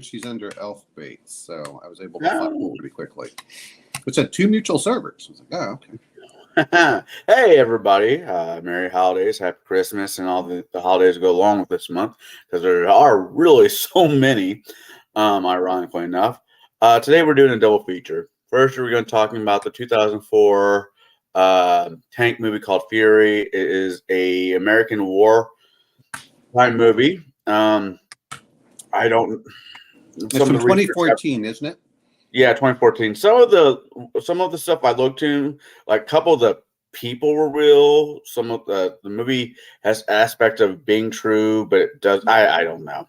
she's under elf bait, so I was able to find Oh. it pretty quickly. It said 2 mutual servers. I was like, oh, okay. Hey, everybody. Merry holidays, happy Christmas, and all the holidays go along with this month because there are really so many, ironically enough. Today we're doing a double feature. First, we're going to talking about the 2004 tank movie called Fury. It is a American war time movie. I don't. It's Some from of the research 2014, isn't it? Yeah, 2014. Some of the stuff I looked to, like a couple of the people were real. Some of the movie has aspects of being true, but it does. I don't know.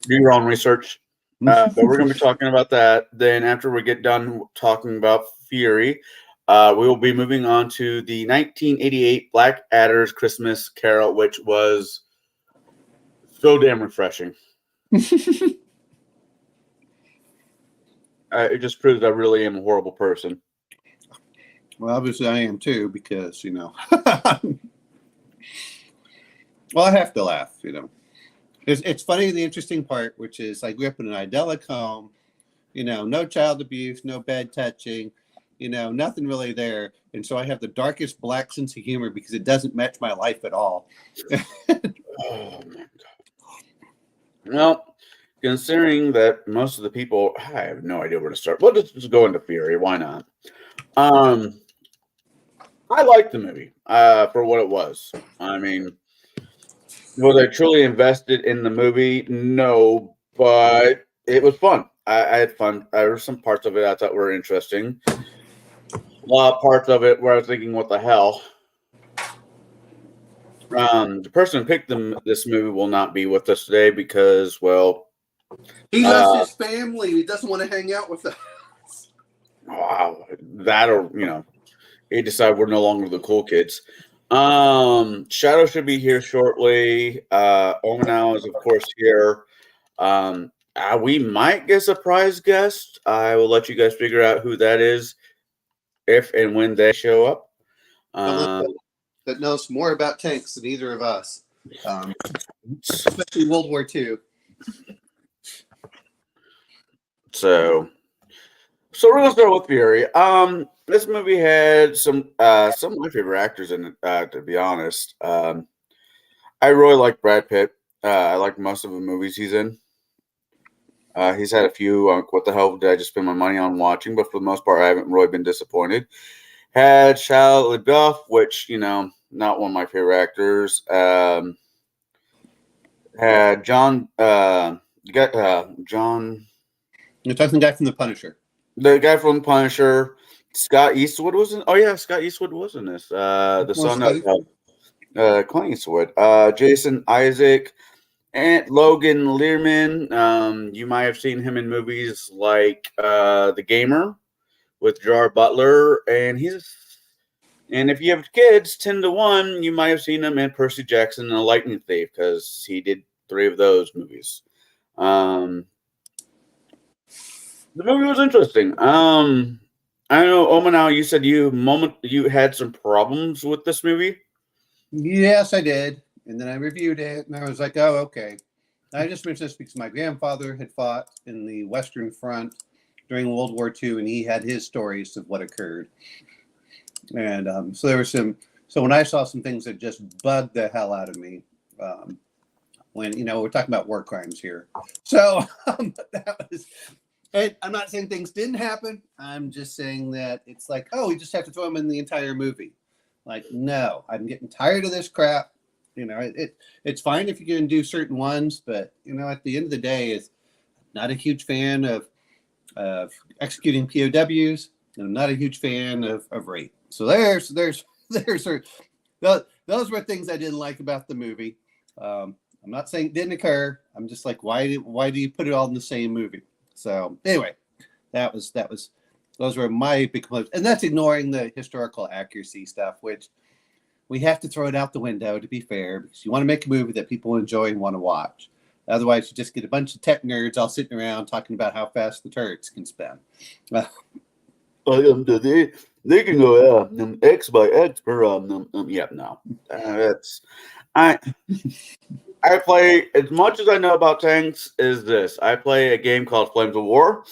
Do your own research. But we're going to be talking about that. Then after we get done talking about Fury, we will be moving on to the 1988 Blackadder's Christmas Carol, which was so damn refreshing. It just proves I really am a horrible person. Well, obviously I am too, because, well, I have to laugh. It's funny, the interesting part, which is I grew up in an idyllic home, no child abuse, no bed touching, nothing really there. And so I have the darkest black sense of humor because it doesn't match my life at all. Oh my god. Well, considering that most of the people, I have no idea where to start. Well, let's just go into Fury. Why not? I liked the movie for what it was. I mean, was I truly invested in the movie? No, but it was fun. I had fun. There were some parts of it I thought were interesting. A lot of parts of it where I was thinking, "What the hell?" The person who picked this movie will not be with us today because, well, He loves his family. He doesn't want to hang out with us. wow, that or he decided we're no longer the cool kids. Shadow should be here shortly. Omenau is of course here. We might get a surprise guest. I will let you guys figure out who that is if and when they show up. That knows more about tanks than either of us, especially World War II. So we're gonna start with Fury. This movie had some of my favorite actors in it. To be honest, I really like Brad Pitt. I like most of the movies he's in. He's had a few. What the hell did I just spend my money on watching? But for the most part, I haven't really been disappointed. Had Shia LaBeouf, which not one of my favorite actors. Had John. John. You're talking the guy from The Punisher. The guy from Punisher. Scott Eastwood was in. Oh yeah, Scott Eastwood was in this. The son of Clint Eastwood. Jason Isaac. And Logan Lerman, you might have seen him in movies like The Gamer with Gerard Butler, and if you have kids, 10-1, you might have seen him in Percy Jackson and the Lightning Thief because he did 3 of those movies. The movie was interesting. I know, Omanau, you said you had some problems with this movie. Yes, I did. And then I reviewed it, and I was like, oh, okay. I just mentioned this because my grandfather had fought in the Western Front during World War II, and he had his stories of what occurred. And so there were some. So when I saw some things that just bugged the hell out of me, when we're talking about war crimes here, so that was. And I'm not saying things didn't happen. I'm just saying that it's like, oh, we just have to throw them in the entire movie. Like, no, I'm getting tired of this crap. It's fine if you can do certain ones, but at the end of the day, it's not a huge fan of executing POWs, and I'm not a huge fan of rape. So those were things I didn't like about the movie. I'm not saying it didn't occur. I'm just like, why do you put it all in the same movie? So anyway, those were my big complaints, and that's ignoring the historical accuracy stuff, which we have to throw it out the window, to be fair, because you want to make a movie that people enjoy and want to watch. Otherwise, you just get a bunch of tech nerds all sitting around talking about how fast the turrets can spin. They can go X by X per yeah, no, that's I play, as much as I know about tanks is this. I play a game called Flames of War.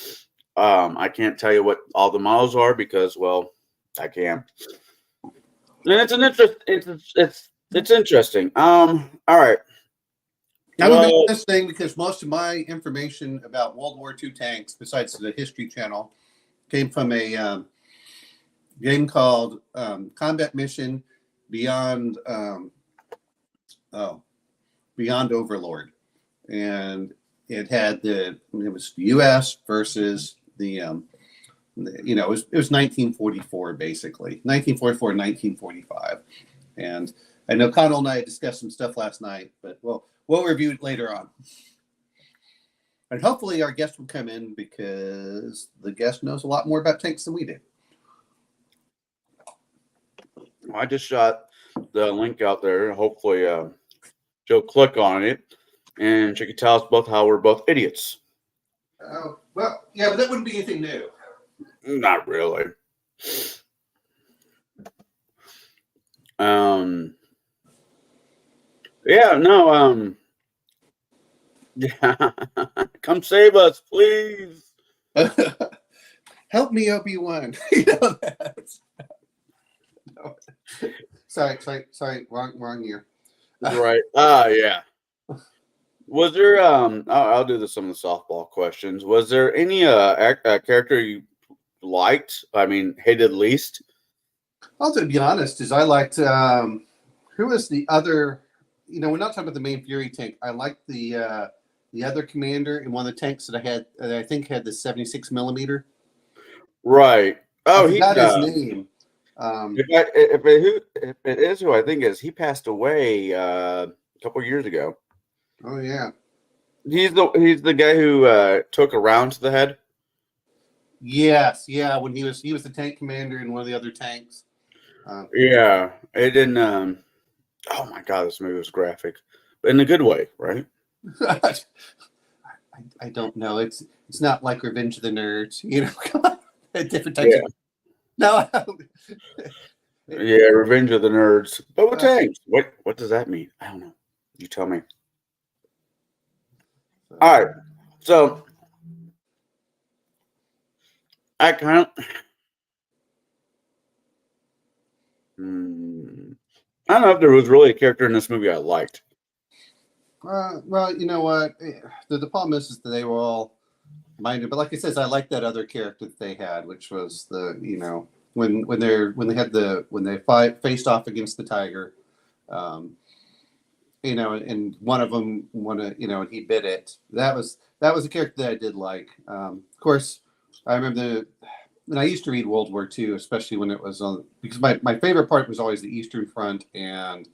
I can't tell you what all the models are because, well, I can't. And it's an interest. It's interesting. All right. I'm a big Well, this thing because most of my information about World War II tanks, besides the History Channel, came from a game called Combat Mission Beyond Beyond Overlord, and it was the U.S. versus the it was 1944 basically, 1944 and 1945, and I know Connell and I discussed some stuff last night, but we'll review it later on. And hopefully our guest will come in because the guest knows a lot more about tanks than we do. I just shot the link out there. Hopefully, she'll click on it, and she can tell us both how we're both idiots. Oh, well, yeah, but that wouldn't be anything new. Not really. Yeah, no, yeah. Come save us, please. Help me, Obi-Wan. You know that. No. Sorry. Wrong year. Right. Yeah. Was there I'll do some of the softball questions. Was there any character you liked? I mean, hated least? Well, to be honest, is I liked who was the other, we're not talking about the main Fury tank. I liked the other commander in one of the tanks that I had that I think had the 76 millimeter. Right. Oh, I forgot his name. If it is who I think is, he passed away a couple years ago. Oh yeah. He's the guy who took a round to the head. Yes, yeah. When he was the tank commander in one of the other tanks. Yeah, it didn't. Oh my god, this movie was graphic, in a good way, right? I don't know. It's not like Revenge of the Nerds, Come on, different types. Yeah. No. Yeah, Revenge of the Nerds, but with tanks. What does that mean? I don't know. You tell me. All right, so I kind of. I don't know if there was really a character in this movie I liked. Well, you know what? The problem is that they were all minded, but like I said, I like that other character that they had, which was when they faced off against the tiger, and one of them and he bit it. That was a character that I did like. Of course, I remember and I used to read World War II, especially when it was on, because my favorite part was always the Eastern Front and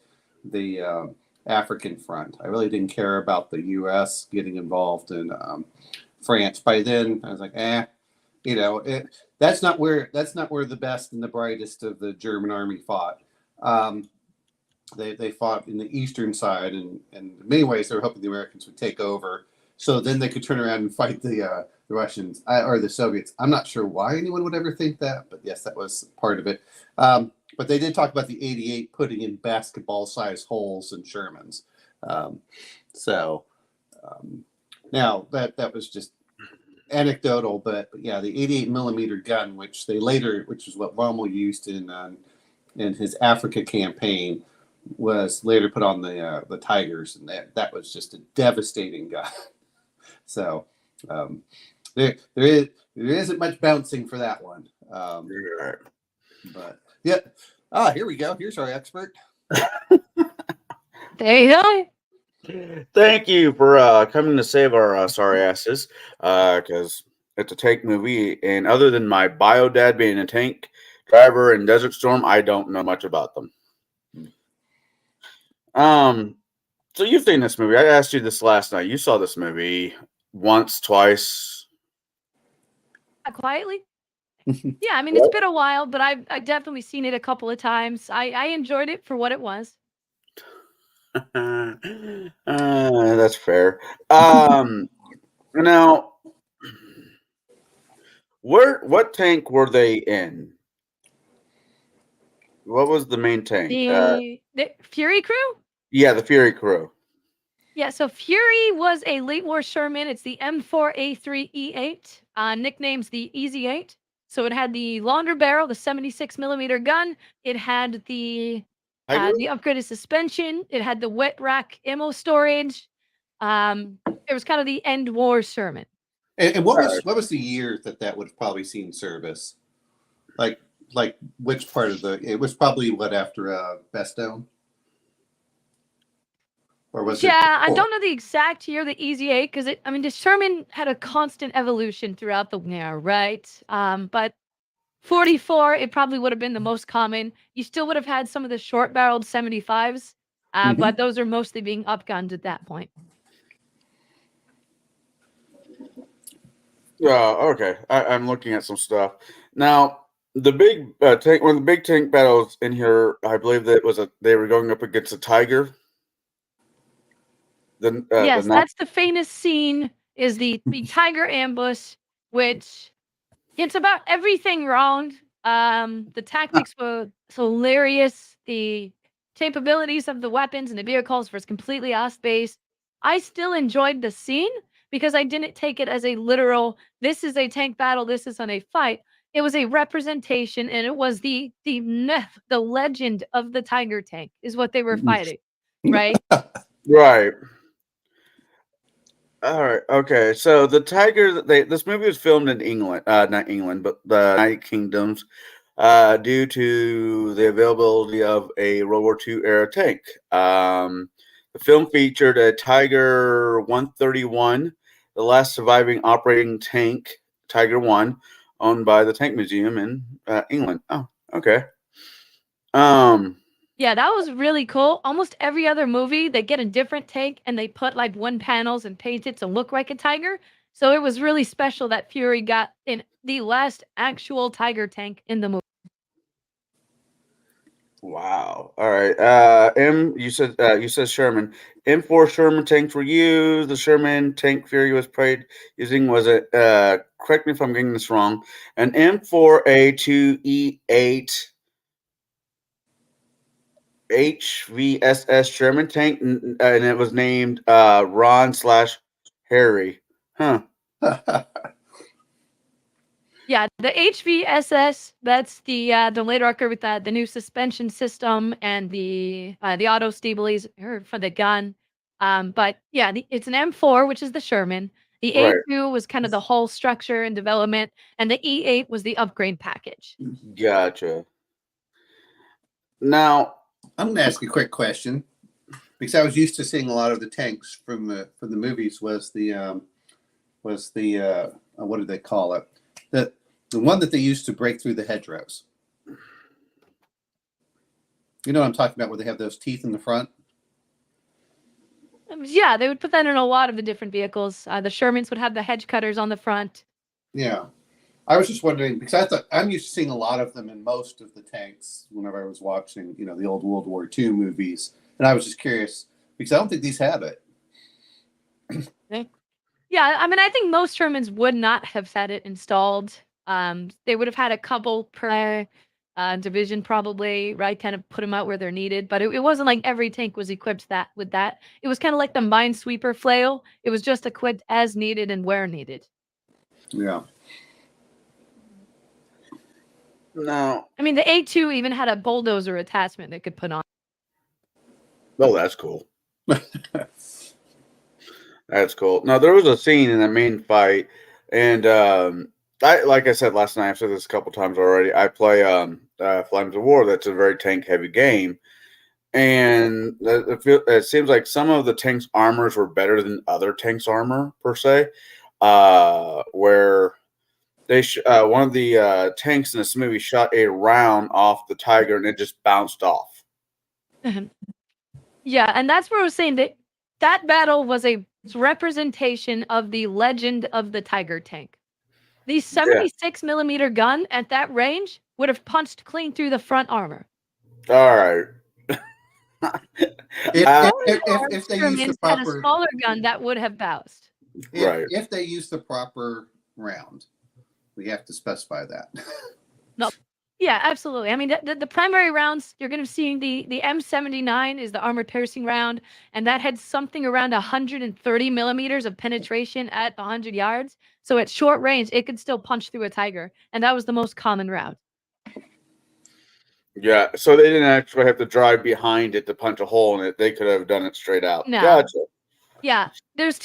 the African Front. I really didn't care about the U.S. getting involved in France. By then, I was like, that's not where the best and the brightest of the German army fought. They fought in the eastern side, and in many ways they were hoping the Americans would take over, so then they could turn around and fight the Russians or the Soviets. I'm not sure why anyone would ever think that, but yes, that was part of it. But they did talk about the 88 putting in basketball-sized holes in Shermans. Now that was just anecdotal, but yeah, the 88 millimeter gun, which is what Rommel used in his Africa campaign, was later put on the Tigers, and that was just a devastating gun. So there isn't much bouncing for that one. But yeah. Here we go. Here's our expert. There you go. Thank you for coming to save our sorry asses, because it's a tank movie, and other than my bio dad being a tank driver in Desert Storm, I don't know much about them. So you've seen this movie. I asked you this last night. You saw this movie once, twice. Quietly. Yeah, I mean, it's been a while, but I've definitely seen it a couple of times. I enjoyed it for what it was. That's fair. Now, what tank were they in? What was the main tank? The Fury Crew? Yeah, the Fury crew. Yeah, so Fury was a late war Sherman. It's the M4A3E8, nicknames the Easy 8. So it had the longer barrel, the 76 millimeter gun. It had Tiger? the upgraded suspension. It had the wet rack ammo storage. It was kind of the end war Sherman. And what was the year that would have probably seen service? Like which part of the? It was probably what after Bastogne, or was it Yeah, I before? don't know the exact year the Easy 8 because I mean, the Sherman had a constant evolution throughout the war, right? But 44, it probably would have been the most common. You still would have had some of the short-barreled 75s, Mhm. but those are mostly being upgunned at that point. Okay. I'm looking at some stuff now. The big tank, one of the big tank battles in here, I believe that they were going up against a Tiger. The Yes, night. that's the famous scene is the tiger ambush, which it's about everything wrong. The tactics were hilarious. The capabilities of the weapons and the vehicles was completely off base. I still enjoyed the scene because I didn't take it as a literal, this is a tank battle, this isn't a fight. It was a representation and it was the myth, the legend of the tiger tank is what they were fighting, right? Right. All right. Okay. So the Tiger, this movie was filmed in England, not England, but the United Kingdoms, due to the availability of a World War II era tank. The film featured a Tiger 131, the last surviving operating tank, Tiger 1, owned by the Tank Museum in England. Oh, okay. Um, Yeah, that was really cool. Almost every other movie, they get a different tank and they put like one panels and paint it to look like a tiger. So it was really special that Fury got in the last actual tiger tank in the movie. Wow. All right. You said Sherman. M4 Sherman tanks were used. The Sherman tank Fury was prayed using was it correct me if I'm getting this wrong. An M4A2E8 HVSS Sherman tank and it was named Ron slash Harry. Huh. Yeah, the HVSS, that's the later occurred with the new suspension system and the auto stabilizer for the gun. But yeah, it's an M4, which is the Sherman. The Right. A2 was kind of the whole structure and development, and the E8 was the upgrade package. Gotcha. Now I'm going to ask a quick question because I was used to seeing a lot of the tanks from the movies. Was the what did they call it? The one that they used to break through the hedgerows. You know what I'm talking about, where they have those teeth in the front. Yeah, they would put that in a lot of the different vehicles. The Shermans would have the hedge cutters on the front. Yeah, I was just wondering because I thought I'm used to seeing a lot of them in most of the tanks whenever I was watching, the old World War II movies, and I was just curious because I don't think these have it. Yeah, I mean, I think most Shermans would not have had it installed. They would have had a couple per division, probably, right? Kind of put them out where they're needed. But it wasn't like every tank was equipped with that. It was kind of like the Minesweeper flail. It was just equipped as needed and where needed. Yeah. now I mean, the A2 even had a bulldozer attachment that could put on. oh that's cool. That's cool. Now there was a scene in the main fight, and I like I said last night. I've said this a couple times already. I play Flames of War. That's a very tank heavy game, and it seems like some of the tanks' armors were better than other tanks' armor per se. Where one of the tanks in this movie shot a round off the Tiger, and it just bounced off. Yeah, and that's where I was saying that battle was a representation of the legend of the Tiger tank. The Yeah. 76 millimeter gun at that range would have punched clean through the front armor. All right. If they use the Shermans had a proper smaller gun that would have bounced. Right. if they use the proper round, we have to specify that. No, Yeah, absolutely. I mean, the primary rounds you're going to see the M79 is the armored piercing round, and that had something around 130 millimeters of penetration at 100 yards. So at short range, it could still punch through a tiger, and that was the most common round. Yeah, so they didn't actually have to drive behind it to punch a hole in it. They could have done it straight out. No, Gotcha. yeah, there's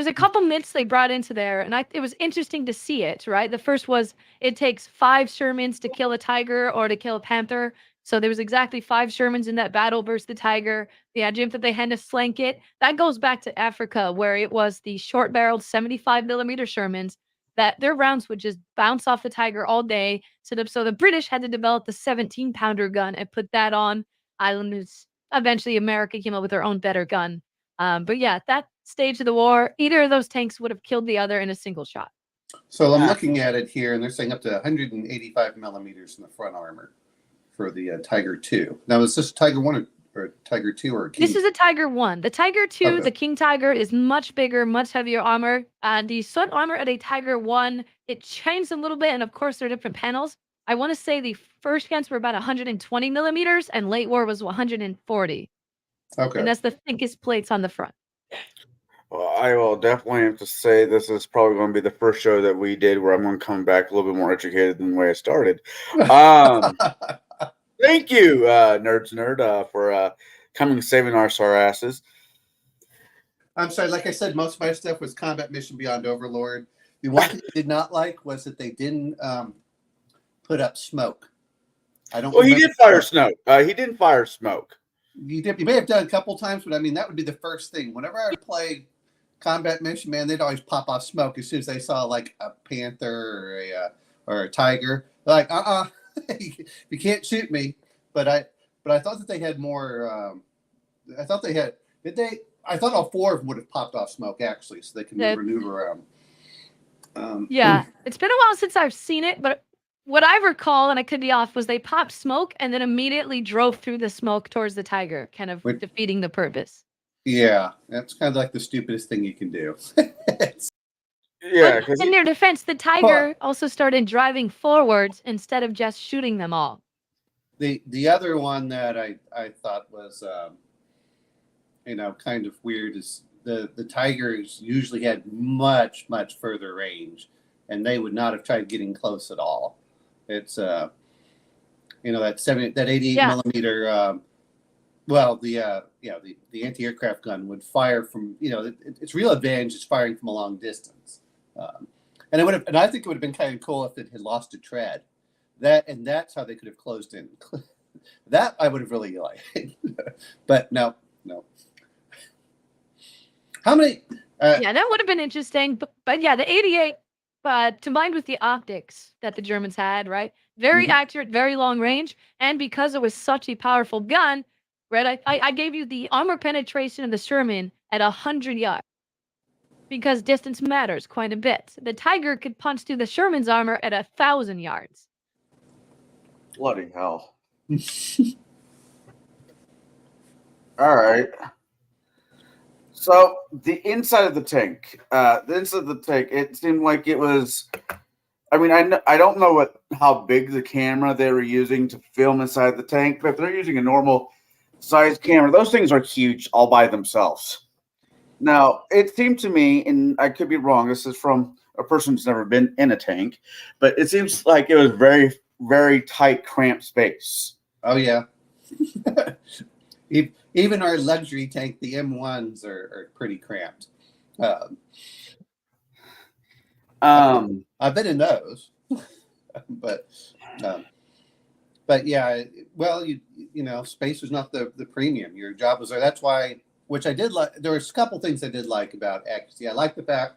a couple myths they brought into there, and it was interesting to see it, right? The first was it takes 5 Shermans to kill a tiger or to kill a panther. So there was exactly 5 Shermans in that battle versus the tiger. The adjunct that they had to flank it. That goes back to Africa, where it was the short-barreled 75 millimeter Shermans that their rounds would just bounce off the tiger all day. So the British had to develop the 17-pounder gun and put that on islanders. Eventually, America came up with their own better gun. But yeah, that stage of the war, either of those tanks would have killed the other in a single shot. So I'm looking at it here, and they're saying up to 185 millimeters in the front armor for the Tiger 2. Now, is this Tiger 1 or Tiger 2 or King? This is a Tiger 1. The Tiger 2, Okay. the King Tiger, is much bigger, much heavier armor. The Sun armor at a Tiger 1, it changed a little bit, and of course, there are different panels. I want to say the first guns were about 120 millimeters, and late war was 140. Okay. And that's the thickest plates on the front. Well, I will definitely have to say this is probably going to be the first show that we did where I'm going to come back a little bit more educated than the way I started. Thank you, Nerds Nerd, for coming saving our asses. I'm sorry, like I said, most of my stuff was Combat Mission Beyond Overlord. The one thing I did not like was that they didn't put up smoke. I don't. Well, he did fire smoke. He didn't fire smoke. You may have done a couple times, but I mean that would be the first thing. Whenever I would play Combat Mission, man, they'd always pop off smoke as soon as they saw like a panther or a tiger. They're like, you can't shoot me. But I thought that they had more. I thought they had. Did they? I thought all 4 of them would have popped off smoke actually, so they could maneuver around. Yeah, it's been a while since I've seen it, but what I recall, and I could be off, was they popped smoke and then immediately drove through the smoke towards the tiger, kind of defeating the purpose. Yeah, that's kind of like the stupidest thing you can do. Yeah. In their defense, the tiger also started driving forwards instead of just shooting them all. The other one that I thought was kind of weird is the tigers usually had much further range, and they would not have tried getting close at all. It's that 88 millimeter. The anti-aircraft gun would fire from its real advantage is firing from a long distance, and I think it would have been kind of cool if it had lost a tread. That's how they could have closed in. That I would have really liked, but no. How many? Yeah, that would have been interesting. But yeah, the 88, combined with the optics that the Germans had, right? Very accurate, very long range. And because it was such a powerful gun, right? I gave you the armor penetration of the Sherman at 100 yards. Because distance matters quite a bit. The Tiger could punch through the Sherman's armor at 1,000 yards. Bloody hell. All right. So the inside of the tank, it seemed like it was. I mean, I don't know how big the camera they were using to film inside the tank, but if they're using a normal size camera, those things are huge all by themselves. Now, it seemed to me, and I could be wrong. This is from a person who's never been in a tank, but it seems like it was very, very tight, cramped space. Oh yeah. Even our luxury tank, the M1s, are pretty cramped. I've been in those, but yeah. Well, space was not the premium. Your job was there. That's why. Which I did like. There was a couple things I did like about XT. I like the fact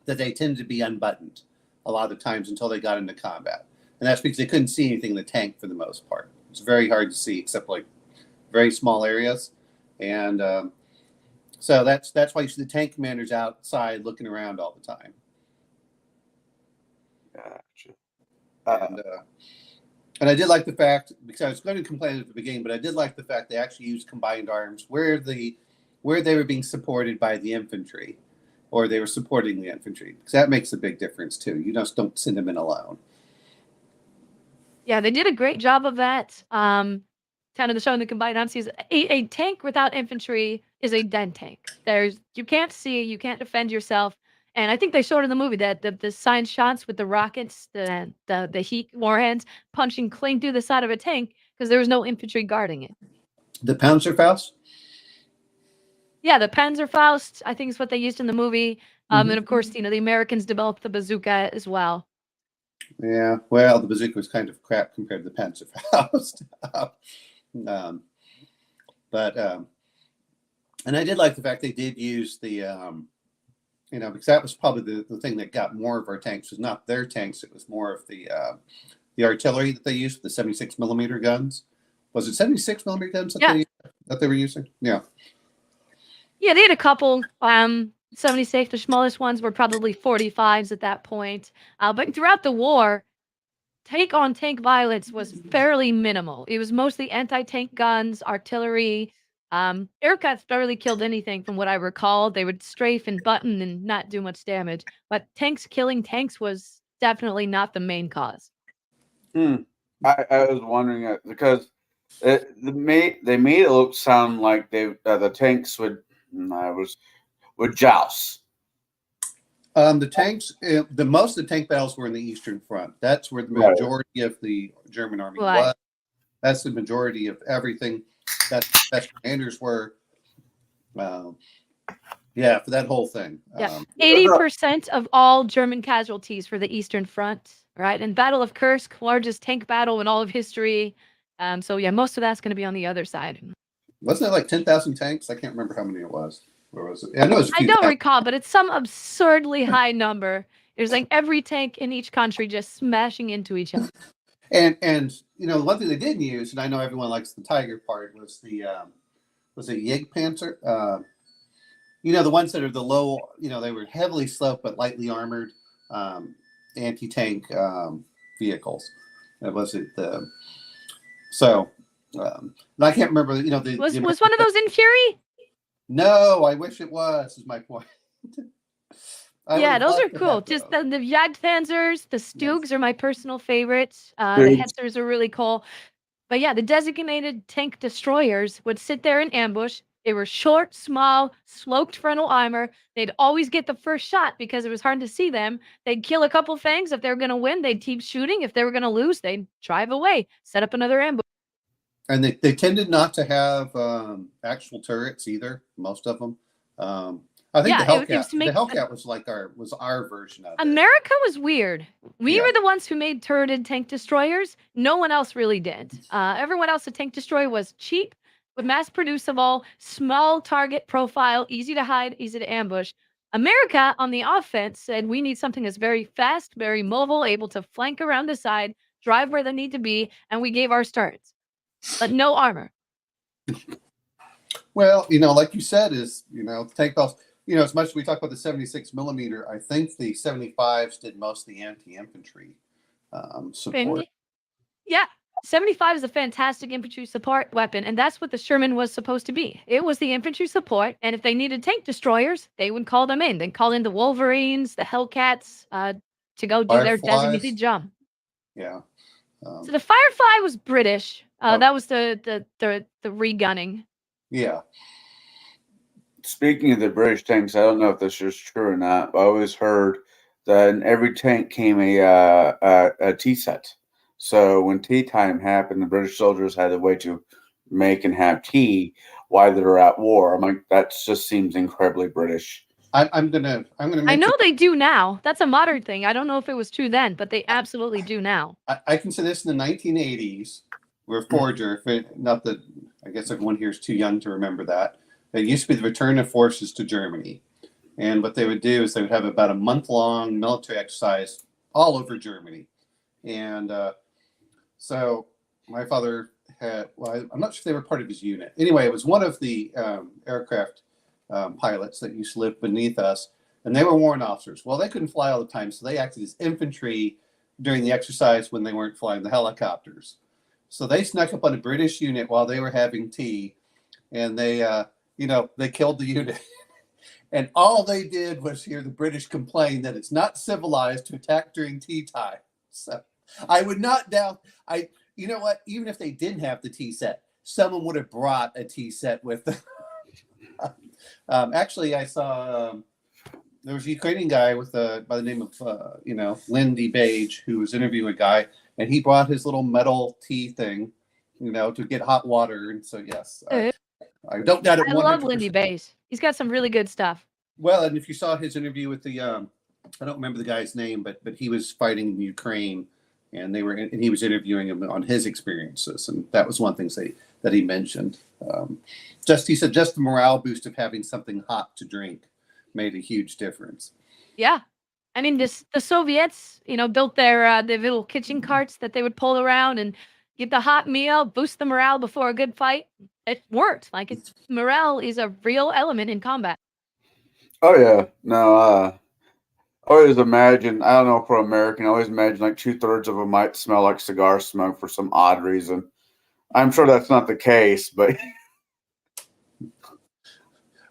that they tended to be unbuttoned a lot of the times until they got into combat, and that's because they couldn't see anything in the tank for the most part. It's very hard to see except like very small areas, and so that's why you see the tank commanders outside looking around all the time. Gotcha. And I did like the fact, because I was going to complain at the beginning, but I did like the fact they actually used combined arms where they were being supported by the infantry, or they were supporting the infantry, because that makes a big difference too. You just don't send them in alone. Yeah, they did a great job of that. Kind of showing the combined Nazis. A tank without infantry is a dead tank. You can't see, you can't defend yourself. And I think they showed in the movie that the science shots with the rockets, the heat warheads punching clean through the side of a tank because there was no infantry guarding it. The Panzerfaust? Yeah, the Panzerfaust, I think is what they used in the movie. And of course, the Americans developed the bazooka as well. Yeah, well, the bazooka was kind of crap compared to the Panzerfaust. And I did like the fact they did use the, because that was probably the thing that got more of our tanks. It was not their tanks; it was more of the artillery that they used, the 76 millimeter guns. Was it 76 millimeter guns that they were using? Yeah. Yeah, they had a couple. 76, the smallest ones were probably 45s at that point. But throughout the war, tank-on-tank violence was fairly minimal. It was mostly anti-tank guns, artillery. Aircraft barely killed anything from what I recall. They would strafe and button and not do much damage. But killing tanks was definitely not the main cause. I was wondering because they made it look sound like the tanks would joust. The tanks, most of the tank battles were in the Eastern Front. That's where the majority of the German army was. That's the majority of everything. That's commanders were. For that whole thing. Yeah, 80% of all German casualties for the Eastern Front, right? And Battle of Kursk, largest tank battle in all of history. So yeah, most of that's going to be on the other side. Wasn't it like 10,000 tanks? I can't remember how many it was. Where was it? I know it was I don't recall, but it's some absurdly high number. There's like every tank in each country just smashing into each other. And one thing they didn't use, and I know everyone likes the Tiger part, was the was it Jagdpanzer? The ones that are the low, they were heavily sloped but lightly armored anti-tank vehicles. That was it. I can't remember. Was one of those in Fury? No, I wish it was. Is my point. Yeah, those are cool. Just the Jagdpanzers, the Stugs are my personal favorites. The Hetzers are really cool. But yeah, the designated tank destroyers would sit there in ambush. They were short, small, sloped frontal armor. They'd always get the first shot because it was hard to see them. They'd kill a couple things. If they were going to win, they'd keep shooting. If they were going to lose, they'd drive away, set up another ambush. And they tended not to have actual turrets either. Most of them. I think the Hellcat was our version of it. America was weird. We were the ones who made turreted tank destroyers. No one else really did. Everyone else, the tank destroyer was cheap, but mass producible, small target profile, easy to hide, easy to ambush. America, on the offense, said we need something that's very fast, very mobile, able to flank around the side, drive where they need to be, and we gave our starts. But no armor. Well, like you said, tank battles. As much as we talk about the 76 millimeter, I think the 75s did most of the anti-infantry support. Yeah, 75 is a fantastic infantry support weapon, and that's what the Sherman was supposed to be. It was the infantry support, and if they needed tank destroyers, they would call them in. They'd call in the Wolverines, the Hellcats, to go do their designated job. Yeah. So the Firefly was British. That was the regunning. Yeah. Speaking of the British tanks, I don't know if this is true or not, but I always heard that in every tank came a tea set. So when tea time happened, the British soldiers had a way to make and have tea while they're at war. I'm like, that just seems incredibly British. I'm gonna. I know they do now. That's a modern thing. I don't know if it was true then, but they absolutely do now. I can say this in the 1980s. We're Forager. Not that I guess everyone here is too young to remember that. It used to be the return of forces to Germany. And what they would do is they would have about a month-long military exercise all over Germany. And so my father had, I'm not sure if they were part of his unit. Anyway, it was one of the aircraft pilots that used to live beneath us. And they were warrant officers. Well, they couldn't fly all the time, so they acted as infantry during the exercise when they weren't flying the helicopters. So they snuck up on a British unit while they were having tea. And they killed the unit. And all they did was hear the British complain that it's not civilized to attack during tea time. So I would not doubt. You know what? Even if they didn't have the tea set, someone would have brought a tea set with them. Actually, I saw there was a Ukrainian guy with by the name of Lindy Beige who was interviewing a guy, and he brought his little metal tea thing, to get hot water. And so yes, I don't doubt it. I love Lindy Beige. He's got some really good stuff. Well, and if you saw his interview with the I don't remember the guy's name, but he was fighting in Ukraine, and he was interviewing him on his experiences, and that was one thing that he mentioned. He said just the morale boost of having something hot to drink made a huge difference. Yeah, I mean, the Soviets, built their little kitchen carts that they would pull around and get the hot meal, boost the morale before a good fight. It worked. Morale is a real element in combat. Oh yeah, no. I always imagine. I don't know, for American, I always imagine like 2/3 of them might smell like cigar smoke for some odd reason. I'm sure that's not the case, but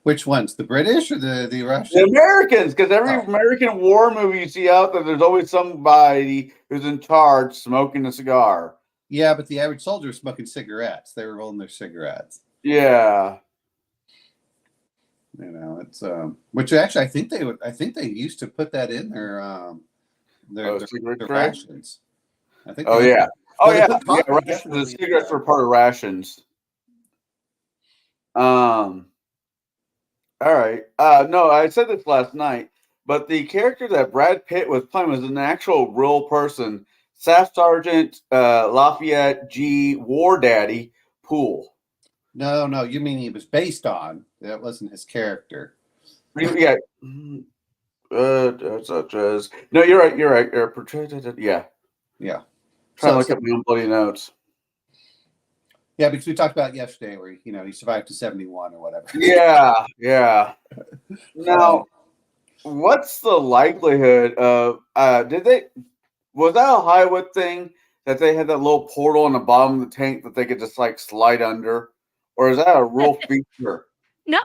which ones, the British or the Russians? The Americans, because every American war movie you see out there, there's always somebody who's in charge smoking a cigar. Yeah, but the average soldier was smoking cigarettes. They were rolling their cigarettes. Yeah. It's which actually I think they used to put that in their rations. I think. Oh yeah. Rations. The cigarettes were part of rations. All right. No, I said this last night, but the character that Brad Pitt was playing was an actual real person, Staff Sergeant Lafayette G. War Daddy Poole. No, you mean he was based on? That wasn't his character. Yeah. Such as no, you're right. Yeah. Trying to look at my own bloody notes. Yeah, because we talked about yesterday where he survived to 71 or whatever. Yeah. Now, what's the likelihood of was that a Hollywood thing that they had that little portal on the bottom of the tank that they could just slide under? Or is that a real feature? No.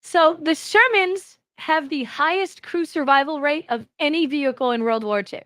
So the Shermans have the highest crew survival rate of any vehicle in World War II.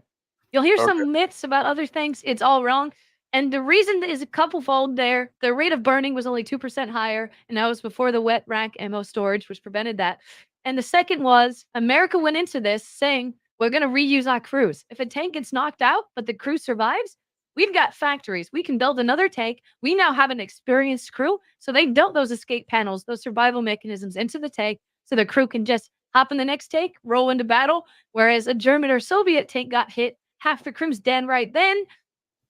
You'll hear some myths about other things. It's all wrong. And the reason is a couple-fold there. The rate of burning was only 2% higher, and that was before the wet rack ammo storage, which prevented that. And the second was America went into this saying, we're going to reuse our crews. If a tank gets knocked out, but the crew survives, we've got factories. We can build another tank. We now have an experienced crew. So they built those escape panels, those survival mechanisms into the tank so the crew can just hop in the next tank, roll into battle. Whereas a German or Soviet tank got hit, half the crew's dead right then.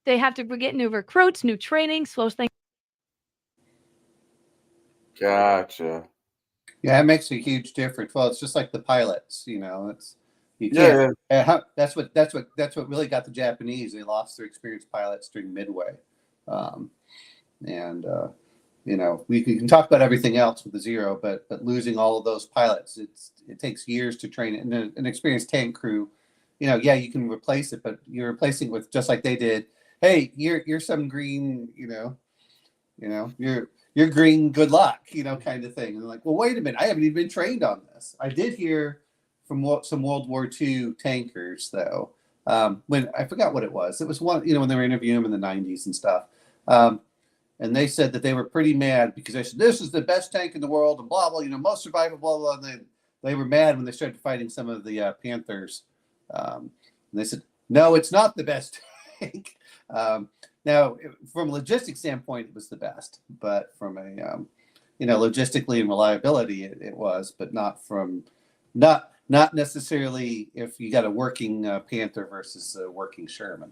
They have to get new recruits, new training, slows things. Gotcha. Yeah, it makes a huge difference. Well, it's just like the pilots, it's you can't. Yeah. That's what really got the Japanese. They lost their experienced pilots during Midway, we can talk about everything else with the Zero, but losing all of those pilots, it takes years to train it. And an experienced tank crew, you can replace it, but you're replacing it with just like they did. Hey, you're some green, you're green, good luck, kind of thing. And they're like, well, wait a minute, I haven't even been trained on this. I did hear from some World War II tankers, though, when I forgot what it was. It was one, when they were interviewing them in the 90s and stuff. And they said that they were pretty mad because they said, this is the best tank in the world and blah, blah, most survivable, blah, blah. And then they were mad when they started fighting some of the Panthers. And they said, no, it's not the best tank. Now, from a logistics standpoint, it was the best, but from a, logistically and reliability, it was, but not necessarily if you got a working Panther versus a working Sherman.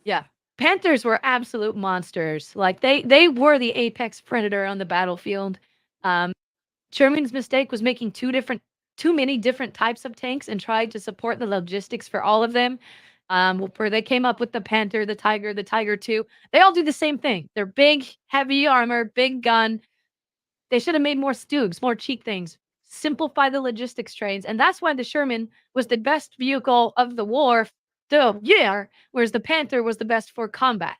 Yeah. Panthers were absolute monsters. They were the apex predator on the battlefield. Sherman's mistake was making too many different types of tanks and tried to support the logistics for all of them. Where they came up with the Panther, the Tiger 2. They all do the same thing. They're big, heavy armor, big gun. They should have made more Stoogs, more cheap things. Simplify the logistics trains. And that's why the Sherman was the best vehicle of the war, whereas the Panther was the best for combat.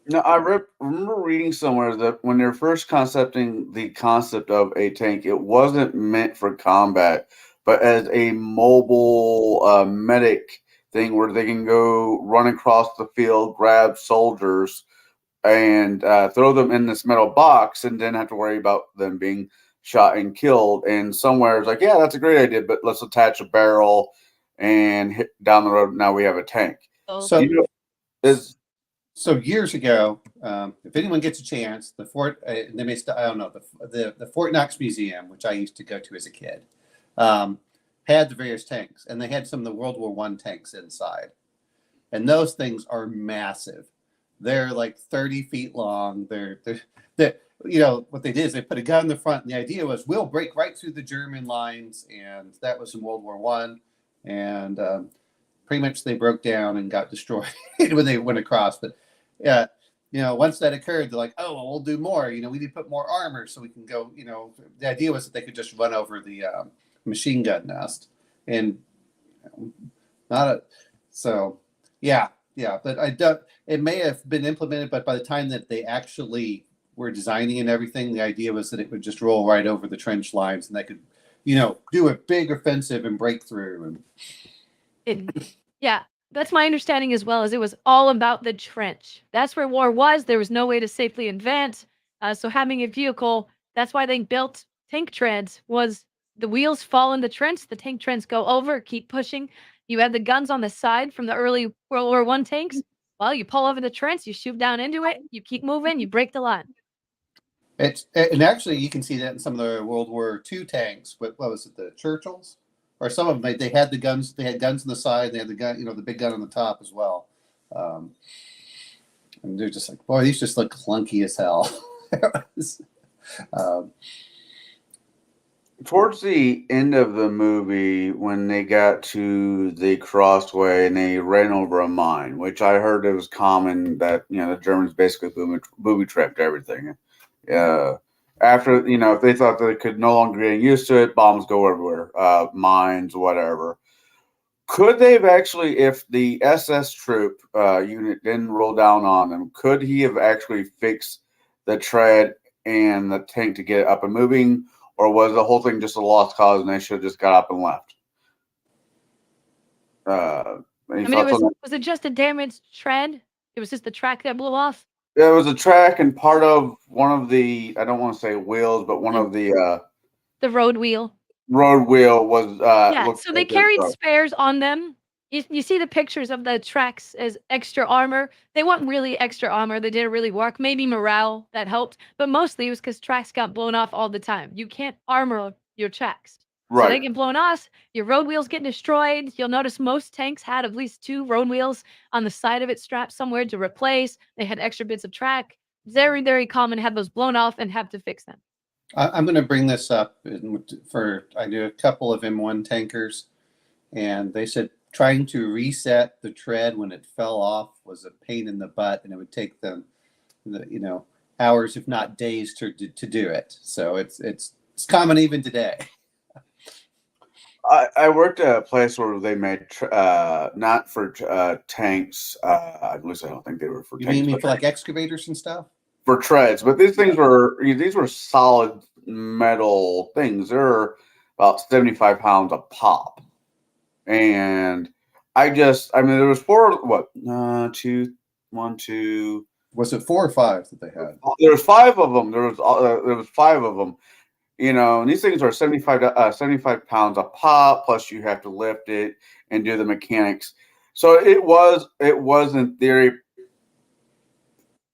Now, I remember reading somewhere that when they're first concepting the concept of a tank, it wasn't meant for combat, but as a mobile medic thing where they can go run across the field, grab soldiers, and throw them in this metal box, and then have to worry about them being shot and killed. And somewhere it's like, yeah, that's a great idea, but let's attach a barrel and hit down the road. Now we have a tank. So, You know, is so years ago, if anyone gets a chance, the Fort, they may I don't know, the Fort Knox Museum, which I used to go to as a kid, had the various tanks, and they had some of the World War I tanks inside, and those things are massive. They're like 30 feet long. They're you know what they did is they put a gun in the front, and the idea was we'll break right through the German lines, and that was in World War One, and pretty much they broke down and got destroyed when they went across. But yeah, you know, once that occurred, they're like, oh, well, we'll do more. You know, we need to put more armor so we can go. You know, the idea was that they could just run over the machine gun nest, and not a so yeah. But I don't. It may have been implemented, but by the time that they actually were designing and everything, the idea was that it would just roll right over the trench lines, and they could, you know, do a big offensive and break through. Yeah, that's my understanding as well. As it was all about the trench. That's where war was. There was no way to safely advance. So having a vehicle, that's why they built tank treads. Was the wheels fall in the trench, the tank treads go over, keep pushing. You had the guns on the side from the early World War I tanks. Well, you pull over the trench, you shoot down into it, you keep moving, you break the line. And actually, you can see that in some of the World War II tanks. What was it, the Churchills, or some of them? They had the guns. They had guns on the side. They had the gun, you know, the big gun on the top as well. And they're just like, boy, these just look clunky as hell. towards the end of the movie, when they got to the crossway and they ran over a mine, which I heard it was common that, you know, the Germans basically booby trapped everything. After, you know, if they thought they could no longer get used to it, bombs go everywhere, mines, whatever. Could they have actually, if the SS troop unit didn't roll down on them, could he have actually fixed the tread and the tank to get it up and moving? Or was the whole thing just a lost cause and they should have just got up and left? I mean, was it just a damaged tread? It was just the track that blew off? There was a track and part of one of the, I don't want to say wheels, but one of the road wheel. Road wheel was yeah, so they carried spares on them. You see the pictures of the tracks as extra armor. They weren't really extra armor. They didn't really work. Maybe morale that helped, but mostly it was because tracks got blown off all the time. You can't armor your tracks. Right. So they get blown off. Your road wheels get destroyed. You'll notice most tanks had at least 2 road wheels on the side of it strapped somewhere to replace. They had extra bits of track. Very, very common to have those blown off and have to fix them. I'm going to bring this up I do a couple of M1 tankers, and they said trying to reset the tread when it fell off was a pain in the butt, and it would take them, you know, hours if not days to do it. So it's common even today. I worked at a place where they made not for tanks. At least I don't think they were for tanks. You mean for like excavators and stuff? For treads, but these things were solid metal things. They're about 75 pounds a pop, and I mean, there was 4. What? 2, 1, 2. Was it 4 or 5 that they had? There was 5 of them. There was 5 of them. You know, and these things are 75 pounds a pop. Plus, you have to lift it and do the mechanics. So it was in theory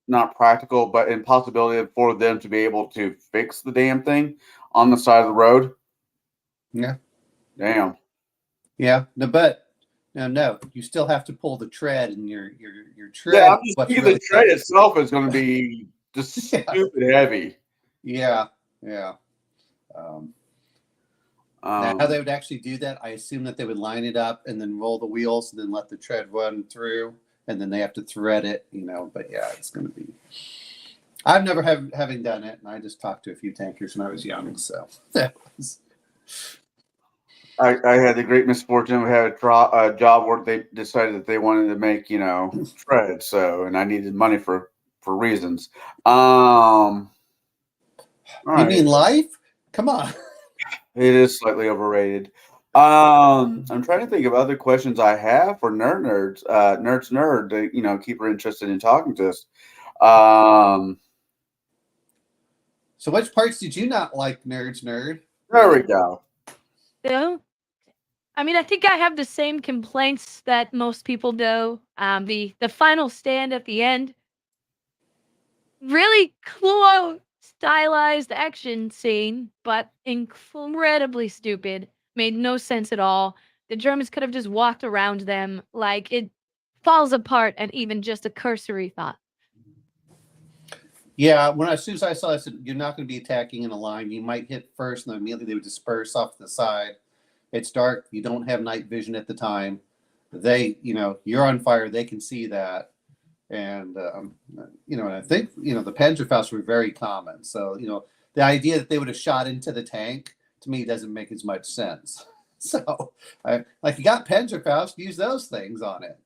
not practical, but impossibility for them to be able to fix the damn thing on the side of the road. Yeah. Damn. Yeah. No, you still have to pull the tread, and your tread. Yeah, I'm just thinking the tread itself is going to be just stupid heavy. Yeah. Now, how they would actually do that, I assume that they would line it up and then roll the wheels and then let the tread run through, and then they have to thread it, you know. But yeah, it's going to be. I've never having done it, and I just talked to a few tankers when I was young, so that was. I had the great misfortune of having a job where they decided that they wanted to make, you know, treads, and I needed money for reasons. You mean life? Come on. It is slightly overrated. I'm trying to think of other questions I have for nerds, to keep her interested in talking to us. So, which parts did you not like, nerd? There we go. So, I mean, I think I have the same complaints that most people do. The final stand at the end, really cool stylized action scene, but incredibly stupid. Made no sense at all. The Germans could have just walked around them. Like it falls apart at even just a cursory thought. Yeah, as soon as I saw, I said, "You're not going to be attacking in a line. You might hit first, and then immediately they would disperse off to the side. It's dark. You don't have night vision at the time. You're on fire. They can see that, and and I think the Panzerfaust were very common. So the idea that they would have shot into the tank to me doesn't make as much sense. So, you got Panzerfaust, use those things on it,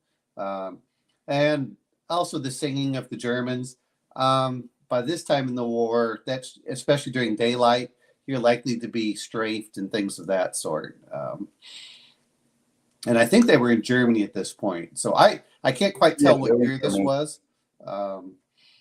and also the singing of the Germans. By this time in the war, that's especially during daylight, you're likely to be strafed and things of that sort. And I think they were in Germany at this point, so I can't quite tell what year this was.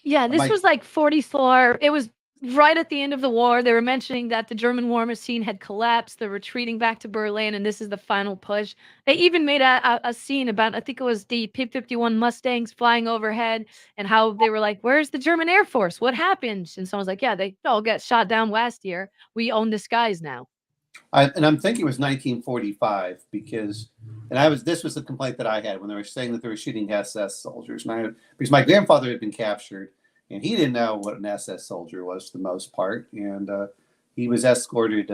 Yeah, this was like 44. It was right at the end of the war. They were mentioning that the German war machine had collapsed. They're retreating back to Berlin, and this is the final push. They even made a scene about, I think it was the P-51 Mustangs flying overhead, and how they were like, "Where's the German Air Force? What happened?" And someone's like, "Yeah, they all got shot down last year. We own the skies now." I'm thinking it was 1945 because this was the complaint that I had when they were saying that they were shooting SS soldiers. Because my grandfather had been captured and he didn't know what an SS soldier was for the most part, and he was escorted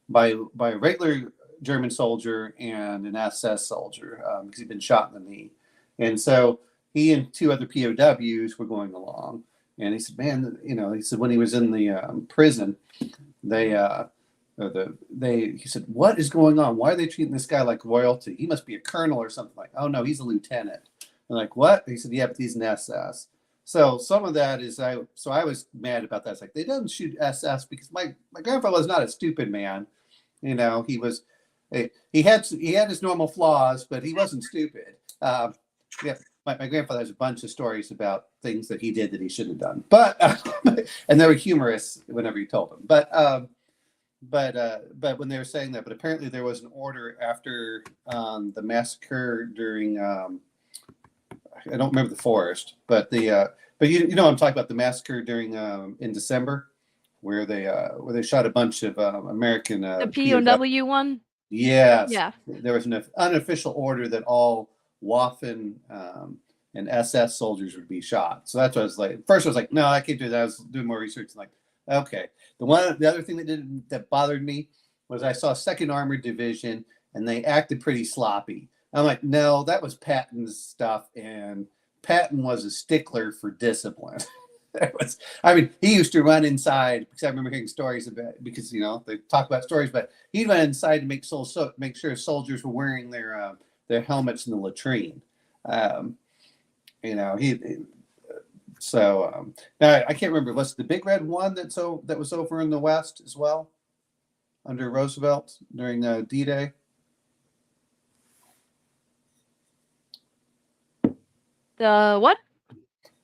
by a regular German soldier and an SS soldier because he'd been shot in the knee, and so he and two other POWs were going along, and he said, "Man, he said when he was in the prison, they." He said, "What is going on? Why are they treating this guy like royalty? He must be a colonel or something." Like, "Oh no, he's a lieutenant." And like, "What?" He said, "Yeah, but he's an SS." So some of that is I was mad about that. It's like they didn't shoot SS because my grandfather was not a stupid man. He was he had his normal flaws, but he wasn't stupid. Yeah, my grandfather has a bunch of stories about things that he did that he shouldn't have done, but and they were humorous whenever he told them. But when they were saying that, but apparently there was an order after the massacre during I don't remember the forest, but but I'm talking about the massacre during in December where they shot a bunch of American The POW one. Yes, Yeah. there was an unofficial order that all Waffen and SS soldiers would be shot. So that's what I was like. First, I was like, no, I can't do that. I was doing more research and like, okay. The other thing that bothered me was I saw 2nd Armored Division and they acted pretty sloppy. I'm like, no, that was Patton's stuff, and Patton was a stickler for discipline. He used to run inside because I remember hearing stories about because they talk about stories, but he'd run inside to make sure soldiers were wearing their helmets in the latrine. Now I can't remember. Was it the Big Red One that was over in the West as well, under Roosevelt during D-Day? The what?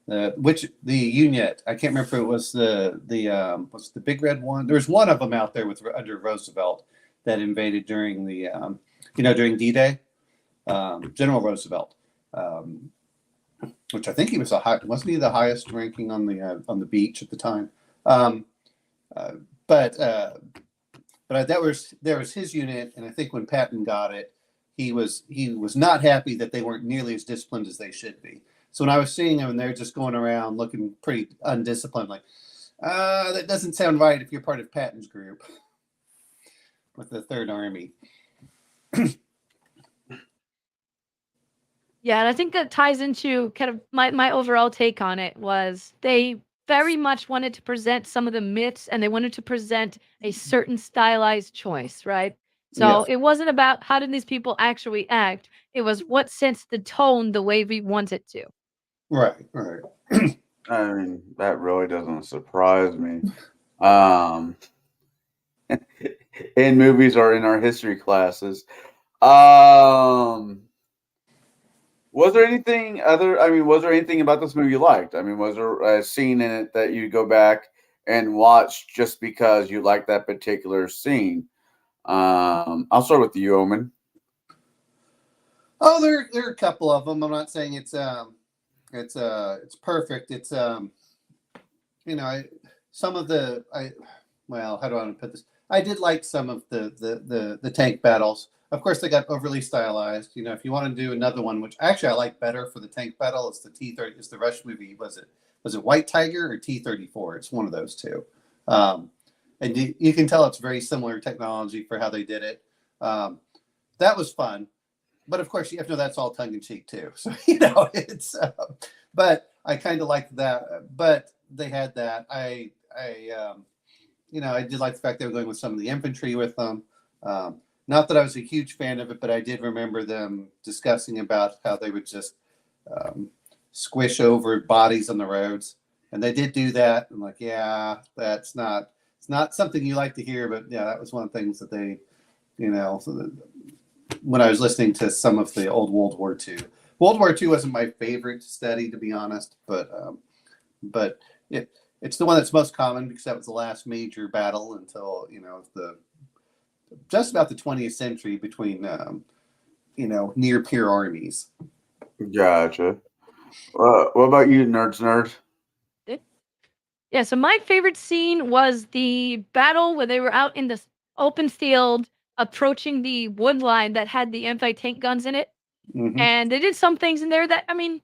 The unit? I can't remember if it was the Big Red One. There was one of them out there under Roosevelt that invaded during the during D-Day. General Roosevelt. Which I think he was wasn't he the highest ranking on the beach at the time? But that was his unit, and I think when Patton got it, he was not happy that they weren't nearly as disciplined as they should be. So when I was seeing them and they're just going around looking pretty undisciplined, like that doesn't sound right if you're part of Patton's group with the Third Army. Yeah, and I think that ties into kind of my overall take on it was they very much wanted to present some of the myths and they wanted to present a certain stylized choice, right? So Yes. it wasn't about how did these people actually act. It was what sets the tone the way we want it to. Right. I mean, that really doesn't surprise me. in movies or in our history classes. Um, was there anything other? I mean, was there anything about this movie you liked? I mean, was there a scene in it that you go back and watch just because you like that particular scene? I'll start with you, Omen. Oh, there are a couple of them. I'm not saying it's perfect. It's you know, some of the well, how do I want to put this? I did like some of the tank battles. Of course, they got overly stylized. You know, if you want to do another one, which actually I like better for the tank battle, it's the T-30. It's the Rush movie. Was it White Tiger or T-34? It's one of those two. Um, and you can tell it's very similar technology for how they did it. That was fun, but of course you have to know that's all tongue in cheek too. So you know it's. But I kind of liked that. But they had that. You know, I did like the fact they were going with some of the infantry with them. Not that I was a huge fan of it, but I did remember them discussing about how they would just squish over bodies on the roads, and they did do that. I'm like, yeah, it's not something you like to hear, but yeah, that was one of the things that they, you know, when I was listening to some of the old World War II. World War II wasn't my favorite study, to be honest, but it's the one that's most common because that was the last major battle until, you know, just about the 20th century between you know, near peer armies. Gotcha. What about you, nerd? Yeah, so my favorite scene was the battle where they were out in the open field approaching the wood line that had the anti-tank guns in it. Mm-hmm. And they did some things in there that, I mean,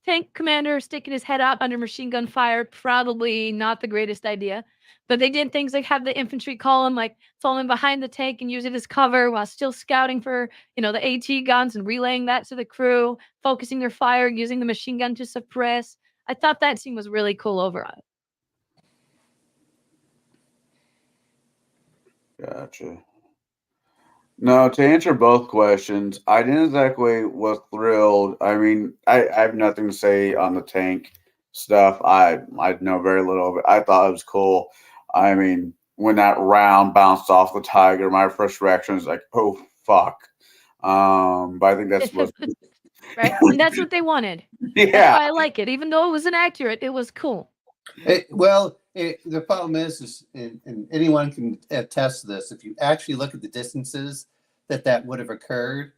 tank commander sticking his head out under machine gun fire, probably not the greatest idea. But they did things like have the infantry column like falling behind the tank and use it as cover while still scouting for, you know, the AT guns and relaying that to the crew, focusing their fire, using the machine gun to suppress. I thought that scene was really cool overall. Gotcha. No, to answer both questions, I didn't exactly was thrilled. I mean, I have nothing to say on the tank stuff. I know very little of it. I thought it was cool. I mean, when that round bounced off the tiger, my first reaction was like, "Oh fuck!" But I think that's what. Right, and that's what they wanted. That's Yeah, why I like it. Even though it was inaccurate, it was cool. The problem is and anyone can attest to this. If you actually look at the distances that would have occurred,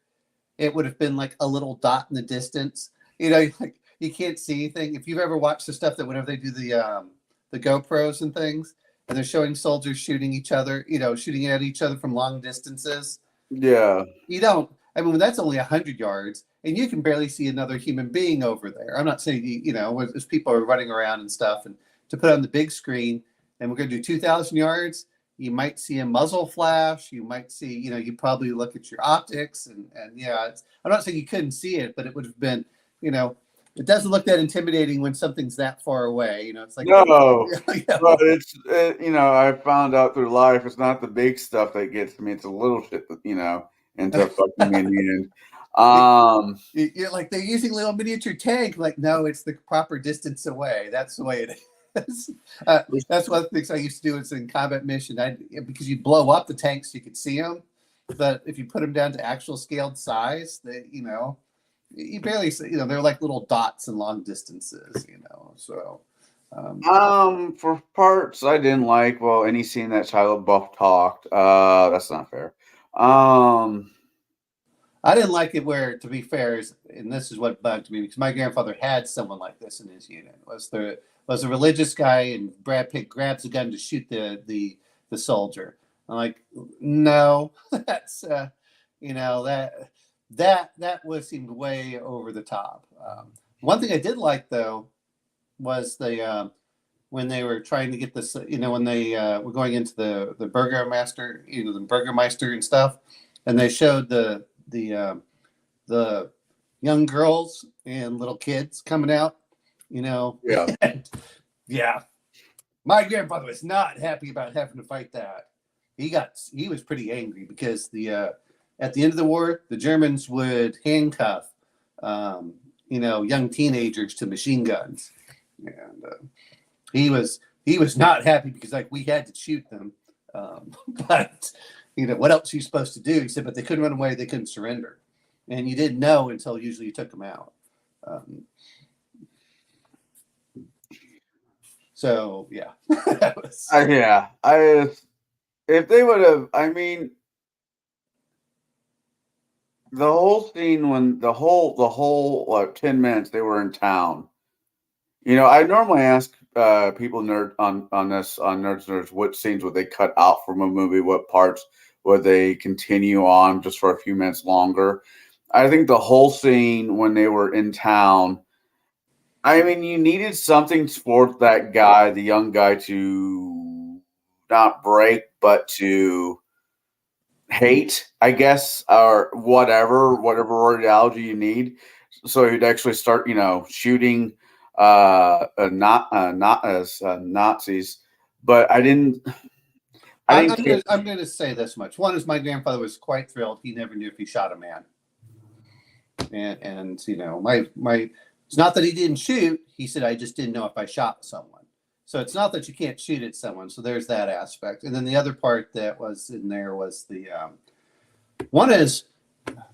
it would have been like a little dot in the distance. You know, like you can't see anything. If you've ever watched the stuff that whenever they do the GoPros and things, and they're showing soldiers shooting each other, you know, shooting at each other from long distances, yeah, you don't. I mean, that's only 100 yards, and you can barely see another human being over there. I'm not saying you know, as people are running around and stuff, and to put on the big screen, and we're going to do 2,000 yards. You might see a muzzle flash. You might see, you know, you probably look at your optics, and yeah, I'm not saying you couldn't see it, but it would have been, you know, it doesn't look that intimidating when something's that far away. You know, it's like no, you know. but you know, I found out through life it's not the big stuff that gets me; it's the little shit that you know ends up fucking me in the end. You're like they're using a little miniature tank. Like, no, it's the proper distance away. That's the way it is. That's one of the things I used to do. It's in combat mission. Because you blow up the tanks, so you could see them. But if you put them down to actual scaled size, they, you know, you barely see. You know, they're like little dots in long distances. You know, so. For parts I didn't like, well, any scene that Shia LaBeouf talked, that's not fair. I didn't like it where, to be fair, and this is what bugged me because my grandfather had someone like this in his unit. Was a religious guy, and Brad Pitt grabs a gun to shoot the soldier. I'm like, no, that's you know, that was seemed way over the top. One thing I did like though was when they were trying to get this, you know, when they were going into the Burgermeister, you know, the Burgermeister and stuff, and they showed the young girls and little kids coming out, you know. Yeah. Yeah. My grandfather was not happy about having to fight that. He was pretty angry because at the end of the war, the Germans would handcuff you know, young teenagers to machine guns. And he was not happy because like we had to shoot them. But what else are you supposed to do? He said, but they couldn't run away. They couldn't surrender. And you didn't know until usually you took them out. So, yeah. Yeah. If they would have, the whole scene when the whole 10 minutes they were in town. I normally ask people on Nerds what scenes would they cut out from a movie, what parts would they continue on just for a few minutes longer. I think the whole scene when they were in town, you needed something for that guy, the young guy, to not break, but to hate, I guess, or whatever ideology you need. So he'd actually start, shooting not as Nazis. But I'm going to say this much. One is my grandfather was quite thrilled. He never knew if he shot a man. And it's not that he didn't shoot. He said, I just didn't know if I shot someone. So it's not that you can't shoot at someone. So there's that aspect. And then the other part that was in there was the one is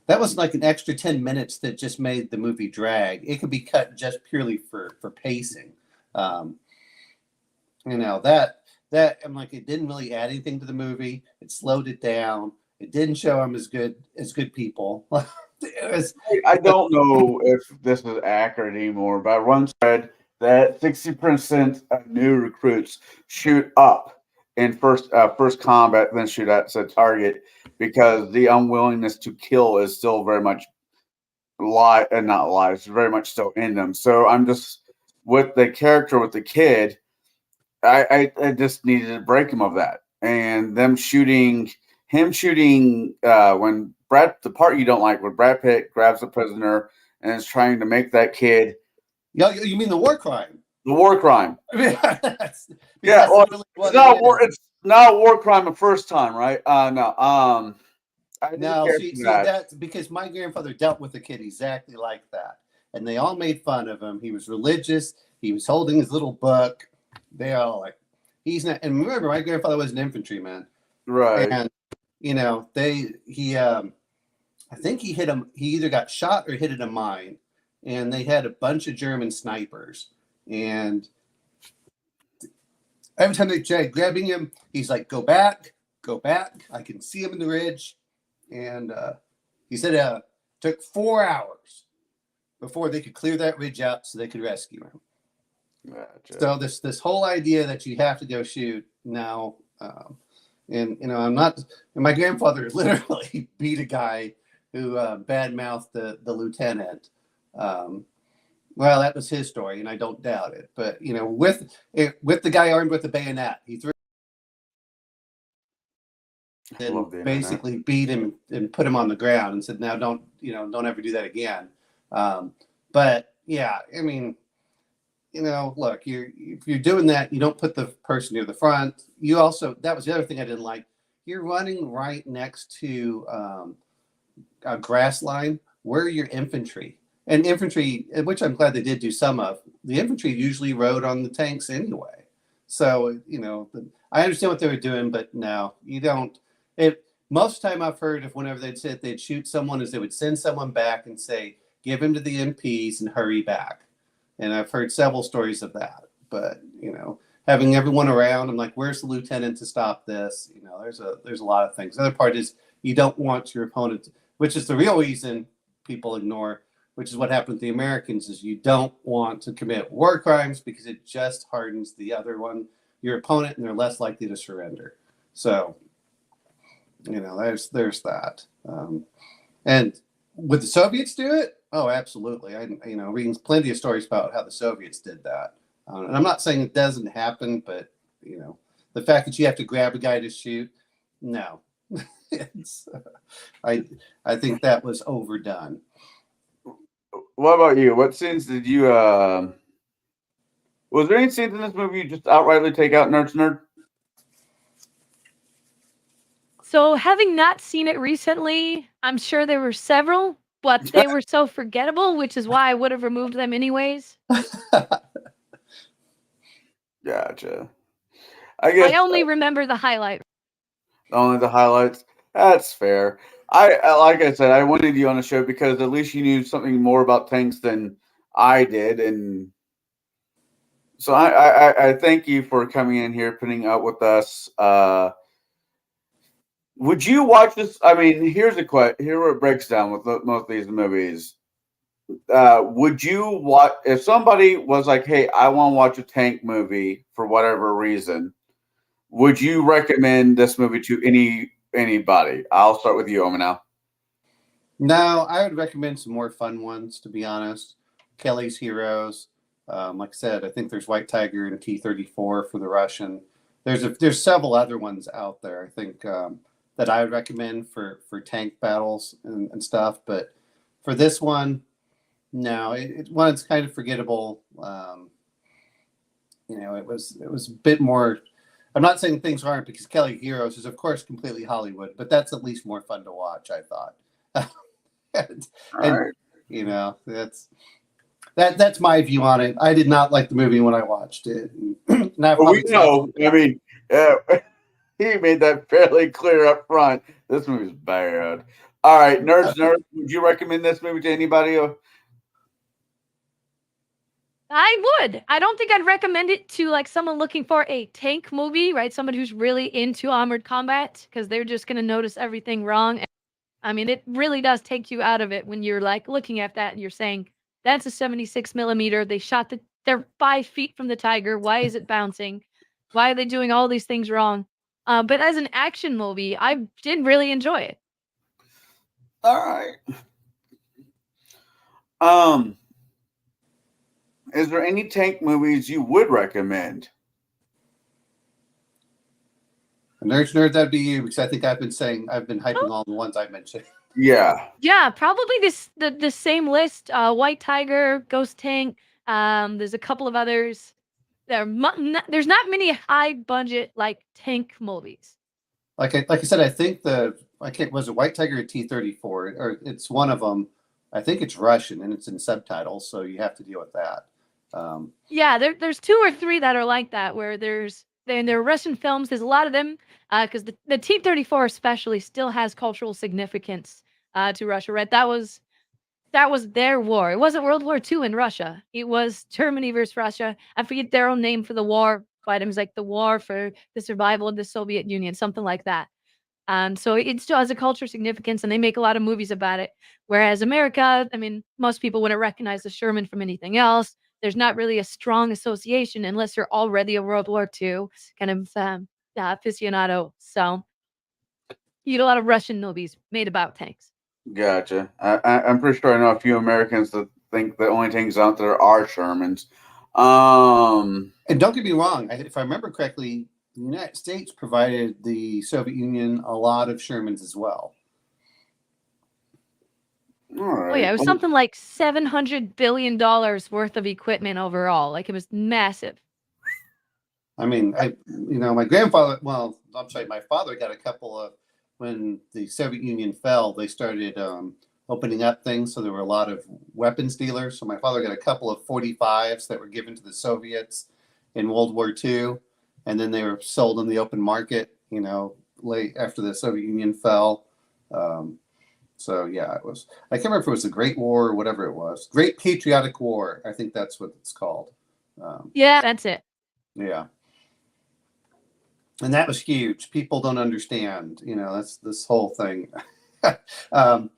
that was like an extra 10 minutes that just made the movie drag. It could be cut just purely for pacing. That I'm like, it didn't really add anything to the movie. It slowed it down. It didn't show them as good people. I don't know if this is accurate anymore, but I once read that 60% of new recruits shoot up in first combat, then shoot at a target because the unwillingness to kill is still very much it's very much still in them. So I'm just with the character with the kid. I just needed to break him of that, and him shooting when the part you don't like when Brad Pitt grabs the prisoner and is trying to make that kid. You mean the war crime? The war crime. Yeah, well, it's not a war crime the first time, right? No. That's because my grandfather dealt with a kid exactly like that, and they all made fun of him. He was religious. He was holding his little book. They all like, he's not. And remember, my grandfather was an infantryman, right? And I think he hit him. He either got shot or hit in a mine, and they had a bunch of German snipers. And every time they tried grabbing him, he's like, "Go back, go back." I can see him in the ridge, and he said it took 4 hours before they could clear that ridge out so they could rescue him. Gotcha. So this whole idea that you have to go shoot now, and I'm not. And my grandfather literally beat a guy who badmouthed the lieutenant. Well, that was his story, and I don't doubt it. But with the guy armed with the bayonet, he threw and basically beat him and put him on the ground and said, "Now don't ever do that again." But yeah, look, if you're doing that, you don't put the person near the front. You also, that was the other thing I didn't like. You're running right next to a grass line. Where are your infantry? And infantry, which I'm glad they did do some of, the infantry usually rode on the tanks anyway. So, I understand what they were doing, but no, you don't. Most of the time I've heard of whenever they'd say they'd shoot someone is they would send someone back and say, give him to the MPs and hurry back. And I've heard several stories of that. But, having everyone around, I'm like, where's the lieutenant to stop this? There's a lot of things. The other part is you don't want your opponent, which is the real reason people ignore, which is what happened with the Americans, is you don't want to commit war crimes because it just hardens the other one, your opponent, and they're less likely to surrender. So, there's that. And would the Soviets do it? Oh, absolutely. Reading plenty of stories about how the Soviets did that. And I'm not saying it doesn't happen, but, the fact that you have to grab a guy to shoot, no. I think that was overdone. What about you? What scenes did you was there any scenes in this movie you just outrightly take out, nerd? So having not seen it recently, I'm sure there were several, but they were so forgettable, which is why I would have removed them anyways. Gotcha. I guess I only remember the highlight. Only the highlights. That's fair. Like I said, I wanted you on the show because at least you knew something more about tanks than I did, and so I thank you for coming in here, putting up with us. Would you watch this? I mean, here's a question. Here where it breaks down with most of these movies. Would you watch if somebody was like, "Hey, I want to watch a tank movie for whatever reason"? Would you recommend this movie to anybody? I'll start with you, Omanal. No, I would recommend some more fun ones, to be honest. Kelly's Heroes. Like I said, I think there's White Tiger and T-34 for the Russian. There's several other ones out there. I think that I would recommend for tank battles and stuff. But for this one, no, one, it's kind of forgettable. It was a bit more. I'm not saying things aren't, because Kelly Heroes is of course completely Hollywood, but that's at least more fun to watch, I thought. and, All that's my view on it. I did not like the movie when I watched it. And well, we know. I mean, he made that fairly clear up front. This movie's bad. All right, nerds. Would you recommend this movie to anybody? I would. I don't think I'd recommend it to like someone looking for a tank movie, right? Someone who's really into armored combat, because they're just going to notice everything wrong. I mean, it really does take you out of it when you're like looking at that and you're saying, that's a 76 millimeter. They shot they're 5 feet from the tiger. Why is it bouncing? Why are they doing all these things wrong? But as an action movie, I did really enjoy it. All right. Is there any tank movies you would recommend? Nerd, that'd be you, because I think I've been hyping all the ones I mentioned. Yeah, probably the same list. White Tiger, Ghost Tank. There's a couple of others. There's not many high budget like tank movies. Like I said, I think was it White Tiger or T-34, or it's one of them. I think it's Russian and it's in subtitles, so you have to deal with that. Yeah, there's 2 or 3 that are like that, where they're Russian films. There's a lot of them, because the T-34 especially still has cultural significance to Russia, right? That was their war. It wasn't World War II in Russia. It was Germany versus Russia. I forget their own name for the war, but it was like the war for the survival of the Soviet Union, something like that. So it still has a cultural significance, and they make a lot of movies about it. Whereas America, I mean, most people wouldn't recognize the Sherman from anything else. There's not really a strong association unless you're already a World War II kind of aficionado. So you get a lot of Russian movies made about tanks. Gotcha. I'm pretty sure I know a few Americans that think the only tanks out there are Shermans. And don't get me wrong, if I remember correctly, the United States provided the Soviet Union a lot of Shermans as well. All right. Oh yeah, it was something like $700 billion worth of equipment overall. Like, it was massive. I mean, my grandfather. Well, I'm sorry, my father got a couple of, when the Soviet Union fell, they started opening up things, so there were a lot of weapons dealers. So my father got a couple of 45s that were given to the Soviets in World War II, and then they were sold in the open market, late after the Soviet Union fell. So yeah, it was. I can't remember if it was the Great War or whatever it was. Great Patriotic War, I think that's what it's called. Yeah, that's it. Yeah. And that was huge. People don't understand, that's this whole thing. And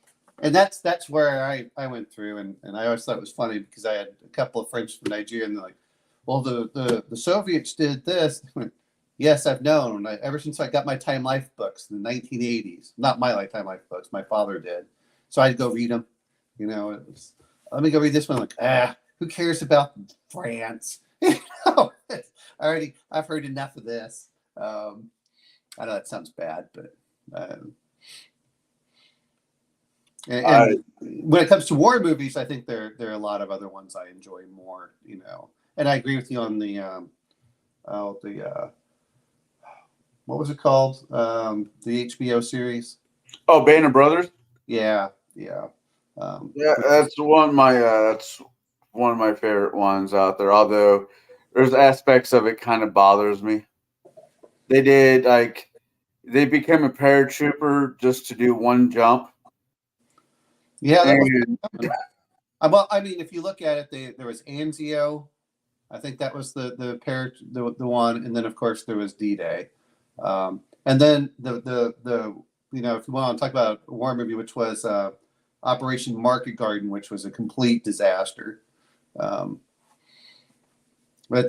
that's where I went through, and I always thought it was funny, because I had a couple of friends from Nigeria, and they're like, well, the Soviets did this. Yes, I've known. Ever since I got my Time Life books in the 1980s. Not my Time Life books, my father did. So I'd go read them. Let me go read this one. Like, who cares about France? I've heard enough of this. I know that sounds bad, but and when it comes to war movies, I think there are a lot of other ones I enjoy more. And I agree with you on the what was it called? The HBO series. Oh, Band of Brothers. Yeah. That's one of my favorite ones out there. Although there's aspects of it kind of bothers me. They did they became a paratrooper just to do one jump. Yeah, that was. And Well, I mean, if you look at it, there was Anzio. I think that was the one, and then of course there was D-Day, and then the if you want to talk about a war movie, which was Operation Market Garden, which was a complete disaster. But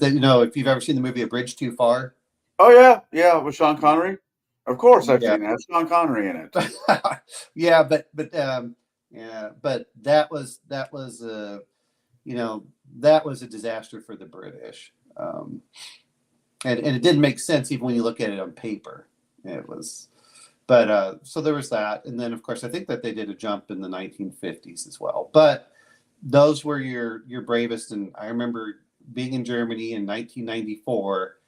then, if you've ever seen the movie A Bridge Too Far. yeah, with Sean Connery. Of course, I've Yeah. seen that. Sean Connery in it. Yeah, but that was that was a disaster for the British, and it didn't make sense even when you look at it on paper. It was, but so there was that, and then of course I think that they did a jump in the 1950s as well. But those were your bravest, and I remember being in Germany in 1994.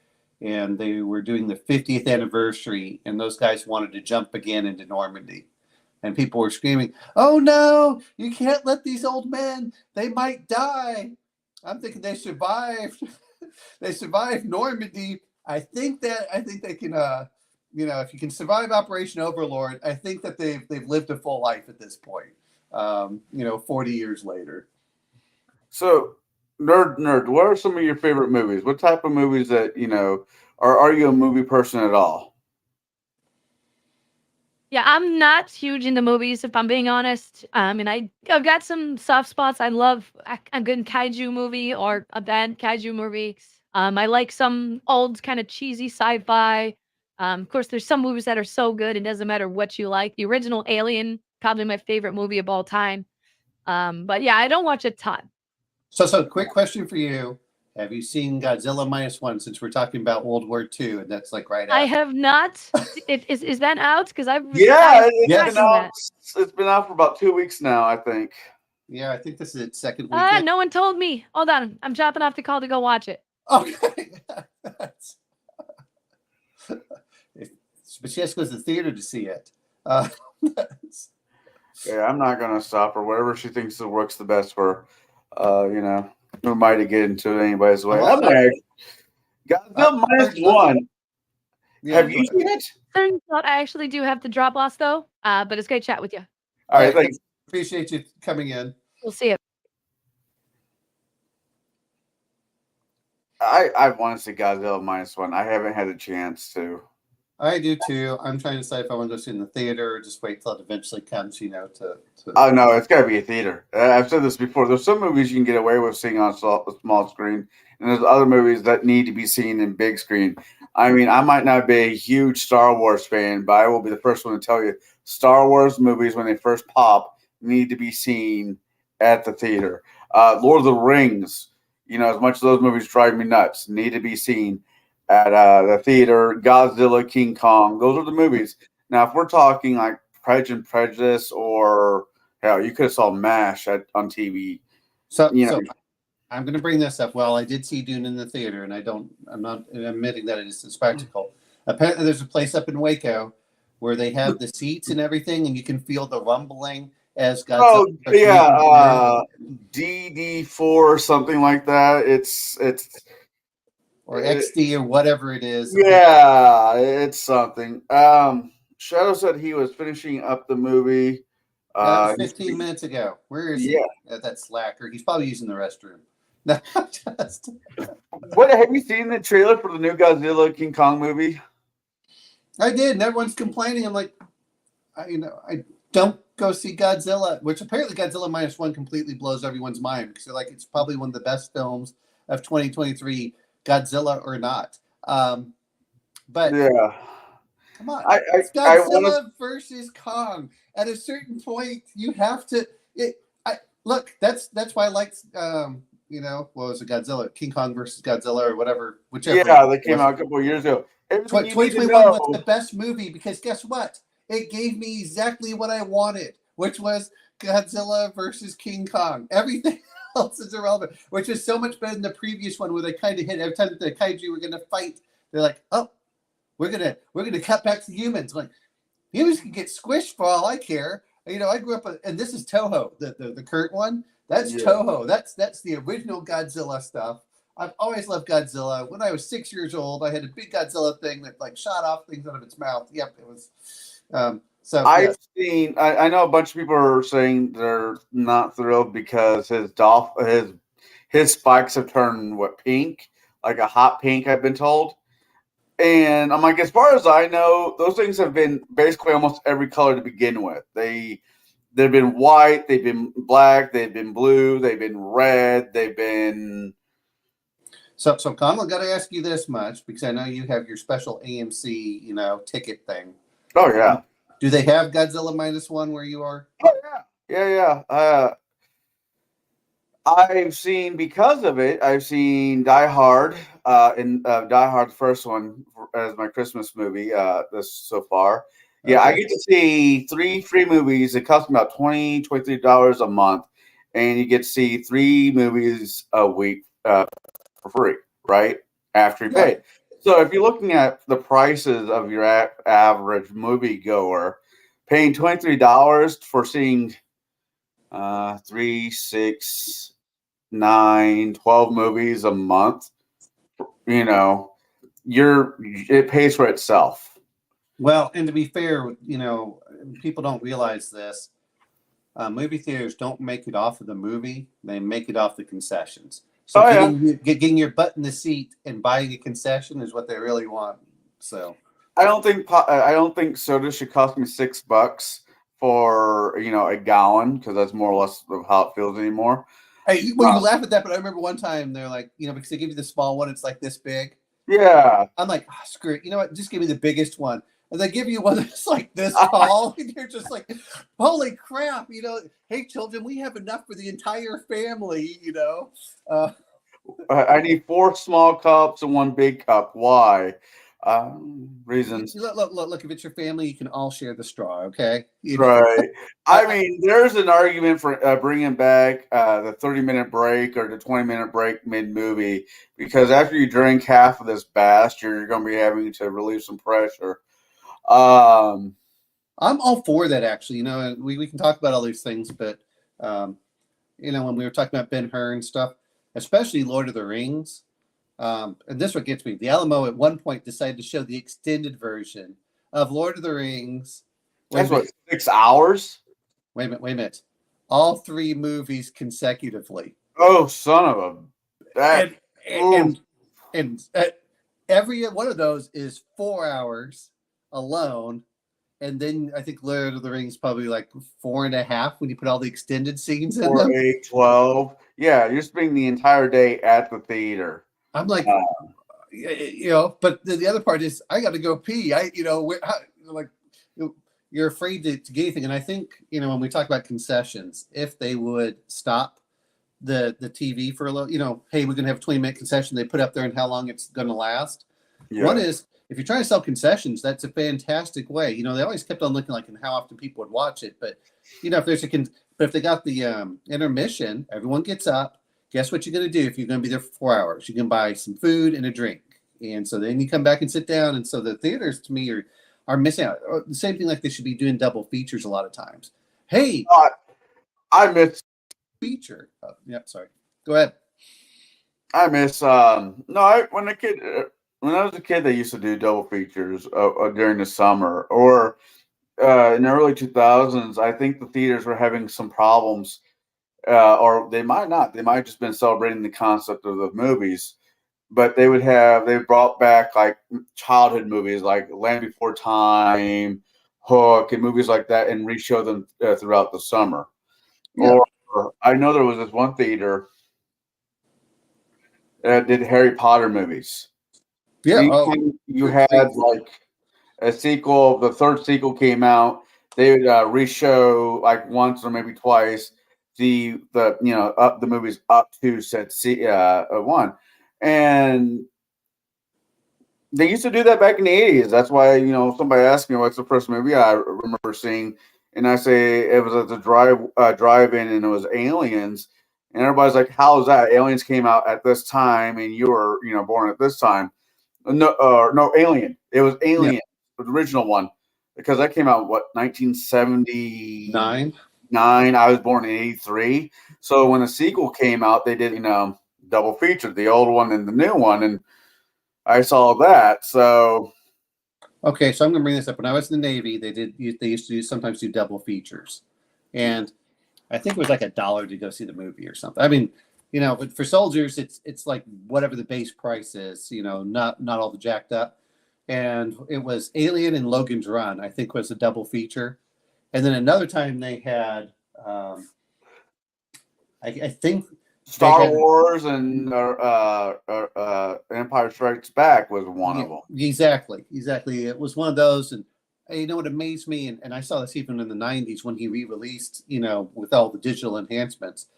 And they were doing the 50th anniversary, and those guys wanted to jump again into Normandy. And people were screaming, "Oh no, you can't let these old men, they might die." I'm thinking they survived. They survived Normandy. I think they can if you can survive Operation Overlord, I think that they've lived a full life at this point. 40 years later. So, nerd, what are some of your favorite movies? What type of movies that are you a movie person at all? Yeah, I'm not huge into movies, if I'm being honest. And I've got some soft spots. I love a good kaiju movie or a bad kaiju movie. I like some old kind of cheesy sci-fi. Of course, there's some movies that are so good it doesn't matter what you like. The original Alien, probably my favorite movie of all time. But yeah, I don't watch a ton. So quick question for you. Have you seen Godzilla -1 since we're talking about World War II? And that's like right I after. have not. Is that out? Because I've Yeah, it's Yes. been out. It's been out for about 2 weeks now, I think. Yeah, I think this is its second weekend. No one told me. Hold on, I'm dropping off the call to go watch it. Okay. But she has to go to the theater to see it. Yeah, I'm not gonna stop her. Whatever she thinks that works the best for her. Who am I to get into anybody's way? I'm there. Godzilla -1. Yeah, Have you seen it? Turns out I actually do have to drop off though. But it's great chat with you. All right, thanks. Appreciate you coming in. We'll see you. I want to see Godzilla -1. I haven't had a chance to. I do too. I'm trying to decide if I want to go see it in the theater or just wait till it eventually comes, to Oh no, it's got to be a theater. I've said this before. There's some movies you can get away with seeing on a small screen, and there's other movies that need to be seen in big screen. I mean, I might not be a huge Star Wars fan, but I will be the first one to tell you Star Wars movies, when they first pop, need to be seen at the theater. Lord of the Rings, as much as those movies drive me nuts, need to be seen at the theater. Godzilla, King Kong, those are the movies. Now, if we're talking like Pride and Prejudice, or hell, you could have saw MASH on TV. So I'm going to bring this up. Well, I did see Dune in the theater, and I'm not admitting that it is a spectacle. Apparently, there's a place up in Waco where they have the seats and everything, and you can feel the rumbling as Godzilla. Oh yeah, DD4 something like that. It's or XD or whatever it is. Yeah, it's something. Shadow said he was finishing up the movie. That was 15 minutes ago. Where is he? That slacker. He's probably using the restroom. No, What, have you seen the trailer for the new Godzilla King Kong movie? I did, and everyone's complaining. I'm like, I don't go see Godzilla, which apparently Godzilla -1 completely blows everyone's mind because they're like, it's probably one of the best films of 2023, Godzilla or not. But yeah, come on, it's Godzilla versus Kong. At a certain point, you have to. Look. That's why I liked. What was it? Godzilla, King Kong versus Godzilla, or whatever. Whichever. Yeah, they came out a couple of years ago. 2021 was the best movie because guess what? It gave me exactly what I wanted, which was Godzilla versus King Kong. Everything else is irrelevant, which is so much better than the previous one where they kind of hit every time that the kaiju were going to fight. They're like, oh, we're gonna cut back to humans. Like humans can get squished for all I care. I grew up, and this is Toho, the current one. That's Toho. That's the original Godzilla stuff. I've always loved Godzilla. When I was 6 years old, I had a big Godzilla thing that like shot off things out of its mouth. Yep, it was. So I've yes. seen. I know a bunch of people are saying they're not thrilled because his spikes have turned pink, like a hot pink. I've been told, and I'm like, as far as I know, those things have been basically almost every color to begin with. They've been white, they've been black, they've been blue, they've been red, they've been. So Con, I got to ask you this much because I know you have your special AMC, ticket thing. Oh yeah. Do they have Godzilla -1 where you are? Oh yeah. I've seen because of it. I've seen Die Hard, Die Hard, the first one, as my Christmas movie. This so far, yeah, Okay. I get to see 3 free movies. It costs me about $23 a month, and you get to see 3 movies a week for free, right after you Yeah. pay. So if you're looking at the prices of your average moviegoer, paying $23 for seeing 3, 6, 9, 12 movies a month, it pays for itself. Well, and to be fair, people don't realize this. Movie theaters don't make it off of the movie; they make it off the concessions. So getting your butt in the seat and buying a concession is what they really want. So I don't think soda should cost me $6 for a gallon, because that's more or less of how it feels anymore. hey, well, you laugh at that, but I remember one time they're like, because they give you the small one, it's like this big. Yeah. I'm like, screw it. You know what? Just give me the biggest one. And they give you one that's like this tall, and you're just like, holy crap, hey, children, we have enough for the entire family, I need 4 small cups and 1 big cup. Why? Reasons. Look, if it's your family, you can all share the straw, okay? Right. I mean, there's an argument for bringing back the 30-minute break or the 20-minute break mid-movie, because after you drink half of this batch, you're going to be having to relieve some pressure. I'm all for that, actually. And we can talk about all these things, but when we were talking about Ben-Hur and stuff, especially Lord of the Rings, and this what gets me. The Alamo at one point decided to show the extended version of Lord of the Rings. That's what, 6 hours? Wait a minute. All 3 movies consecutively. Oh, son of a... And every one of those is 4 hours alone. And then I think Lord of the Rings probably like 4.5 when you put all the extended scenes in 4, them. 8, 12. Yeah, you're spending the entire day at the theater. I'm like, but the other part is I got to go pee. You're afraid to get anything. And I think, when we talk about concessions, if they would stop the TV for a little, hey, we're going to have a 20-minute concession. They put up there and how long it's going to last. Yeah. One is, if you're trying to sell concessions, that's a fantastic way. They always kept on looking like and how often people would watch it. But, if they got the intermission, everyone gets up. Guess what you're going to do if you're going to be there for 4 hours? You can buy some food and a drink. And so then you come back and sit down. And so the theaters, to me, are missing out. The same thing like they should be doing double features a lot of times. Hey, I miss feature. Sorry. Go ahead. I miss when I was a kid, they used to do double features during the summer, or in the early 2000s. I think the theaters were having some problems, or they might not. They might have just been celebrating the concept of the movies. But they brought back like childhood movies like Land Before Time, Hook, and movies like that, and re-show them throughout the summer. Yeah. Or I know there was this one theater that did Harry Potter movies. Yeah. You had like a sequel. The 3rd sequel came out. They would re-show like once or maybe twice the movies up to said 1. And they used to do that back in the 80s. That's why, somebody asked me what's the first movie I remember seeing, and I say it was at the drive-in, and it was Aliens. And everybody's like, "How is that? Aliens came out at this time, and you were, born at this time." No, Alien. It was Alien, the original one, because that came out 1979. I was born in 83. So when the sequel came out, they did, double feature, the old one and the new one, and I saw that. So Okay, so I'm going to bring this up. When I was in the Navy, they used to sometimes do double features, and I think it was like $1 to go see the movie or something. I mean, but for soldiers, it's like whatever the base price is. Not all the jacked up. And it was Alien and Logan's Run, I think, was a double feature. And then another time they had, I think Star Wars and Empire Strikes Back was one of them. Exactly. It was one of those, and what amazed me, and I saw this even in the '90s when he re-released, with all the digital enhancements,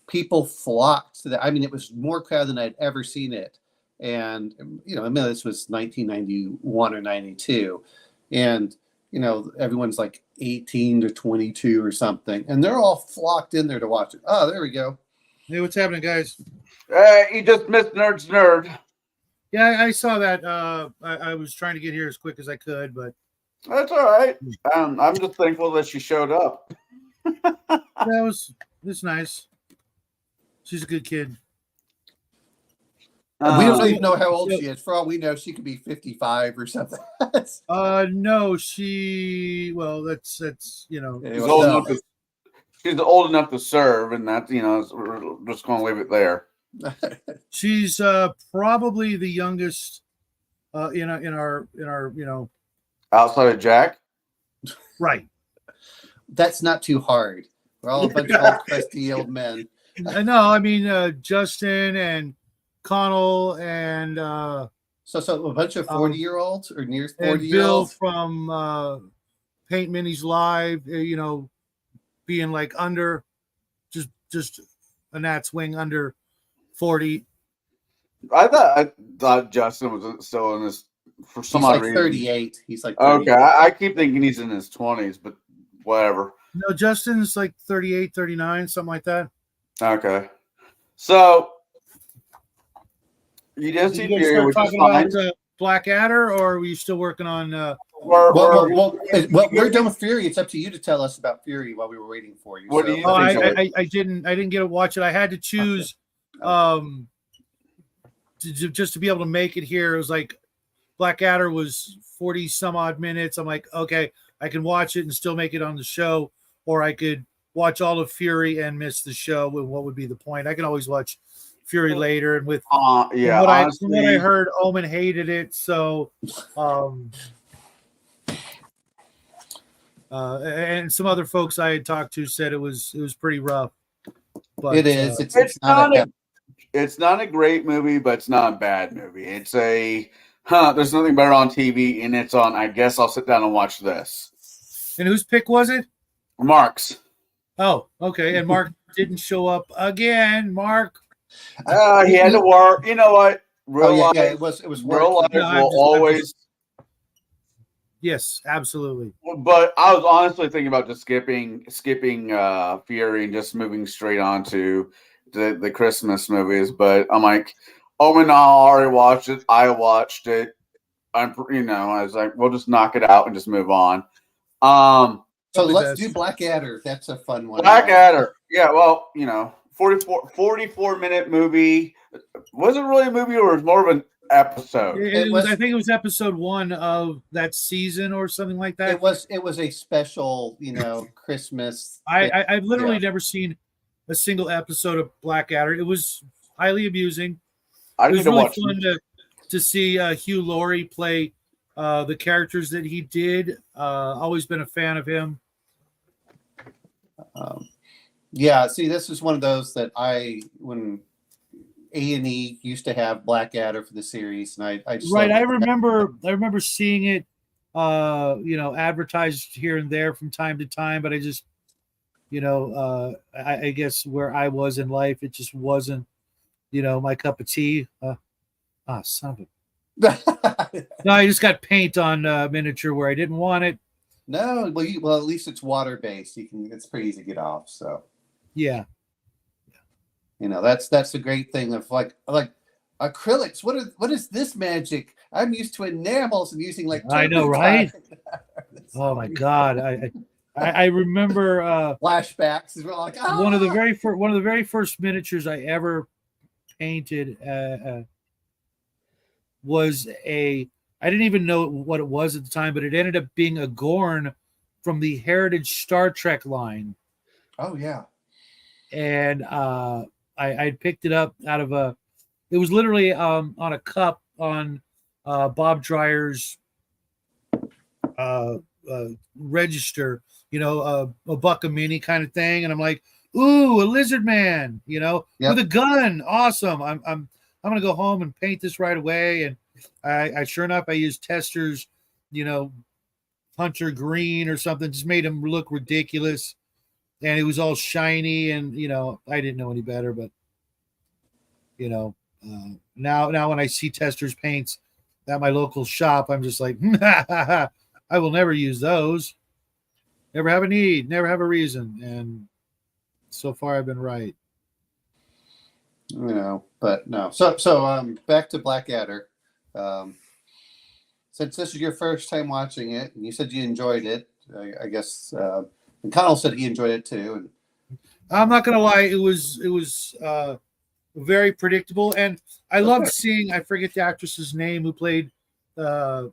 people flocked to that. I mean, it was more crowd than I'd ever seen it, and this was 1991 or 92, and everyone's like 18 to 22 or something, and they're all flocked in there to watch it. Oh, there we go. Hey, what's happening, guys? You just missed Nerd's Nerd. Yeah, I saw that. I was trying to get here as quick as I could, but that's all right. I'm just thankful that she showed up. It's nice. She's a good kid. We don't even know how old she is. For all we know, she could be 55 or something. No, that's she's old enough to serve, and that we're just going to leave it there. She's probably the youngest in our outside of Jack. Right. That's not too hard. We're all a bunch of old crusty old men. No, I mean Justin and Connell and so a bunch of 40-year-olds or near 40-year-olds. Bill from Paint Minis Live, being like under just a gnat's wing under 40. I thought Justin was still in his for some odd reason. 38. He's like 38. Okay. I keep thinking he's in his 20s, but whatever. No, Justin's like 38, 39, something like that. Okay. So you didn't see Fury, which is fine. About Blackadder, or are we still working on? We're done with Fury. It's up to you to tell us about Fury while we were waiting for you. What do you think? I didn't get to watch it. I had to choose just to be able to make it here. It was like Blackadder was 40 some odd minutes. I'm like, okay, I can watch it and still make it on the show, or I could watch all of Fury and miss the show. What would be the point? I can always watch Fury later. And with from what I heard, Omen hated it. So and some other folks I had talked to said it was pretty rough. But it is. It's not a great movie, but it's not a bad movie. It's there's nothing better on TV, and it's on. I guess I'll sit down and watch this. And whose pick was it? Mark's. Oh, okay. And Mark didn't show up again. Mark. He had to work. You know what? Real life. It was real life will always. Yes, absolutely. But I was honestly thinking about just skipping Fury and just moving straight on to the Christmas movies. But I'm like, Omen already watched it. I watched it. I was like, we'll just knock it out and just move on. So let's do Blackadder. That's a fun one. Blackadder. Yeah, well, 44-minute movie. Was it really a movie, or was it more of an episode? I think it was episode 1 of that season or something like that. It was a special, Christmas. I've literally never seen a single episode of Blackadder. It was highly amusing. It was really fun to see Hugh Laurie play the characters that he did. Always been a fan of him. See, this is one of those that when A&E used to have Blackadder for the series, and I just I remember seeing it, advertised here and there from time to time, but I just, I guess where I was in life, it just wasn't, my cup of tea. Son of a. No, I just got paint on miniature where I didn't want it. No, well, at least it's water based. It's pretty easy to get off. So. Yeah. That's a great thing of like acrylics. What is this magic? I'm used to enamels and using like. I know, right? Oh my God, I remember flashbacks. Like, one of the very first miniatures I ever painted was I didn't even know what it was at the time, but it ended up being a Gorn from the Heritage Star Trek line. Oh yeah. And I picked it up out of it was literally on a cup on Bob Dryer's register, a buck a mini kind of thing. And I'm like, ooh, a lizard man, with a gun. Awesome. I'm going to go home and paint this right away. And I sure enough, I used Tester's, Hunter Green or something, just made him look ridiculous. And it was all shiny, and I didn't know any better, but now when I see Tester's paints at my local shop, I'm just like, I will never use those. Never have a need, never have a reason, and so far I've been right. But no. So back to Blackadder. Since this is your first time watching it, and you said you enjoyed it, I guess. And Connell said he enjoyed it too. And I'm not gonna lie, it was very predictable, and I loved seeing. I forget the actress's name who played the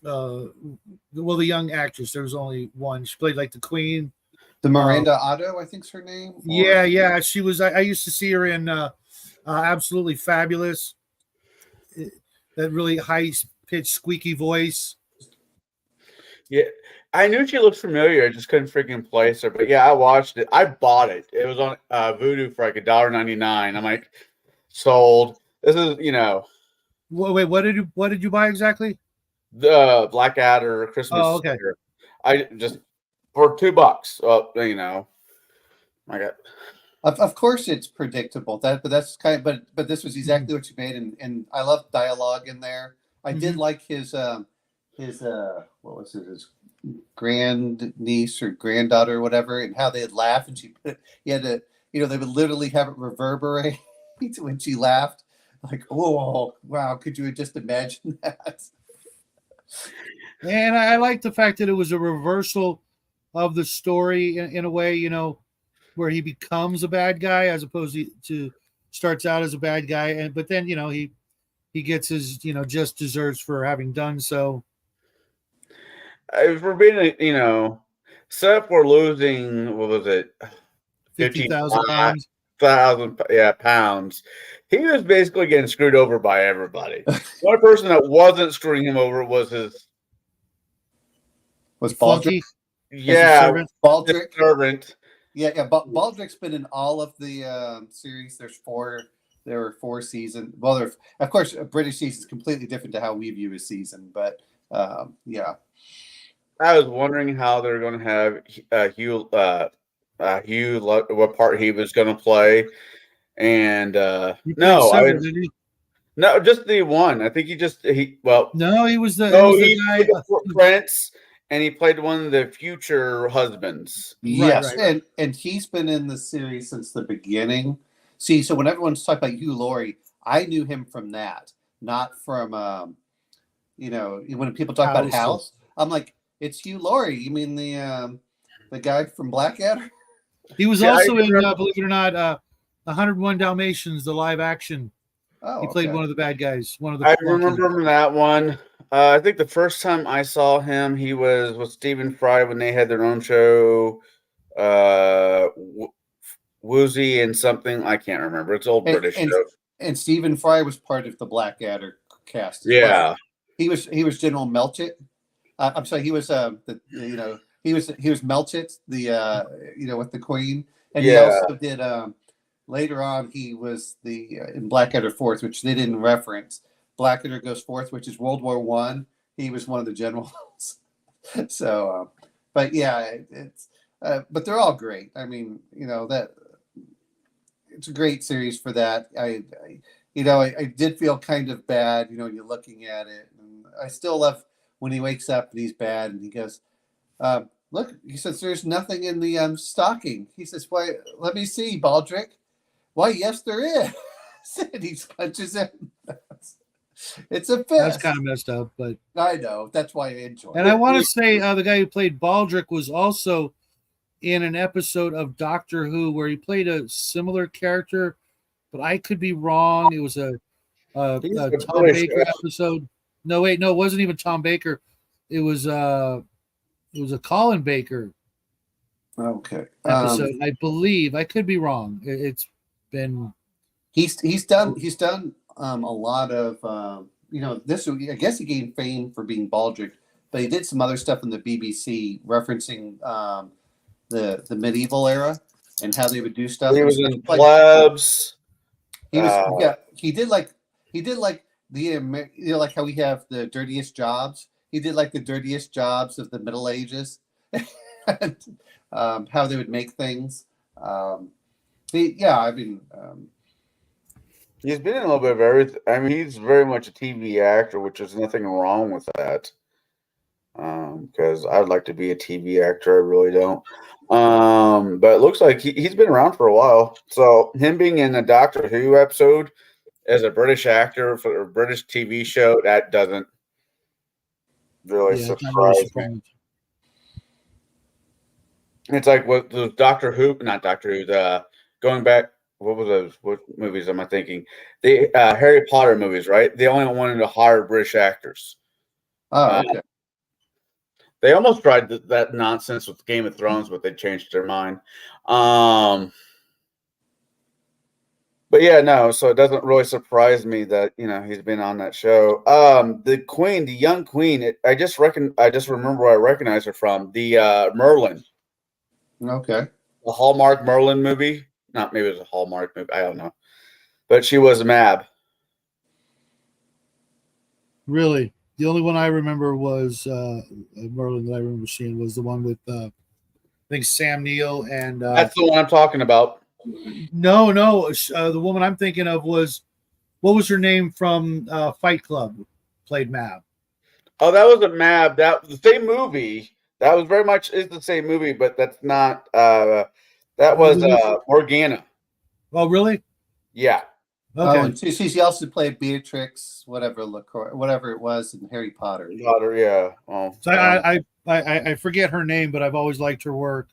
young actress. There was only one. She played like the queen. The Miranda Otto, I think's her name. Yeah. She was. I used to see her in Absolutely Fabulous. That really high pitched, squeaky voice. Yeah, I knew she looked familiar. I just couldn't freaking place her. But yeah, I watched it. I bought it. It was on Vudu for like $1.99. I'm like, sold. This is, Wait, what did you buy exactly? The Blackadder Christmas. Oh, okay. Sticker. I just for $2. I got. Of course, it's predictable. But this was exactly what you made, and I love dialogue in there. I did like his what was it, his grand niece or granddaughter or whatever, and how they'd laugh, and he had to, they would literally have it reverberate when she laughed. Like, oh wow, could you just imagine that? And I like the fact that it was a reversal of the story in a way, where he becomes a bad guy as opposed to starts out as a bad guy, but then he gets his just desserts for having done so. For being except for losing, what was it, 50,000 pounds. Pounds. He was basically getting screwed over by everybody. The only person that wasn't screwing him over was Baldric. Yeah, Baldric. Servant. Yeah. Baldric's been in all of the series. There were 4 seasons. Well, of course, a British season is completely different to how we view a season, but yeah. I was wondering how they're going to have Hugh, what part he was going to play, and no, just the one. I think he was the guy, Prince, and he played one of the future husbands. Yes, right. And he's been in the series since the beginning. See, so when everyone's talking about Hugh Laurie, I knew him from that, not from when people talk about House, I'm like, it's Hugh Laurie. You mean the guy from Blackadder? He was also in, believe it or not, 101 Dalmatians, the live action. Oh, he played one of the bad guys. I remember him from that one. I think the first time I saw him, he was with Stephen Fry when they had their own show, Woozy and something. I can't remember. It's old British show. And Stephen Fry was part of the Blackadder cast. Yeah, he was General Melchett. I'm sorry, he was he was Melchett, with the Queen, and he also did. Later on, he was in Blackadder Fourth, which they didn't reference. Blackadder Goes Forth, which is World War I. He was one of the generals. So, but yeah, but they're all great. I mean, that it's a great series for that. I did feel kind of bad, when you're looking at it, and I still love when he wakes up and he's bad, and he goes, "Look," he says, "there's nothing in the stocking." He says, "Why? Let me see, Baldric." "Why, yes, there is." And he punches him. It's a fist. That's kind of messed up, but I know. That's why I enjoy it. And I want to say the guy who played Baldric was also in an episode of Doctor Who where he played a similar character but I could be wrong. It was a He's Tom really Baker good. episode. No, wait, no, it wasn't even Tom Baker. It was a Colin Baker Okay. episode, I believe. I could be wrong. It's been He's done a lot of this. I guess he gained fame for being Baldric, but he did some other stuff in the BBC referencing the medieval era and how they would do stuff. He was And in like, Plebs. he was Uh, yeah. He did like the like how we have the dirtiest jobs. He did like the dirtiest jobs of the Middle Ages, and how they would make things. He's been in a little bit of everything. I mean, he's very much a TV actor, which is nothing wrong with that. Because I'd like to be a TV actor. I really don't. But it looks like he's been around for a while. So him being in a Doctor Who episode as a British actor for a British TV show, that doesn't really it's not really surprise me. surprising. It's like what the Doctor Who, not Doctor Who, going back, what was those? What movies am I thinking? The Harry Potter movies, right? They only wanted to hire British actors. Oh, okay. They almost tried that nonsense with Game of Thrones, but they changed their mind. But yeah, no. So it doesn't really surprise me that he's been on that show. The Queen, the young Queen. I just remember where I recognize her from. The Merlin. Okay. The Hallmark Merlin movie. Not maybe it was a Hallmark movie. I don't know. But she was Mab. Really, the only one I remember was Merlin that I remember seeing was the one with I think Sam Neill and That's the one I'm talking about. no, the woman I'm thinking of was what was her name from Fight Club? Played Mab. Oh, that wasn't Mab. That was the same movie. That was very much is the same movie, but that's not. That was Morgana. Oh, really? Yeah. Okay. Oh, and she also played Beatrix, whatever it was in Harry Potter. Daughter, yeah. Oh, So I forget her name, but I've always liked her work.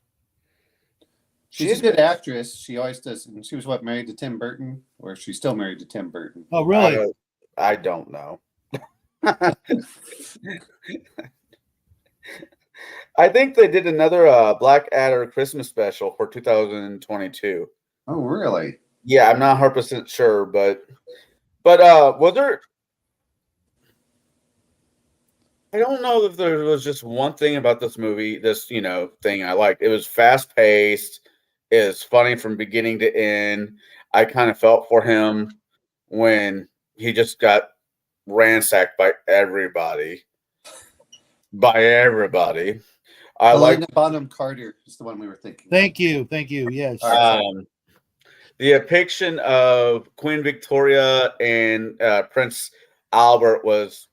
She's a good actress. She always does. And she was married to Tim Burton, or she's still married to Tim Burton. Oh, really? I don't know. I think they did another Blackadder Christmas special for 2022. Oh, really? Yeah, I'm not 100% sure, but was there? I don't know if there was just one thing about this movie, this thing I liked. It was fast paced. It was funny from beginning to end. I kind of felt for him when he just got ransacked by everybody. Helena Bonham Carter is the one we were thinking. Thank you. Yes. The depiction of Queen Victoria and Prince Albert was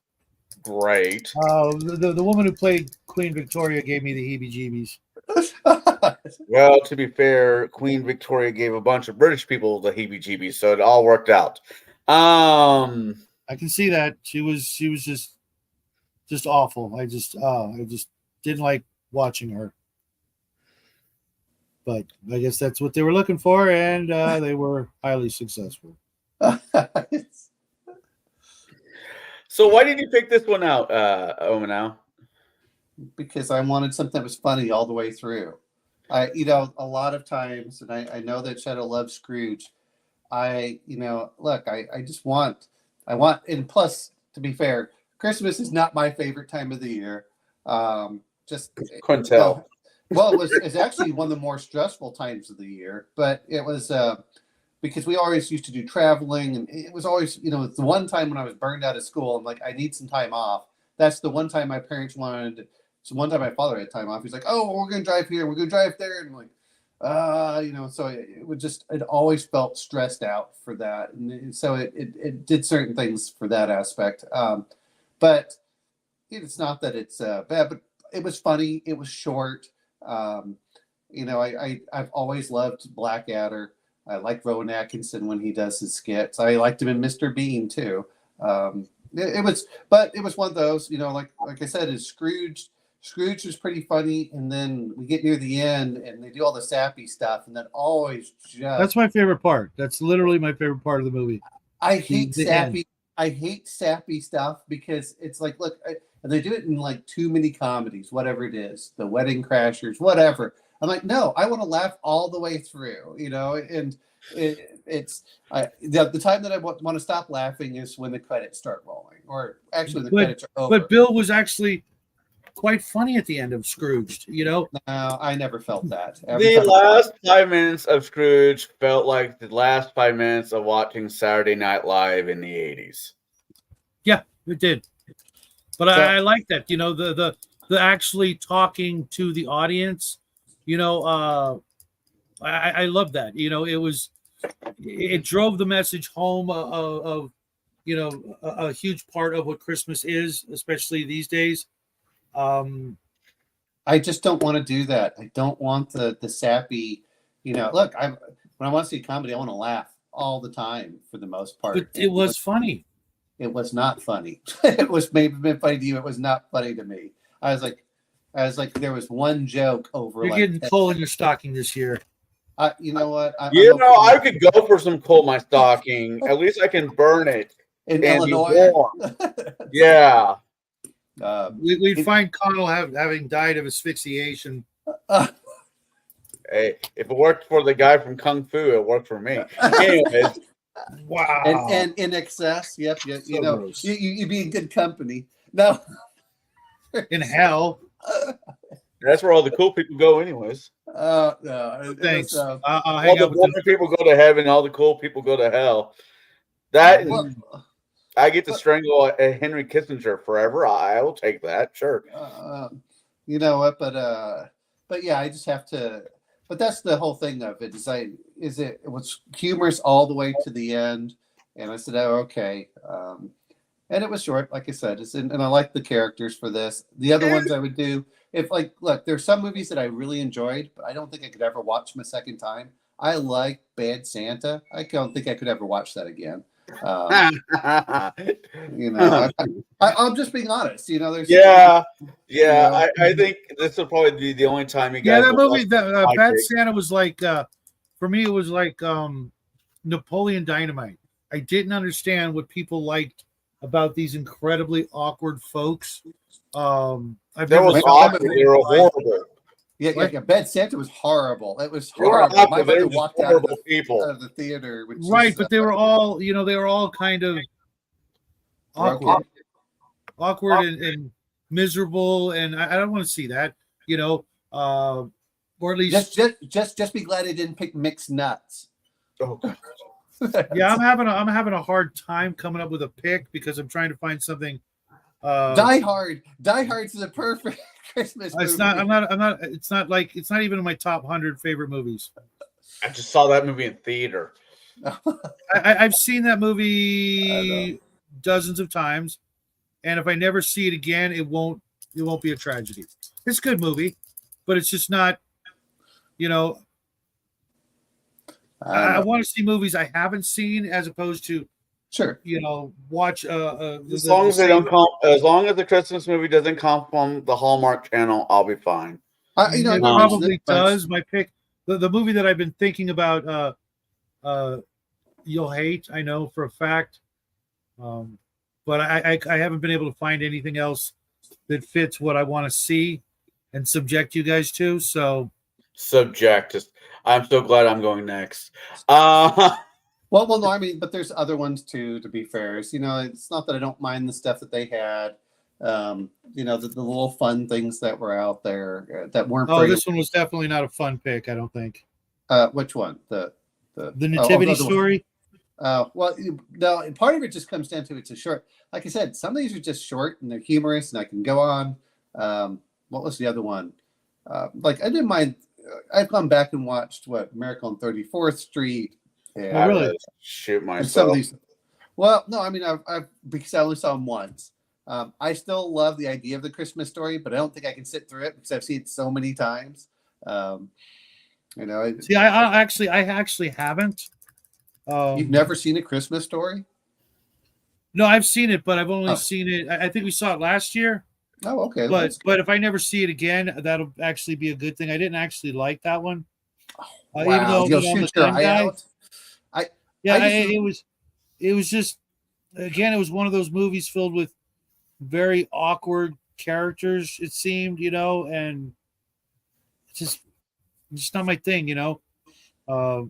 great. The woman who played Queen Victoria gave me the heebie-jeebies. Well, to be fair, Queen Victoria gave a bunch of British people the heebie-jeebies, so it all worked out. I can see that she was just awful. I just didn't like watching her. But I guess that's what they were looking for, and they were highly successful. So why did you pick this one out, Omanau? Because I wanted something that was funny all the way through. A lot of times, and I know that Shadow loves Scrooge. I just want, and plus, to be fair, Christmas is not my favorite time of the year. Couldn't tell. Well, it's actually one of the more stressful times of the year, but it was because we always used to do traveling, and it was always, it's the one time when I was burned out of school. I'm like, I need some time off. That's the one time my parents wanted. So one time my father had time off. He's like, oh, we're going to drive here. We're going to drive there. And I'm like, so it always felt stressed out for that. And so it did certain things for that aspect. But it's not that it's bad, but it was funny. It was short. I've always loved Blackadder. I like Rowan Atkinson when he does his skits. I liked him in Mr. Bean too. It was one of those, like I said, is Scrooge Scrooge was pretty funny, and then we get near the end, and they do all the sappy stuff, and then always just That's my favorite part. That's literally my favorite part of the movie. I hate the sappy. end. I hate sappy stuff because it's like, look, and they do it in like too many comedies, whatever it is, The Wedding Crashers, whatever. I'm like, no, I want to laugh all the way through, and the time that I want to stop laughing is when the credits start rolling, or actually the credits are over. But Bill was actually quite funny at the end of Scrooged, No, I never felt that. The last 5 minutes of Scrooge felt like the last 5 minutes of watching Saturday Night Live in the 80s. Yeah, it did. But I like that, the actually talking to the audience, I love that. It drove the message home of a huge part of what Christmas is, especially these days. I just don't want to do that. I don't want the sappy, look, when I want to see comedy, I want to laugh all the time for the most part. But it was funny. It was not funny. It was maybe been funny to you. It was not funny to me. I was like, there was one joke over. You're getting coal in your stocking this year. You know what? I could go for some coal in my stocking. At least I can burn it in and Illinois. Yeah. We'd find Connell having died of asphyxiation. Hey, if it worked for the guy from Kung Fu, it worked for me. Anyways. Wow. And in excess, yep. So you'd be in good company. No. In hell. That's where all the cool people go, anyways. No. Thanks. All hang out the people go to heaven, all the cool people go to hell. That I get to strangle Henry Kissinger forever. I will take that, sure. You know what? But yeah, I just have to. But that's the whole thing of it. It was humorous all the way to the end, and I said, "Oh, okay." And it was short, like I said. And I like the characters for this. The other ones I would do look, there's some movies that I really enjoyed, but I don't think I could ever watch them a second time. I like Bad Santa. I don't think I could ever watch that again. I'm just being honest. There's I think this will probably be the only time you guys. Yeah, that movie, Bad Santa was like for me. It was like Napoleon Dynamite. I didn't understand what people liked about these incredibly awkward folks. They were horrible. Yeah, Bad Santa was horrible. It was horrible. My mother walked out of the theater. Right, but they were all, they were all kind of awkward and miserable, and I don't want to see that, or at least just be glad I didn't pick Mixed Nuts. Oh God. Yeah, I'm having a hard time coming up with a pick because I'm trying to find something. Die Hard. Die Hard's the perfect Christmas movie. It's not. It's not even in my top 100 favorite movies. I just saw that movie in theater. I've seen that movie dozens of times, and if I never see it again, it won't be a tragedy. It's a good movie, but it's just not. I want to see movies I haven't seen as opposed to. Sure. Watch as long as the Christmas movie doesn't come from the Hallmark Channel, I'll be fine. It probably does. My pick, the movie that I've been thinking about, you'll hate. I know for a fact, but I haven't been able to find anything else that fits what I want to see and subject you guys to. So I'm so glad I'm going next. Well, no, I mean, but there's other ones too. To be fair, it's not that I don't mind the stuff that they had. The little fun things that were out there that weren't. Oh, this one was definitely not a fun pick. I don't think. Which one? The Nativity Story. Well, no. Part of it just comes down to it's a short. Like I said, some of these are just short and they're humorous, and I can go on. What was the other one? I didn't mind. I've gone back and watched Miracle on 34th Street. Yeah, oh, really? Shoot myself. Some of these, well, no, I mean, I've because I only saw them once. I still love the idea of the Christmas Story, but I don't think I can sit through it because I've seen it so many times. See, I actually haven't. You've never seen A Christmas Story? No, I've seen it, but I've only seen it. I think we saw it last year. Oh, okay. But if I never see it again, that'll actually be a good thing. I didn't actually like that one. Wow, Even though you'll I'm a shoot your Sun eye guy. out. It was just, again, it was one of those movies filled with very awkward characters, it seemed, and it's just not my thing, I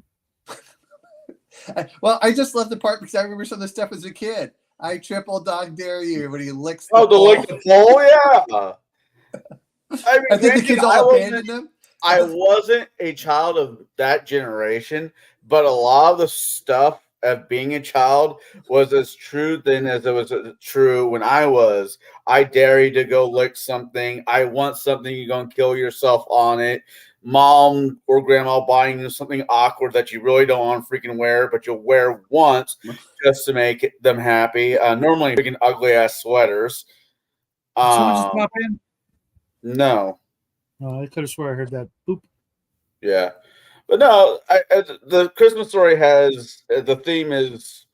just love the part because I remember some of the stuff as a kid. I triple dog dare you when he licks. The lick the pole, yeah. I mean, I think the kids all abandoned him. I wasn't a child of that generation, but a lot of the stuff of being a child was as true then as it was true when I was. I dare you to go lick something. I want something. You're going to kill yourself on it. Mom or grandma buying you something awkward that you really don't want to freaking wear, but you'll wear once just to make them happy. Normally, freaking ugly ass sweaters. Did someone just pop in? No. Oh, I could have swore I heard that. Boop. Yeah. But no, the Christmas Story has the theme is,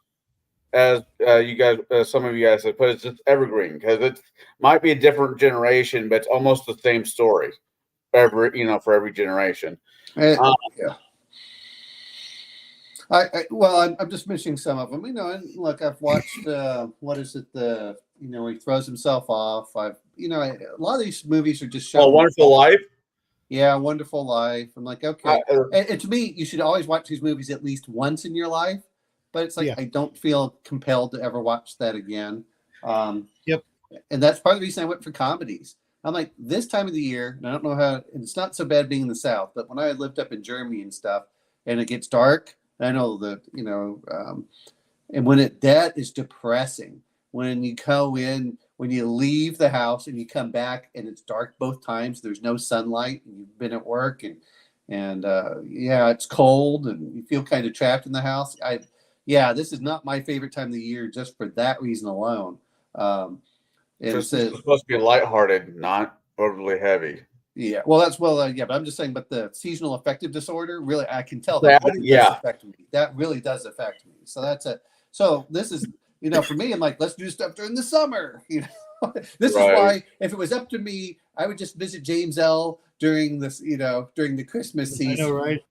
as you guys, some of you guys have put, it's just evergreen because it might be a different generation, but it's almost the same story for every generation. Yeah. I'm just missing some of them. And look, I've watched what is it? He throws himself off. A lot of these movies are just showing. Oh, Wonderful Life. Yeah, Wonderful Life. I'm like, okay. And to me, you should always watch these movies at least once in your life. But it's like I don't feel compelled to ever watch that again. Yep. And that's part of the reason I went for comedies. I'm like, this time of the year, and I don't know how, and it's not so bad being in the South, but when I lived up in Germany and stuff, and it gets dark, I know that, and that is depressing. When you go in, when you leave the house and you come back and it's dark both times, there's no sunlight, and you've been at work, and it's cold, and you feel kind of trapped in the house. This is not my favorite time of the year just for that reason alone. It's supposed to be lighthearted, not overly heavy. Yeah, but I'm just saying, but the seasonal affective disorder, really, I can tell that really does affect me. That really does affect me. So this is, for me, I'm like, let's do stuff during the summer. This is why, if it was up to me, I would just visit James L. during this, during the Christmas season. I know, right?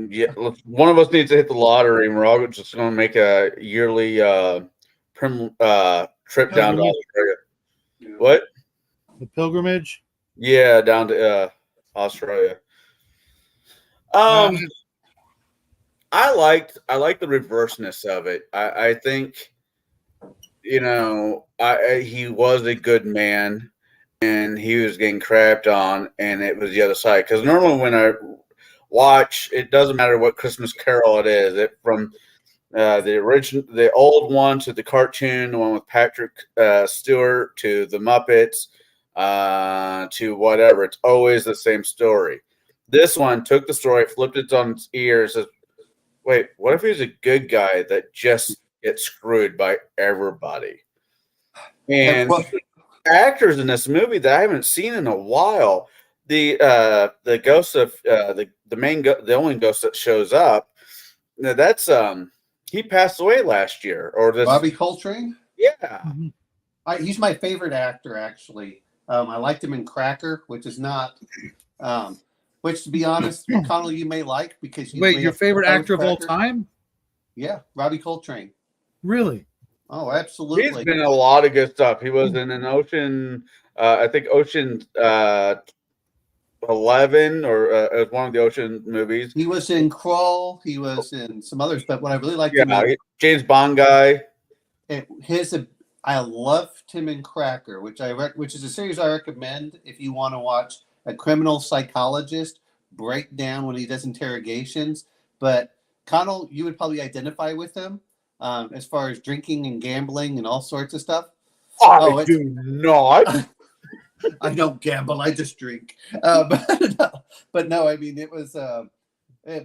Yeah, one of us needs to hit the lottery, and we're all just going to make a yearly trip down to Australia. Yeah. What? The pilgrimage? Yeah, down to Australia. I like the reverseness of it. I think he was a good man, and he was getting crapped on, and it was the other side. Because normally when I watch, it doesn't matter what Christmas Carol it is. From the old one to the cartoon, the one with Patrick Stewart, to the Muppets, to whatever. It's always the same story. This one took the story, flipped it on its ear, says, wait, what if he's a good guy that just gets screwed by everybody? And actors in this movie that I haven't seen in a while, the ghost of the only ghost that shows up, that's he passed away last year, or this Bobby Coltrane. Yeah, he's my favorite actor, actually. I liked him in Cracker, which is not, which to be honest, Connell, you may like because your favorite actor of all time? Yeah, Robbie Coltrane. Really? Oh, absolutely. He's been in a lot of good stuff. He was in an Ocean, I think Ocean 11, or it was one of the Ocean movies. He was in Crawl. He was in some others, but what I really liked him in, James Bond guy. I loved him in Cracker, which is a series I recommend if you want to watch a criminal psychologist break down when he does interrogations. But Connell, you would probably identify with him as far as drinking and gambling and all sorts of stuff. I do not. I don't gamble. I just drink. But no, I mean, it was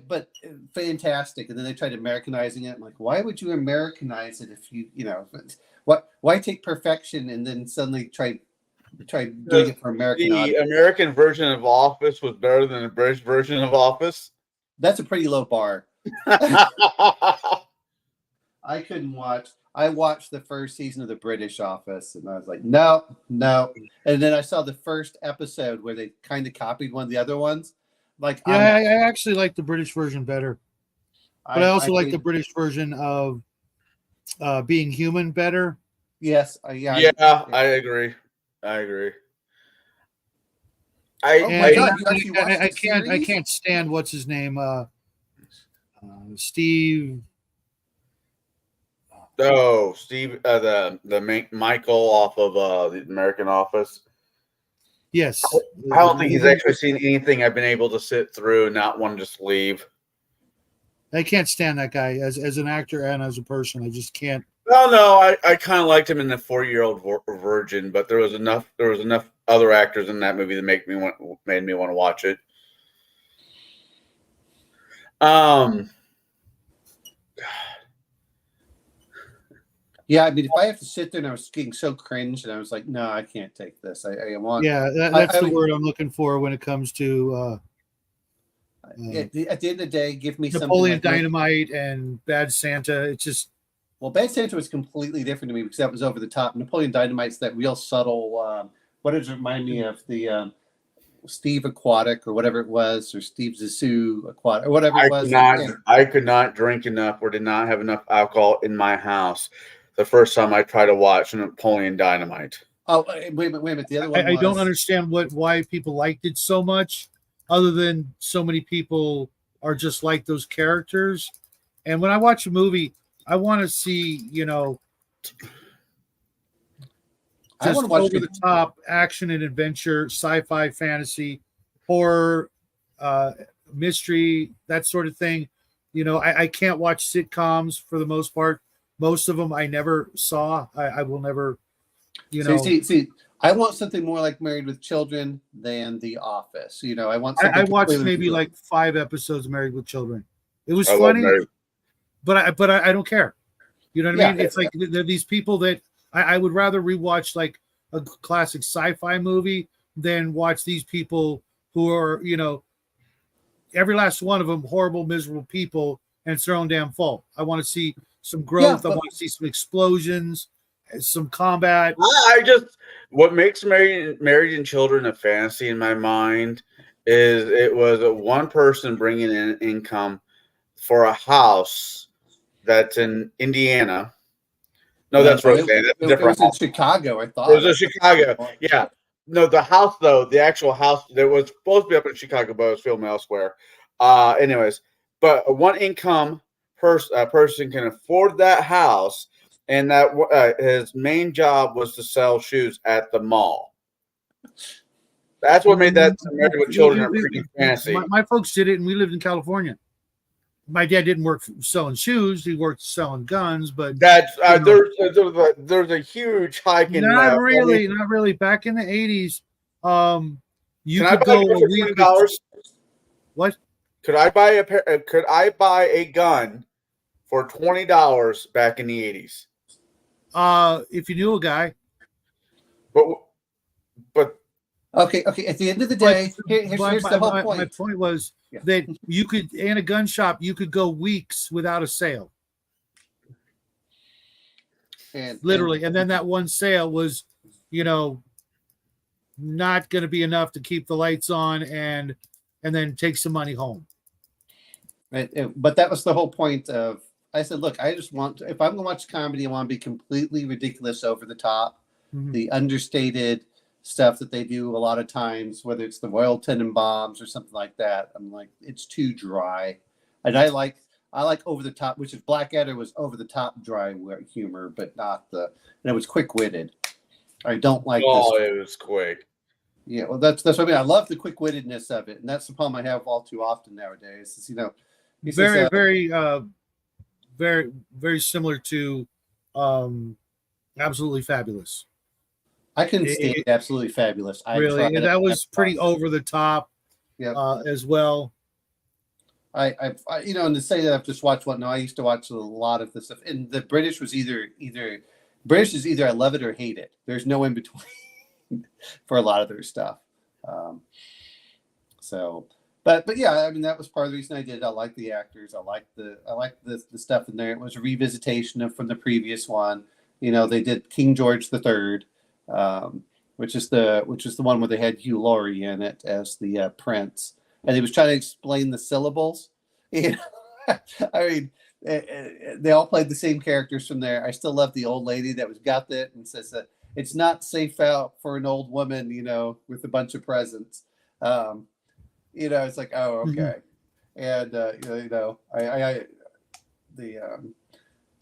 but fantastic. And then they tried Americanizing it. I'm like, why would you Americanize it if why take perfection and then suddenly try doing it for American The audience? American version of Office was better than the British version of Office. That's a pretty low bar. I couldn't watch. I watched the first season of The British Office, and I was like, no, no. And then I saw the first episode where they kind of copied one of the other ones. Like, Yeah, I'm out. I actually like the British version better, but I also like the think- British version of Being Human better. Yes, Yeah, I agree. I agree. Oh And, my God, and you actually watched I the can't series? stand what's his name, Steve. Oh, Steve, Michael off of the American Office. Yes, I don't think he's actually seen anything I've been able to sit through and not want to just leave. I can't stand that guy as an actor and as a person. I just can't. No, I kind of liked him in the 4-Year-Old Virgin, but there was enough other actors in that movie that made me want to watch it. Yeah, I mean, if I have to sit there and I was getting so cringe, and I was like, no, I can't take this. I want. Yeah, that's I the mean- word I'm looking for when it comes to At the end of the day, give me Napoleon something like Dynamite and Bad Santa. It's just Well, Bad Santa was completely different to me because that was over the top. Napoleon Dynamite's that real subtle. What does it remind me of? The Steve Aquatic or whatever it was, or Steve Zissou Aquatic or whatever it was. I could not drink enough or did not have enough alcohol in my house the first time I tried to watch Napoleon Dynamite. Oh, wait a minute. The other one I don't was- understand why people liked it so much, other than so many people are just like those characters. And when I watch a movie, I want to see, I just want to watch over the top action and adventure, sci-fi, fantasy, horror, mystery, that sort of thing. I can't watch sitcoms for the most part. Most of them I never saw. I will never, See, I want something more like Married with Children than The Office. I want. I watched completely maybe different. like 5 episodes of Married with Children. It was I love funny, Mary. but I don't care. You know what I Yeah, mean? It's like there are these people that I would rather rewatch like a classic sci-fi movie than watch these people who are, every last one of them horrible, miserable people, and it's their own damn fault. I want to see some growth. I want to see some explosions, some combat. What makes Married and Children a fantasy in my mind is it was one person bringing in income for a house that's in Indiana. No, that's Roseanne. That's a It different was in house. Chicago. I thought It was in Chicago. Yeah. No, the house though, the actual house that was supposed to be up in Chicago, but it was filmed elsewhere. Anyways, but one income person can afford that house, and that his main job was to sell shoes at the mall. That's what made that Married with Children a freaking fantasy. My folks did it, and we lived in California. My dad didn't work selling shoes; he worked selling guns. But That's there's a huge hike in. Not really. Back in the 80s, you Can could I buy go a gun a for week. $20? What? Could I buy a gun for $20 back in the 80s? If you knew a guy. But Okay. At the end of the day, here's the whole point. My point was Yeah. that you could, in a gun shop, you could go weeks without a sale, literally. And then that one sale was, not going to be enough to keep the lights on and then take some money home. But that was the whole point of. I said, look, I just want. If I'm going to watch comedy, I want to be completely ridiculous, over the top, Mhm. the understated stuff that they do a lot of times, whether it's the Royal Tenenbaums or something like that. I'm like, it's too dry, and I like over the top, which is Blackadder was over the top dry humor, but not and it was quick witted. I don't like this. it was quick. Yeah, well, that's what I mean. I love the quick wittedness of it, and that's the problem I have all too often nowadays. Is, he says, Very, very similar to Absolutely Fabulous. I couldn't stand Absolutely Fabulous. Really, and that was pretty over the top. Yeah. As well. I and to say that I've just watched I used to watch a lot of this stuff, and the British was either British is either I love it or hate it. There's no in between for a lot of their stuff. So, But yeah, I mean that was part of the reason I did. I like the actors. I like the stuff in there. It was a revisitation of from the previous one. You know, they did King George III, which is the one where they had Hugh Laurie in it as the prince, and he was trying to explain the syllables. You know, I mean, they all played the same characters from there. I still love the old lady that was got that and says that it's not safe out for an old woman, you know, with a bunch of presents. You know, it's like, oh, okay. And I the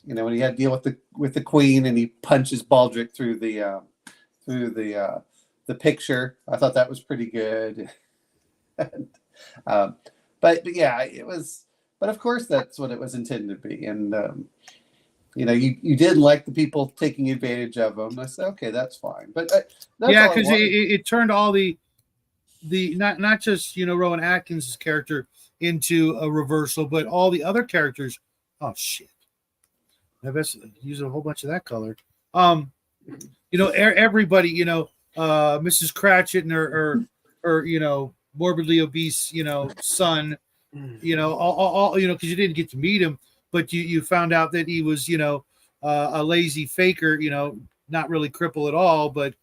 you know, when he had to deal with the queen and he punches Baldric through the picture, I thought that was pretty good. And, but yeah, it was. But of course, that's what it was intended to be. And you know, you didn't like the people taking advantage of them. I said, okay, that's fine. But yeah, because it turned all the not just, you know, Rowan Atkins's character into a reversal, but all the other characters. Oh shit! I best use a whole bunch of that color. You know, everybody, you know, Mrs. Cratchit and her you know, morbidly obese, you know, son, you know, all you know, because you didn't get to meet him, but you found out that he was, you know, a lazy faker, you know, not really crippled at all, but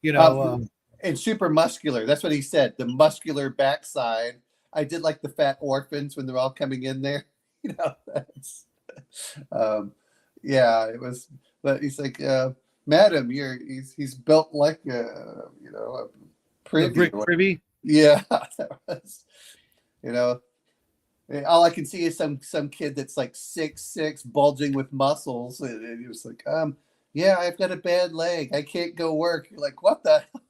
you know, and super muscular. That's what he said. The muscular backside. I did like the fat orphans when they're all coming in there. You know, that's, yeah, it was. But he's like, Madam, he's built like a, you know, a privy. Yeah, that was, you know, all I can see is some kid that's like 6'6", bulging with muscles, and he was like, yeah, I've got a bad leg, I can't go work. You're like, what the hell?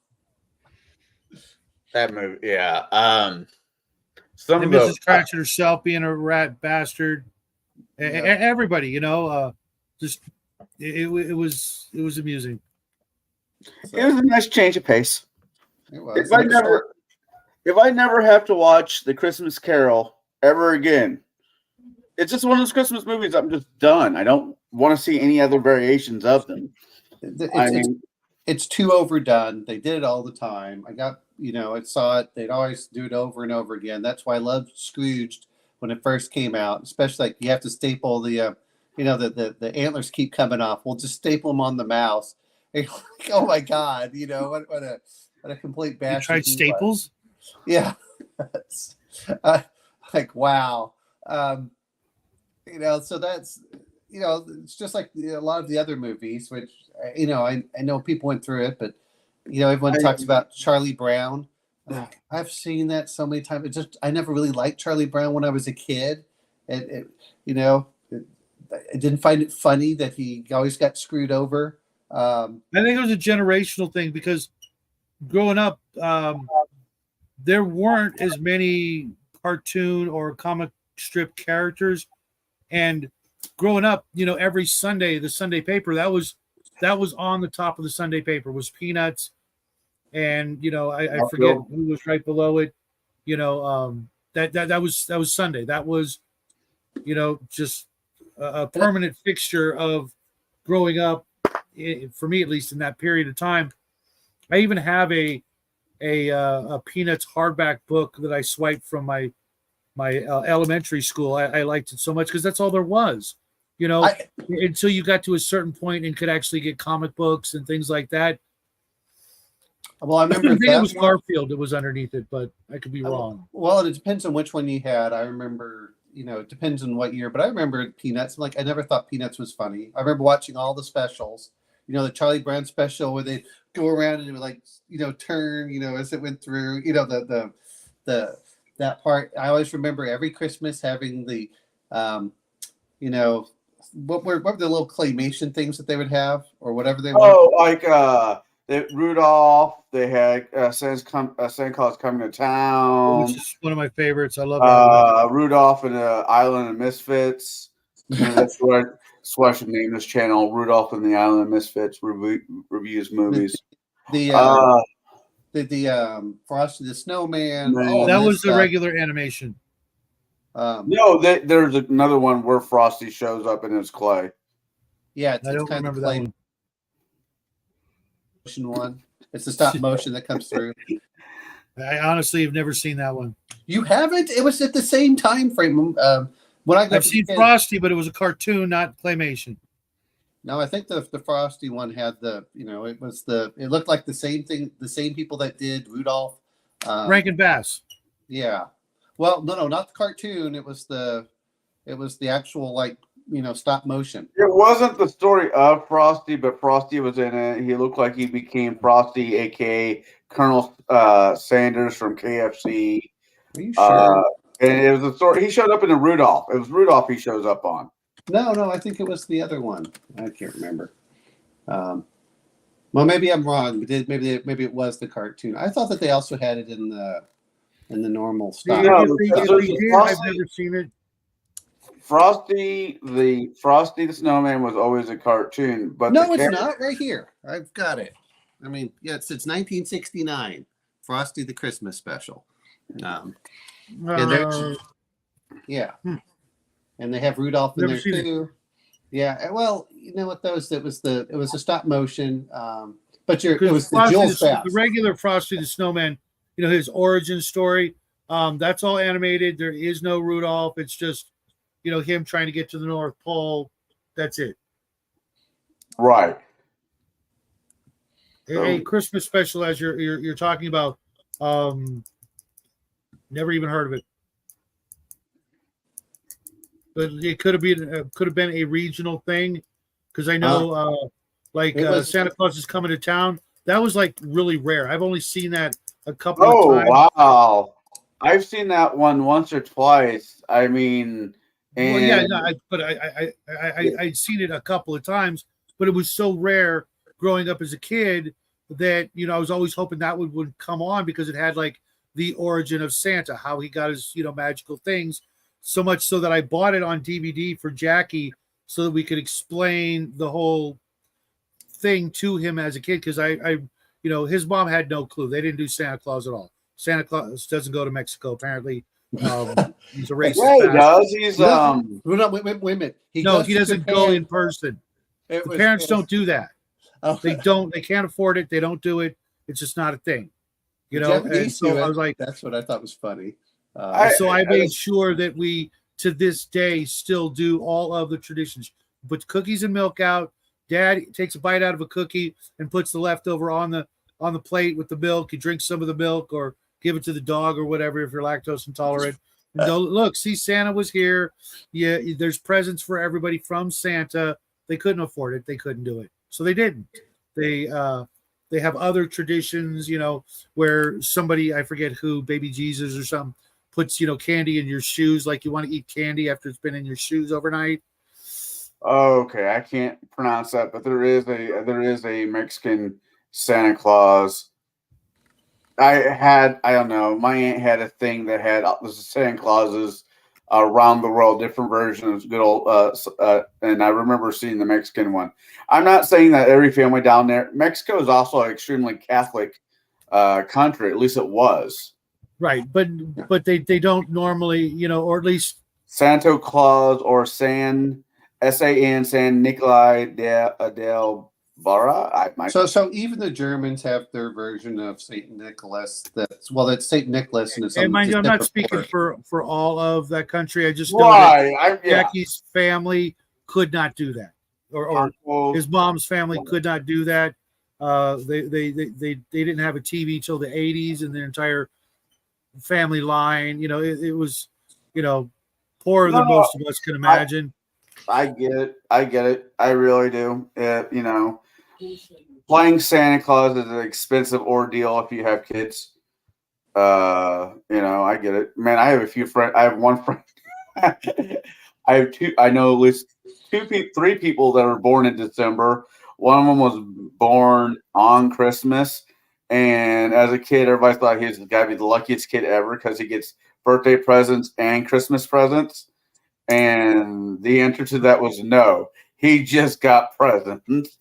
That movie, yeah. Some and Mrs. Cratchit herself being a rat bastard. Yeah. Everybody, you know, just it was amusing. It was a nice change of pace. It was. If I never have to watch The Christmas Carol ever again, it's just one of those Christmas movies. I'm just done. I don't want to see any other variations of them. It's too overdone. They did it all the time. I saw it. They'd always do it over and over again. That's why I loved Scrooged when it first came out, especially like you have to staple the, the antlers keep coming off. We'll just staple them on the mouse. Like, oh my God, you know, what a complete bash. You tried staples? Yeah. Like, wow. So that's, it's just like a lot of the other movies, which, I know people went through it, but, everyone talks about Charlie Brown. I've seen that so many times. I never really liked Charlie Brown when I was a kid. I didn't find it funny that he always got screwed over. I think it was a generational thing because growing up, there weren't as many cartoon or comic strip characters. And growing up, every Sunday, the Sunday paper, that was on the top of the Sunday paper was Peanuts. And, I forget who was right below it. That was Sunday. That was, just a permanent fixture of growing up, for me, at least in that period of time. I even have a Peanuts hardback book that I swiped from my elementary school. I liked it so much because that's all there was, until you got to a certain point and could actually get comic books and things like that. Well, I remember I think it was Garfield that was underneath it, but I could be wrong. Well, it depends on which one you had. I remember, it depends on what year, but I remember Peanuts. I never thought Peanuts was funny. I remember watching all the specials, the Charlie Brown special where they go around and it would turn, as it went through, that part. I always remember every Christmas having the, what were the little claymation things that they would have or whatever they were. Oh, like Rudolph. They had Santa Claus Coming to Town, which is one of my favorites. I love that. Rudolph and the Island of Misfits. That's what I should name this channel. Rudolph and the Island of Misfits reviews movies. The Frosty the Snowman. That was the regular animation. No, there's another one where Frosty shows up in his clay. Yeah, I don't remember that one. One. It's the stop motion that comes through. I honestly have never seen that one. You haven't? It was at the same time frame. When I I've seen Frosty, but it was a cartoon, not claymation. No, I think the Frosty one had it looked like the same thing, the same people that did Rudolph. Rankin Bass. Yeah. Well, no, not the cartoon. It was the actual stop motion. It wasn't the story of Frosty, but Frosty was in it. He looked like he became Frosty, aka Colonel Sanders from KFC. Are you sure? And it was a story. He showed up in the Rudolph. It was Rudolph he shows up on. No, I think it was the other one. I can't remember. Well, maybe I'm wrong. Maybe it was the cartoon. I thought that they also had it in the normal style. No, I've never seen it. Frosty the Snowman was always a cartoon, but no, it's not. Right here, I've got it. I mean, yeah, it's 1969. Frosty the Christmas Special. Yeah. And they have Rudolph in there too. Yeah, well, you know what? It was a stop motion, but it was the Jules Bass. The regular Frosty the Snowman, his origin story. That's all animated. There is no Rudolph. It's just, him trying to get to the North Pole. That's it. Right. A Christmas special, as you're talking about. Never even heard of it. But it could have been a regional thing, because I know Santa Claus is Coming to Town. That was like really rare. I've only seen that a couple of times. Oh wow! I've seen that one once or twice. I mean, I'd seen it a couple of times, but it was so rare growing up as a kid that I was always hoping that would come on, because it had like the origin of Santa, how he got his magical things. So much so that I bought it on DVD for Jackie so that we could explain the whole thing to him as a kid. Because his mom had no clue. They didn't do Santa Claus at all. Santa Claus doesn't go to Mexico, apparently. He's a racist. Yeah, he does. He's wait a minute. He doesn't go in person. Parents don't do that. Oh. They don't. They can't afford it. They don't do it. It's just not a thing. And so I was like, that's what I thought was funny. So I made sure that we, to this day, still do all of the traditions. Put cookies and milk out. Dad takes a bite out of a cookie and puts the leftover on the plate with the milk. He drinks some of the milk or give it to the dog or whatever if you're lactose intolerant. And look, see, Santa was here. Yeah, there's presents for everybody from Santa. They couldn't afford it. They couldn't do it. So they didn't. They have other traditions, where somebody, I forget who, Baby Jesus or something, puts candy in your shoes, like you want to eat candy after it's been in your shoes overnight. Okay, I can't pronounce that, but there is a Mexican Santa Claus. I don't know. My aunt had a thing that had Santa Clauses around the world, different versions, good old. And I remember seeing the Mexican one. I'm not saying that every family down there. Mexico is also an extremely Catholic country. At least it was. Right, but they don't normally, or at least Santa Claus or San Nicolai del Barra. So even the Germans have their version of Saint Nicholas. That's Saint Nicholas, and it's. And mind you, I'm not speaking for all of that country. I just know that Jackie's family could not do that, or his mom's family could not do that. They didn't have a TV till the 80s, and their entire family line, it was, poorer than most of us can imagine. I get it. I really do. Playing Santa Claus is an expensive ordeal if you have kids. I get it. Man, I have a few friends. I have one friend. I have two. I know at least three people that were born in December. One of them was born on Christmas. And as a kid, everybody thought he was got to be the luckiest kid ever because he gets birthday presents and Christmas presents. And the answer to that was no. He just got presents.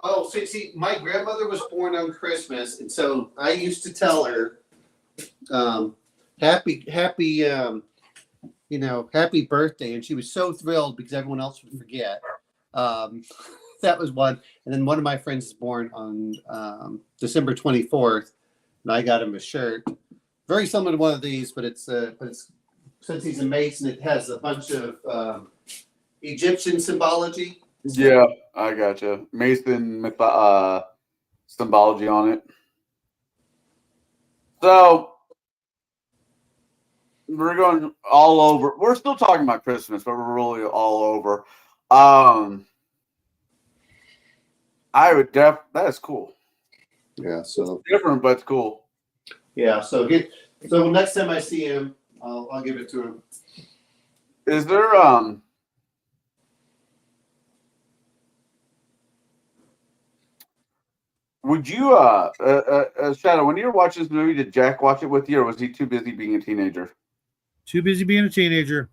Oh, see, my grandmother was born on Christmas, and so I used to tell her, happy birthday, and she was so thrilled because everyone else would forget. That was one, and then one of my friends is born on December 24th. and I got him a shirt, very similar to one of these, but it's since he's a Mason, it has a bunch of Egyptian symbology. Yeah, I gotcha. Mason symbology on it. So we're going all over. We're still talking about Christmas, but we're really all over. I would that is cool. Yeah, so It's different, but it's cool. yeah, so next time I see him, I'll give it to him. Is there would you Shadow, when you were watching this movie, did Jack watch it with you, or was he too busy being a teenager? Too busy being a teenager.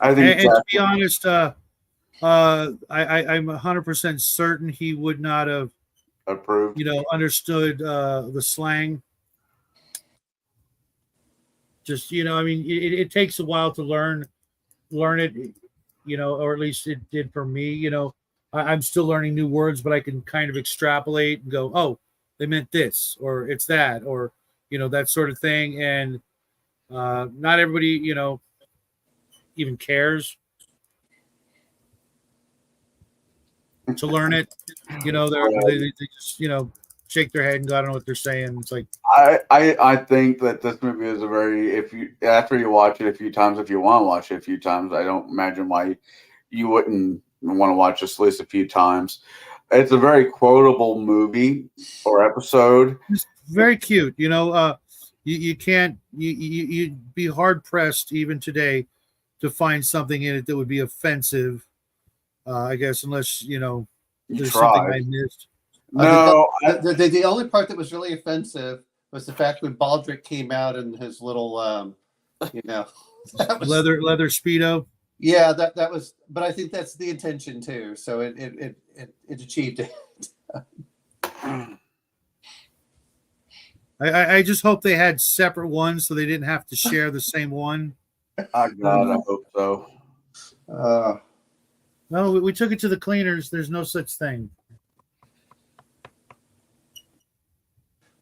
I think And to be honest, I'm 100% certain he would not have, approved. understood the slang. Just, I mean, it takes a while to learn it, or at least it did for me. I'm still learning new words, but I can kind of extrapolate and go, oh, they meant this, or it's that, or, that sort of thing. And not everybody, even cares to learn it. They just, shake their head and go, I don't know what they're saying. It's like, I think that this movie is after you watch it a few times, if you want to watch it a few times, I don't imagine why you wouldn't want to watch this at least a few times. It's a very quotable movie or episode. It's very cute. You can't, you'd be hard pressed even today to find something in it that would be offensive. I guess, unless, there's something I missed. No, the only part that was really offensive was the fact when Baldric came out in his little, that was, leather Speedo. Yeah, that was, but I think that's the intention too. So it achieved it. I just hope they had separate ones so they didn't have to share the same one. I hope so. No, we took it to the cleaners. There's no such thing.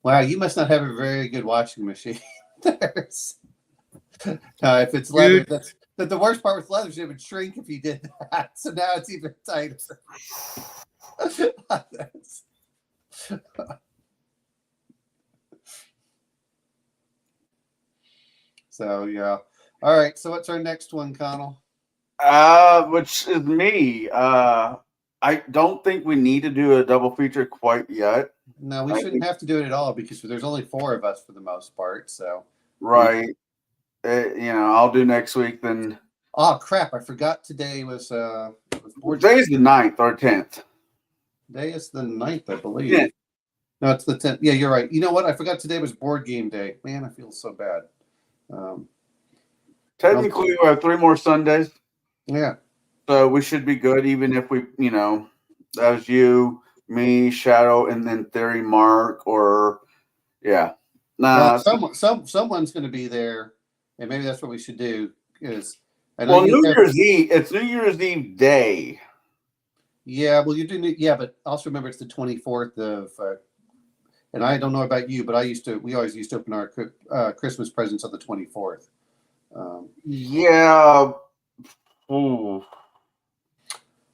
Wow, you must not have a very good washing machine. If it's leather, the worst part with leather is it would shrink if you did that. So now it's even tighter. So yeah. All right. So what's our next one, Connell? Which is me. I don't think we need to do a double feature quite yet. No, we shouldn't have to do it at all because there's only 4 of us for the most part. So right. I'll do next week then. Oh crap! I forgot today was Today is the 9th or 10th. Today is the 9th, I believe. Yeah. No, it's the 10th. Yeah, you're right. You know what? I forgot today was board game day. Man, I feel so bad. Technically, we have 3 more Sundays. Yeah. So we should be good, even if we, that was you, me, Shadow, and then Theory, Mark, or yeah. Nah. Well, someone's going to be there, and maybe that's what we should do. Is New Year's Eve. It's New Year's Eve day. Yeah, well, you do. Yeah, but also remember it's the 24th of. And I don't know about you, but we always used to open our Christmas presents on the 24th. Yeah. Ooh.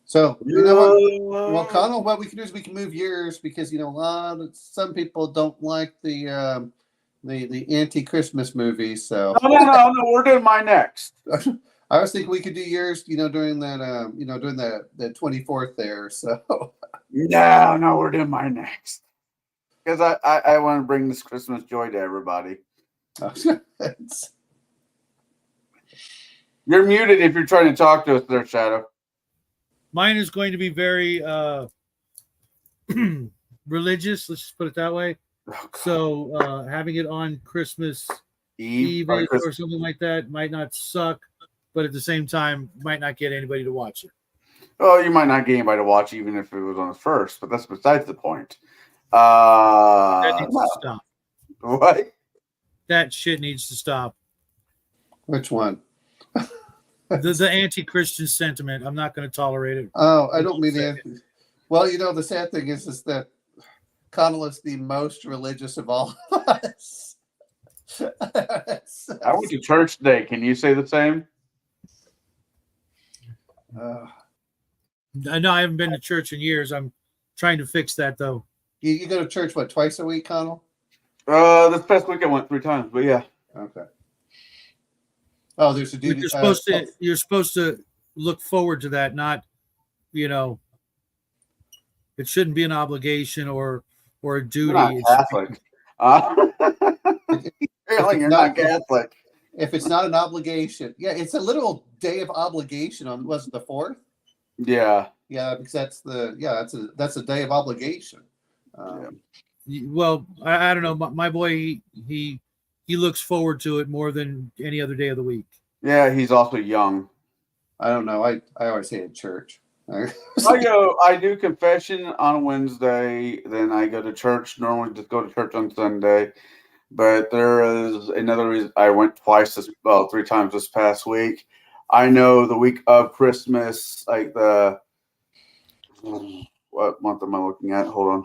So you know what? Well, Connell, what we can do is we can move years because some people don't like the anti-Christmas movies. So no, we're doing mine next. I was thinking we could do yours, during that, during the 24th there. So no, we're doing mine next because I want to bring this Christmas joy to everybody. You're muted if you're trying to talk to us there, Shadow. Mine is going to be very religious. Let's just put it that way. So having it on Christmas Eve or something like that might not suck, but at the same time might not get anybody to watch it. Oh, you might not get anybody to watch even if it was on the first, but that's besides the point. That needs to stop. What? That shit needs to stop. Which one? The anti-Christian sentiment. I'm not going to tolerate it. Oh, I don't mean that. Well, the sad thing is that Connell is the most religious of all of us. I went to church today. Can you say the same? No, I haven't been to church in years. I'm trying to fix that though. You go to church what, twice a week, Connell? This past week I went 3 times, but yeah. Okay. Oh, there's a But dude. you're supposed to look forward to that, not, you know, it shouldn't be an obligation or a duty. You're not Catholic. Apparently you're not Catholic. If it's not an obligation, yeah, it's a literal day of obligation on, was it the 4th? Yeah. Yeah, because that's a day of obligation. Well, I don't know. My boy, he looks forward to it more than any other day of the week. Yeah, he's also young. I don't know. I always say at church. I do confession on Wednesday, then I go to church. Normally just go to church on Sunday. But there is another reason I went 3 times this past week. I know the week of Christmas, like what month am I looking at? Hold on.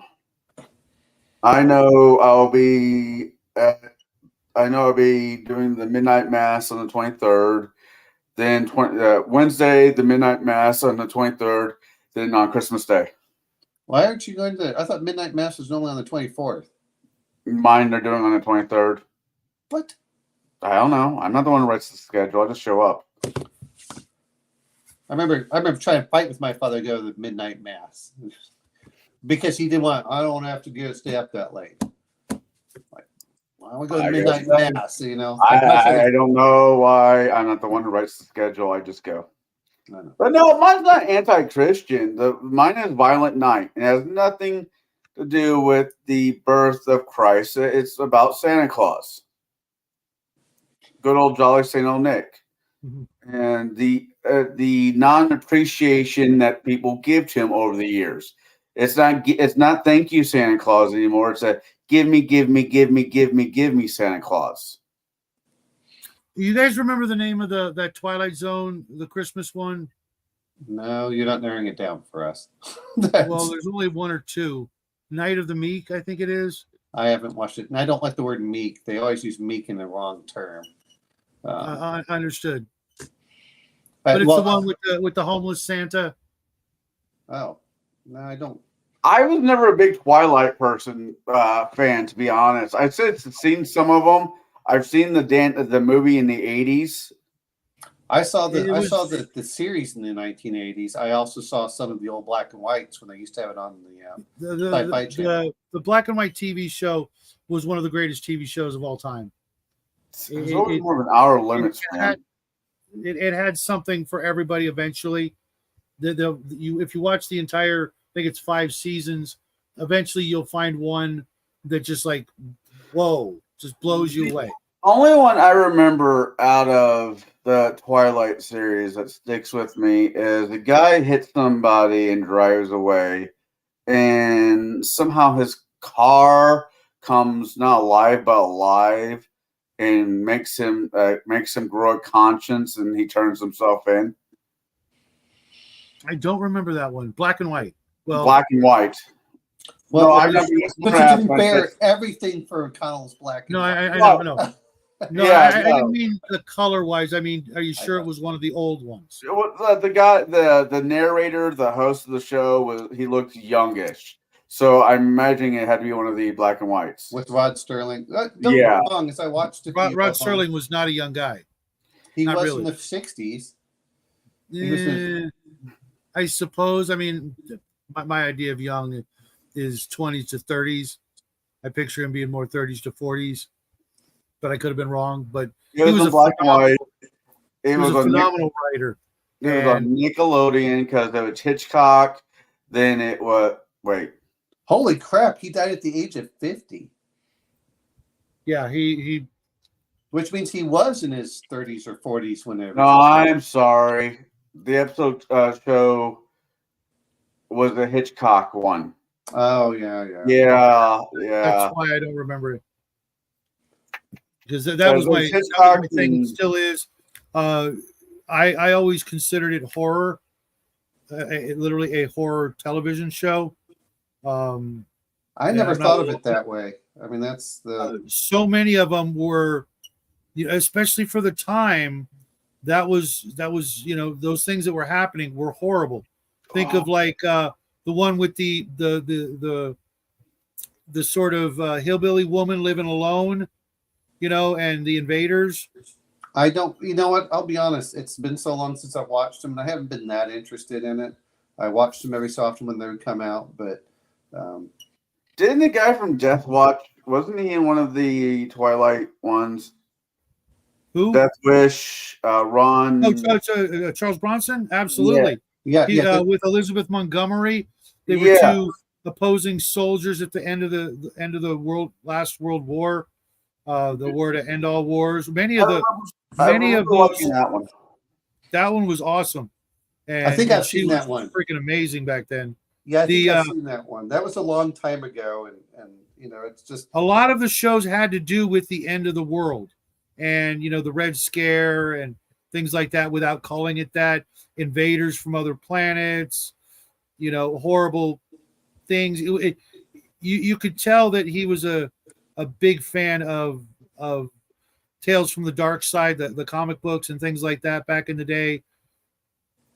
I know I'll be doing the midnight mass on the 23rd. Then Wednesday, the midnight mass on the 23rd. Then on Christmas Day. Why aren't you going to? I thought midnight mass was normally on the 24th. Mine they're doing on the 23rd. What? I don't know. I'm not the one who writes the schedule. I just show up. I remember trying to fight with my father to go to the midnight mass because he didn't want. I don't want to have to stay up that late. Like, why don't we go to midnight mass? You know. I don't know why. I'm not the one who writes the schedule. I just go. But no, mine's not anti-Christian. Mine is Violent Night. It has nothing to do with the birth of Christ. It's about Santa Claus. Good old jolly St. Old Nick. Mm-hmm. And the non-appreciation that people give to him over the years. It's not thank you, Santa Claus anymore. It's a give me Santa Claus. You guys remember the name of that Twilight Zone, the Christmas one? No, you're not narrowing it down for us. Well, there's only 1 or 2. Night of the Meek, I think it is. I haven't watched it, and I don't like the word meek. They always use meek in the wrong term. I understood. But it's the one with the homeless Santa. Oh, no, I don't. I was never a big Twilight fan, to be honest. I've seen some of them. I've seen the movie in the 80s. I saw the series in the 1980s. I also saw some of the old black and whites when they used to have it on the Sci-Fi Channel. The black and white TV show was one of the greatest TV shows of all time. It was always more of an hour limit. It had something for everybody eventually. If you watch the entire, I think it's 5 seasons, eventually you'll find one that just like, whoa, just blows you away. Only one I remember out of the Twilight series that sticks with me is the guy hits somebody and drives away, and somehow his car comes not alive but alive and makes him grow a conscience, and he turns himself in. I don't remember that one. Black and white. Well, black and white. Well, no, to be fair, everything for Connell's black. No, I know. No, yeah, I didn't mean the color wise. I mean, are you sure it was one of the old ones? The guy, the narrator, the host of the show he looked youngish. So I'm imagining it had to be one of the black and whites. With Rod Sterling. Don't get me wrong, as I watched it. Rod Sterling was not a young guy. He was really. In the 60s. I suppose. I mean, my idea of young is 20s to 30s. I picture him being more 30s to 40s. But I could have been wrong. But he was a black and white. He was a phenomenal writer. It was on Nickelodeon because it was Hitchcock. Then it was holy crap! He died at the age of 50. Yeah, he. Which means he was in his 30s or 40s whenever. No, I'm sorry. The episode show was the Hitchcock one. Oh yeah. That's why I don't remember it. Because that was my thing. Still is. I always considered it horror, literally a horror television show. I Yeah, never I'm not- thought of it that way. I mean, that's the So many of them were, especially for the time. That was those things that were happening were horrible. Think of like the one with the sort of hillbilly woman living alone, and the invaders. I don't. You know what? I'll be honest. It's been so long since I've watched them, and I haven't been that interested in it. I watched them every so often when they would come out, but Didn't the guy from Death Watch, wasn't he in one of the Twilight ones? Who? Death Wish, Ron. Oh, Charles Bronson. Absolutely. yeah, yeah. With Elizabeth Montgomery, they were Yeah. two opposing soldiers at the end of the last World War, the war to end all wars. Many of remember those. watching that one. That one was awesome. And, I think I've she seen was that one. freaking amazing back then. Yeah, I think I've seen that one. That was a long time ago, and it's just A lot of the shows had to do with the end of the world, and the Red Scare and things like that. Without calling it that, invaders from other planets, horrible things. You could tell that he was a big fan of Tales from the Dark Side, the comic books and things like that back in the day.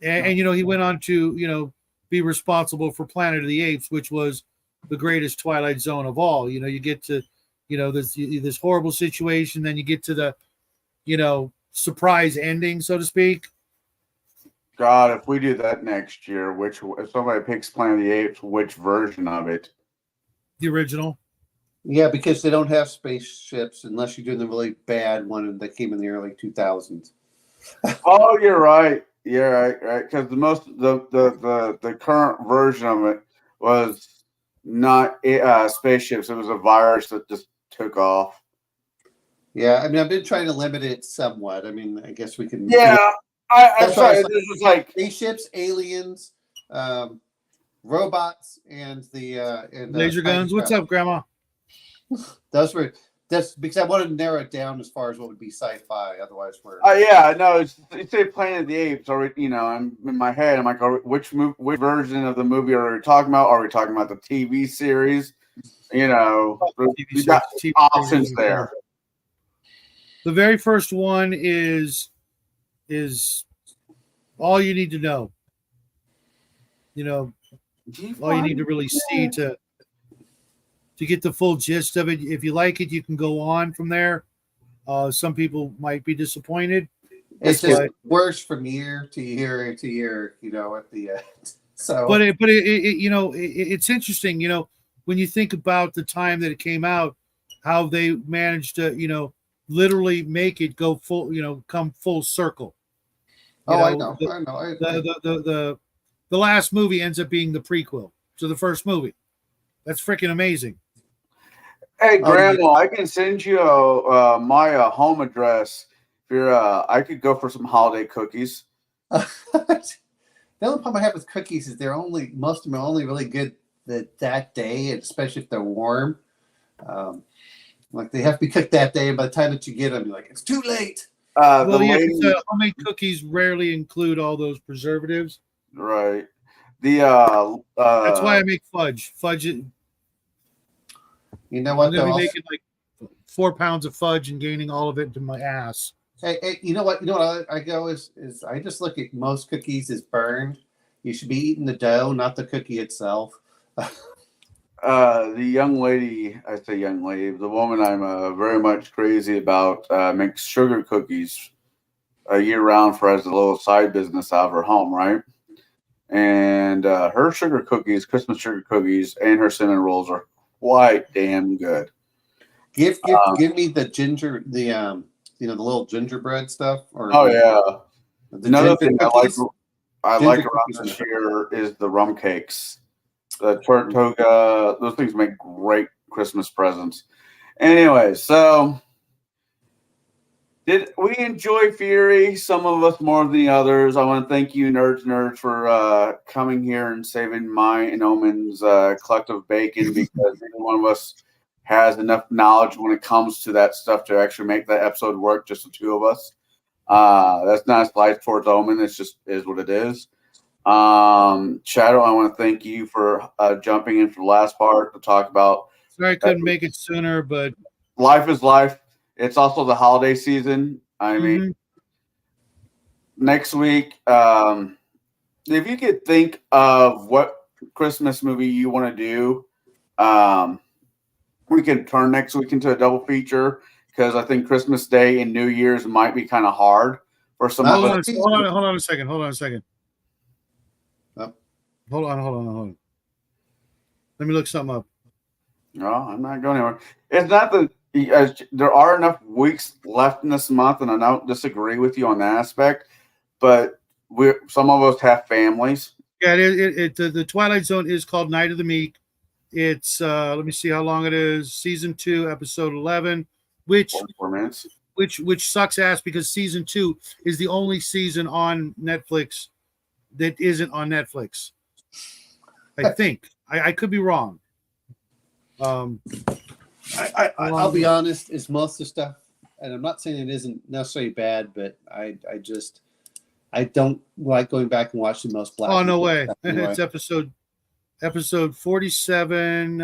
And he went on to be responsible for Planet of the Apes, which was the greatest Twilight Zone of all. You get to this horrible situation, then you get to the surprise ending, so to speak. God, if we do that next year, if somebody picks Planet of the Apes, which version of it? The original. yeah, because they don't have spaceships unless you're doing the really bad one that came in the early 2000s. Oh, you're right. You're right. Because the current version of it was not spaceships. It was a virus that just took off. Yeah, I mean, I've been trying to limit it somewhat. I mean, I guess we can. Yeah, I'm That's sorry. why I was This was like spaceships, aliens, robots, and Laser guns. What's up, Grandma? That's because I wanted to narrow it down as far as what would be sci-fi. Otherwise, we're yeah, no. You say Planet of the Apes, or I'm in my head. I'm like, which version of the movie are we talking about? Are we talking about the TV series? We got TV options there. The very first one is all you need to know. All you need to really see to get the full gist of it. If you like it, you can go on from there. Some people might be disappointed. it's just worse from year to year to year. At the end. So, But it's interesting. When you think about the time that it came out, how they managed to literally make it go full, come full circle. I know. The last movie ends up being the prequel to the first movie. That's freaking amazing. Hey, Grandma, I can send you my home address. If you're, I could go for some holiday cookies. The only problem I have with cookies is most of them are only really good that day, and especially if they're warm. Like they have to be cooked that day, and by the time that you get them, you're like, it's too late. Homemade cookies rarely include all those preservatives. Right. That's why I make fudge. Fudge. You know what? I'm gonna be making like 4 pounds of fudge and gaining all of it into my ass. Hey, you know what? I go is I just look at most cookies as burned. You should be eating the dough, not the cookie itself. The young lady, I say young lady, the woman I'm very much crazy about makes sugar cookies year round for as a little side business out of her home, right? And her sugar cookies, Christmas sugar cookies, and her cinnamon rolls are quite damn good. Give me the ginger, the little gingerbread stuff. Another thing I like around cookies this year is the rum cakes. The Tortuga, those things make great Christmas presents. Anyway, so did we enjoy Fury? Some of us more than the others. I want to thank you, nerds, for coming here and saving my and Omen's collective bacon, because neither one of us has enough knowledge when it comes to that stuff to actually make that episode work, just the two of us. That's not a slight towards Omen. It's just is what it is. Shadow, I want to thank you for jumping in for the last part to talk about Sorry I couldn't make it sooner, but life is life. It's also the holiday season. I mean, next week, if you could think of what Christmas movie you want to do, we can turn next week into a double feature because I think Christmas Day and New Year's might be kind of hard for some Not of really. us. hold on a second. Oh. Hold on. Let me look something up. No, I'm not going anywhere. It's not that there are enough weeks left in this month, and I don't disagree with you on that aspect. But some of us have families. Yeah, the Twilight Zone is called Night of the Meek. It's let me see how long it is. Season 2, episode 11, which 4 minutes. which sucks ass because season 2 is the only season on Netflix that isn't on Netflix. I think I could be wrong. I'll be honest. It's most of the stuff, and I'm not saying it isn't necessarily bad, but I don't like going back and watching most Black. Oh no way! Anyway. It's episode 47.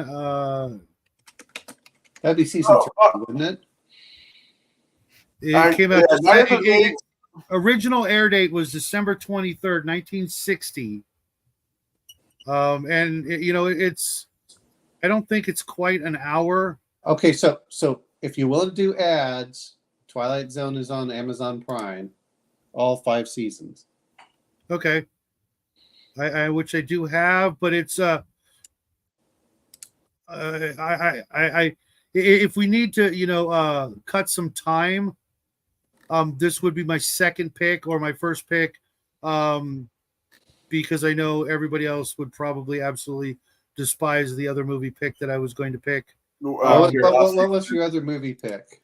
That'd be season 2, wouldn't it? It came out. Original air date was December 23rd, 1960. And it's. I don't think it's quite an hour. Okay, so if you will do ads, Twilight Zone is on Amazon Prime, all 5 seasons. Okay. I which I do have, but it's if we need to cut some time, this would be my second pick or my first pick, because I know everybody else would probably absolutely despise the other movie pick that I was going to pick. What was your other movie pick?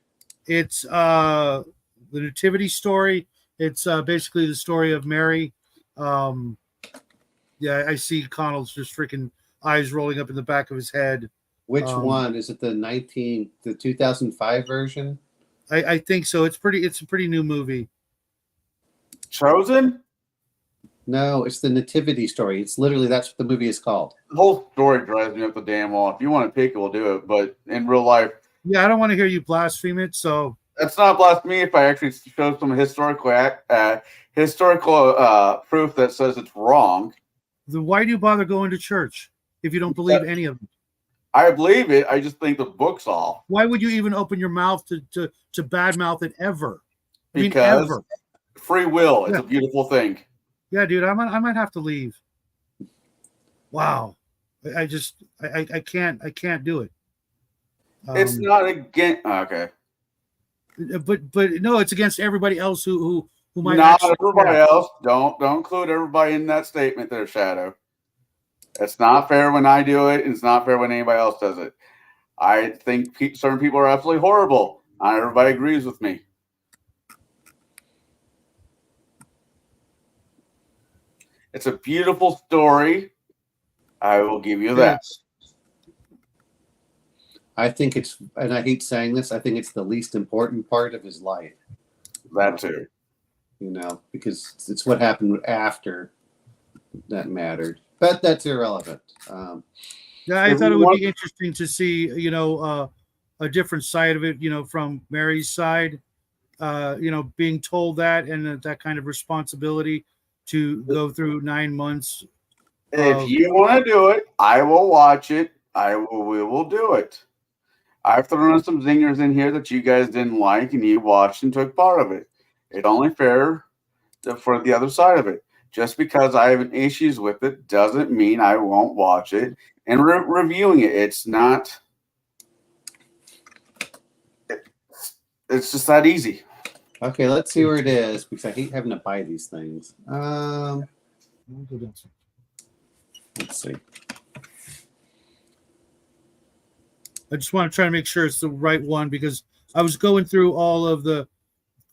It's the Nativity Story. It's basically the story of Mary. Yeah, I see Connell's just freaking eyes rolling up in the back of his head. Which one? Is it the 2005 version? I think so. It's a pretty new movie. Chosen? No, it's the Nativity Story. It's literally that's what the movie is called. The whole story drives me up the damn wall. If you want to pick it, we'll do it. But in real life, yeah, I don't want to hear you blaspheme it. So that's not blasphemy if I actually show some historical proof that says it's wrong. Then why do you bother going to church if you don't believe any of them? I believe it. I just think the book's off. Why would you even open your mouth to badmouth it ever? Because ever. Free will. It's a beautiful thing. Yeah, dude, I might have to leave. Wow, I can't do it. It's not against. Okay. But no, it's against everybody else who might. Not everybody else. Don't include everybody in that statement there, Shadow. It's not fair when I do it, and it's not fair when anybody else does it. I think certain people are absolutely horrible. Not everybody agrees with me. It's a beautiful story. I will give you that. I think it's, and I hate saying this, I think it's the least important part of his life. That too. Because it's what happened after that mattered. But that's irrelevant. Yeah, I thought it would be interesting to see, a different side of it, from Mary's side, being told that and that kind of responsibility to go through 9 months. If you want to do it, I will watch it. We will do it. I've thrown in some zingers in here that you guys didn't like, and you watched and took part of it. It's only fair for the other side of it. Just because I have issues with it doesn't mean I won't watch it and reviewing it. It's not. It's just that easy. Okay, let's see where it is because I hate having to buy these things. Let's see. I just want to try to make sure it's the right one because I was going through all of the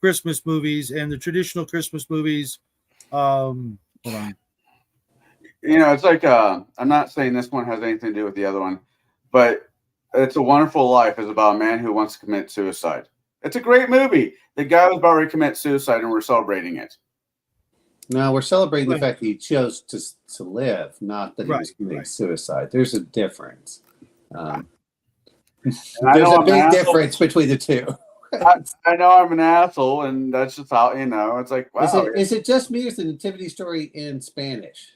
Christmas movies and the traditional Christmas movies. Hold on. It's like I'm not saying this one has anything to do with the other one, but It's a Wonderful Life is about a man who wants to commit suicide. It's a great movie. The guy was about to commit suicide, and we're celebrating it. No, we're celebrating the fact that he chose to live, not that he was committing Right. suicide. There's a difference. I There's know a I'm an big asshole. difference between the two. I know I'm an asshole, and that's just how it's like. Wow, Is it just me or is the nativity story in Spanish?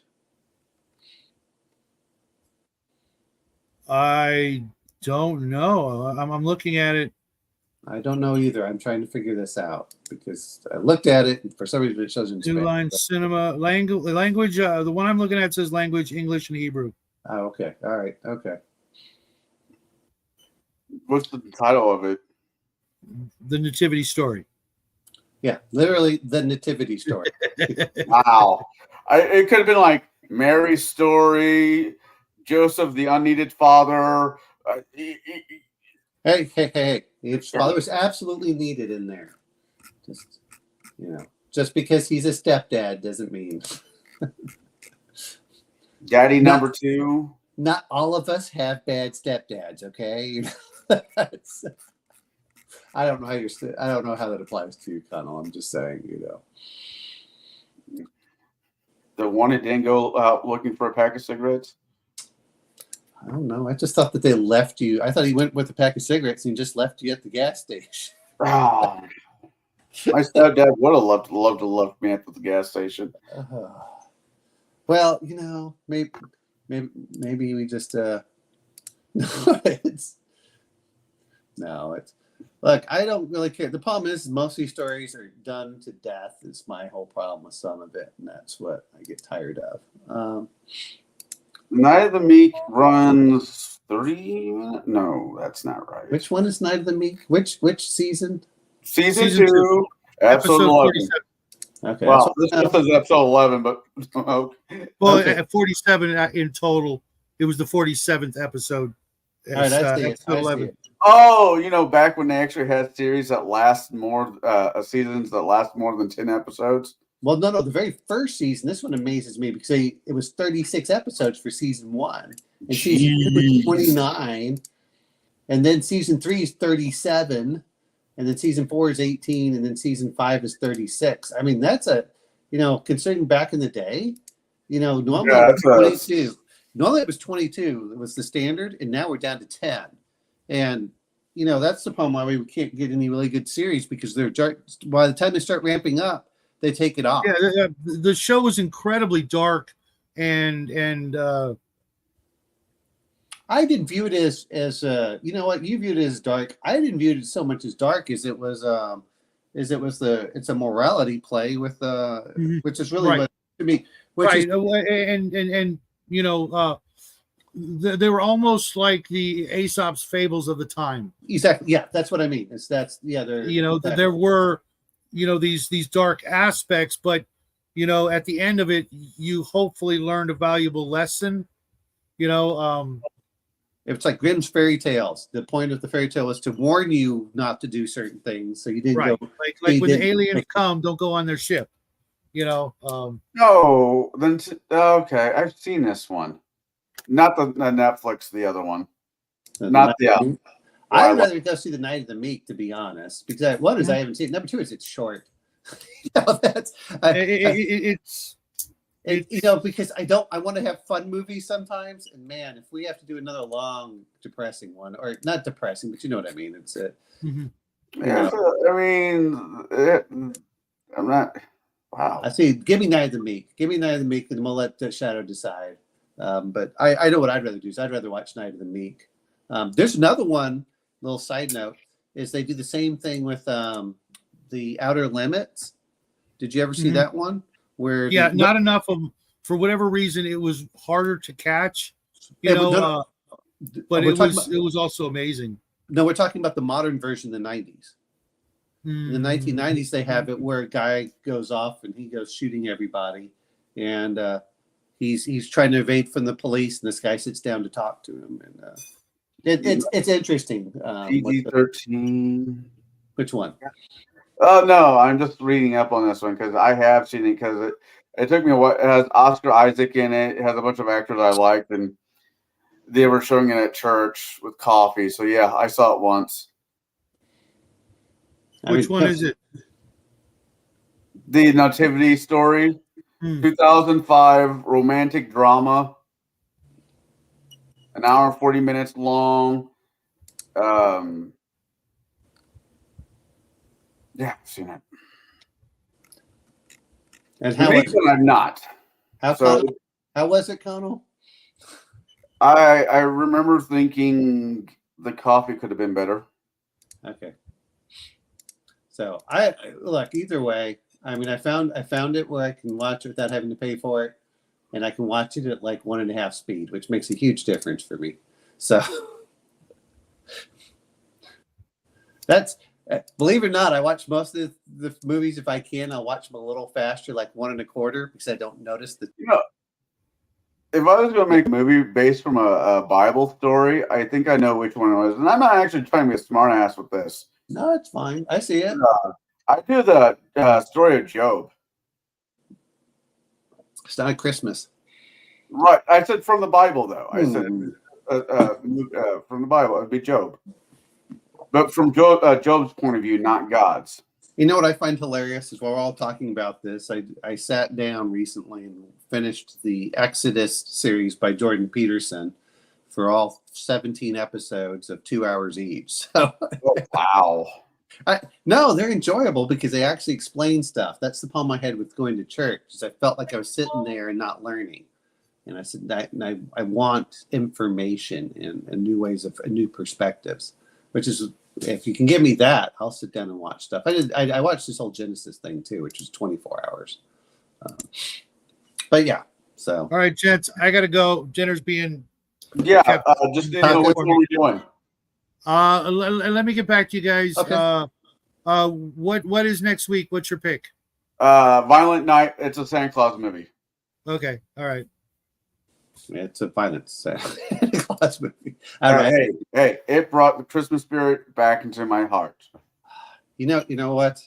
I don't know. I'm looking at it. I don't know either. I'm trying to figure this out because I looked at it and for some reason it shows in New Spanish. Line Cinema language. The one I'm looking at says language English and Hebrew. Oh, okay. All right. Okay. what's the title of it? The Nativity Story. Yeah, literally the nativity story. Wow, it could have been like Mary's story, Joseph the unneeded father. Hey. His father was absolutely needed in there. Just because he's a stepdad doesn't mean Daddy number 2. not all of us have bad stepdads, okay? I don't know I don't know how that applies to you, Connell. I'm just saying, The one that didn't go out looking for a pack of cigarettes. I don't know. I just thought that they left you. I thought he went with a pack of cigarettes and he just left you at the gas station. Oh, my stepdad would have loved to left me at the gas station. Well, maybe we just look, I don't really care. The problem is most of these stories are done to death is my whole problem with some of it, and that's what I get tired of. Night of the Meek runs 30 minutes. No, that's not right. Which one is Night of the Meek? Which season? Season 2, episode 11. Okay. Well, this just says episode 11, but okay. Well, Okay. at 47 in total, it was the 47th episode. All right, I see it. Episode 11. Oh, back when they actually had series that last more seasons that last more than 10 episodes. Well, no, the very first season. This one amazes me because it was 36 episodes for season 1, and season 2 was 29, and then season 3 is 37, and then season 4 is 18, and then season 5 is 36. I mean, that's considering back in the day, normally it was 22. Normally it was 22. It was the standard, and now we're down to 10. And that's the problem why we can't get any really good series because by the time they start ramping up, they take it off. Yeah, the show was incredibly dark, and I didn't view it as you know what, you viewed it as dark. I didn't view it so much as dark as it was it's a morality play with which is really what to me right, and they were almost like the Aesop's fables of the time. Exactly. Yeah, that's what I mean. There were these dark aspects, but at the end of it, you hopefully learned a valuable lesson. It's like Grimm's fairy tales. The point of the fairy tale was to warn you not to do certain things, so you didn't go. Like when the aliens come, don't go on their ship. No, then okay, I've seen this one, not the Netflix, the other one, not the. I'd rather go see the Night of the Meek, to be honest, because I haven't seen it. Number 2 is it's short. Because I want to have fun movies sometimes, and man, if we have to do another long, depressing one, or not depressing, but you know what I mean. It's it. Yeah, I mean, I'm not. Wow. I see. Give me Night of the Meek. Give me Night of the Meek, and we'll let the Shadow decide. But I know what I'd rather do. Is I'd rather watch Night of the Meek. There's another one. Little side note is they do the same thing with the Outer Limits. Did you ever see that one? Where not enough of them. For whatever reason, it was harder to catch. But it was also amazing. No, we're talking about the modern version in the 90s. In the 1990s, they have it where a guy goes off and he goes shooting everybody, and he's trying to evade from the police, and this guy sits down to talk to him, and it's interesting. PG-13. Which one? Oh no, I'm just reading up on this one because I have seen it because it took me a while. It has Oscar Isaac in it. It has a bunch of actors I liked, and they were showing it at church with coffee. So yeah, I saw it once. Which one is it? The Nativity Story. 2005 romantic drama, an hour and 40 minutes long. Yeah, I've seen it. And The next one I've not. how was it, Connell? I remember thinking the coffee could have been better. Okay. So I look either way. I mean, I found it where I can watch it without having to pay for it, and I can watch it at like 1.5 speed, which makes a huge difference for me. So that's believe it or not, I watch most of the movies if I can. I'll watch them a little faster, like 1.25, because I don't notice the. If I was going to make a movie based from a Bible story, I think I know which one it was. And I'm not actually trying to be a smart ass with this. No, it's fine. I see it. I do the story of Job. It's not Christmas. Right. I said from the Bible, though. I said from the Bible. It would be Job. But from Job's point of view, not God's. You know what I find hilarious is while we're all talking about this, I sat down recently and finished the Exodus series by Jordan Peterson for all 17 episodes of 2 hours each. So, wow. No, they're enjoyable because they actually explain stuff. That's the problem I had with going to church, is I felt like I was sitting there and not learning. And I said, I want information and new ways of new perspectives, which is, if you can give me that, I'll sit down and watch stuff. I watched this whole Genesis thing too, which was 24 hours. But yeah, so. All right, gents, I got to go. Dinner's being. Yeah, just didn't know which one we're doing. Let me get back to you guys. Okay. What is next week? What's your pick? Violent Night. It's a Santa Claus movie. Okay. All right. It's a violent Santa Claus movie. All right. Hey, it brought the Christmas spirit back into my heart. You know what?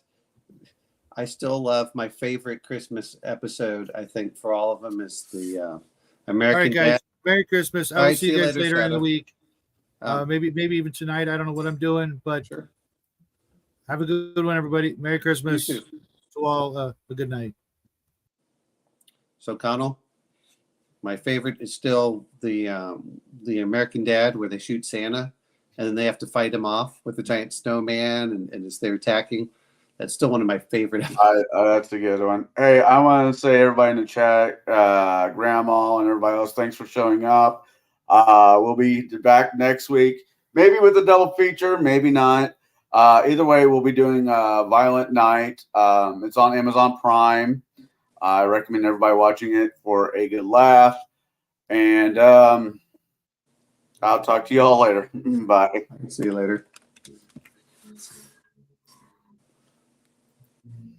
I still love my favorite Christmas episode, I think, for all of them is the American All right, guys. Dad. Merry Christmas. All I'll right, see you guys later in the Shadow. week. Maybe even tonight. I don't know what I'm doing, but Sure. have a good one, everybody. Merry Christmas You to too. all. A good night. So, Connell, my favorite is still the American Dad, where they shoot Santa, and then they have to fight him off with the giant snowman, and as they're attacking. That's still one of my favorite. That's a good one. Hey, I want to say everybody in the chat, Grandma and everybody else, thanks for showing up. We'll be back next week, maybe with a double feature, maybe not. Either way, we'll be doing Violent Night. It's on Amazon Prime. I recommend everybody watching it for a good laugh. And I'll talk to you all later. Bye. See you later.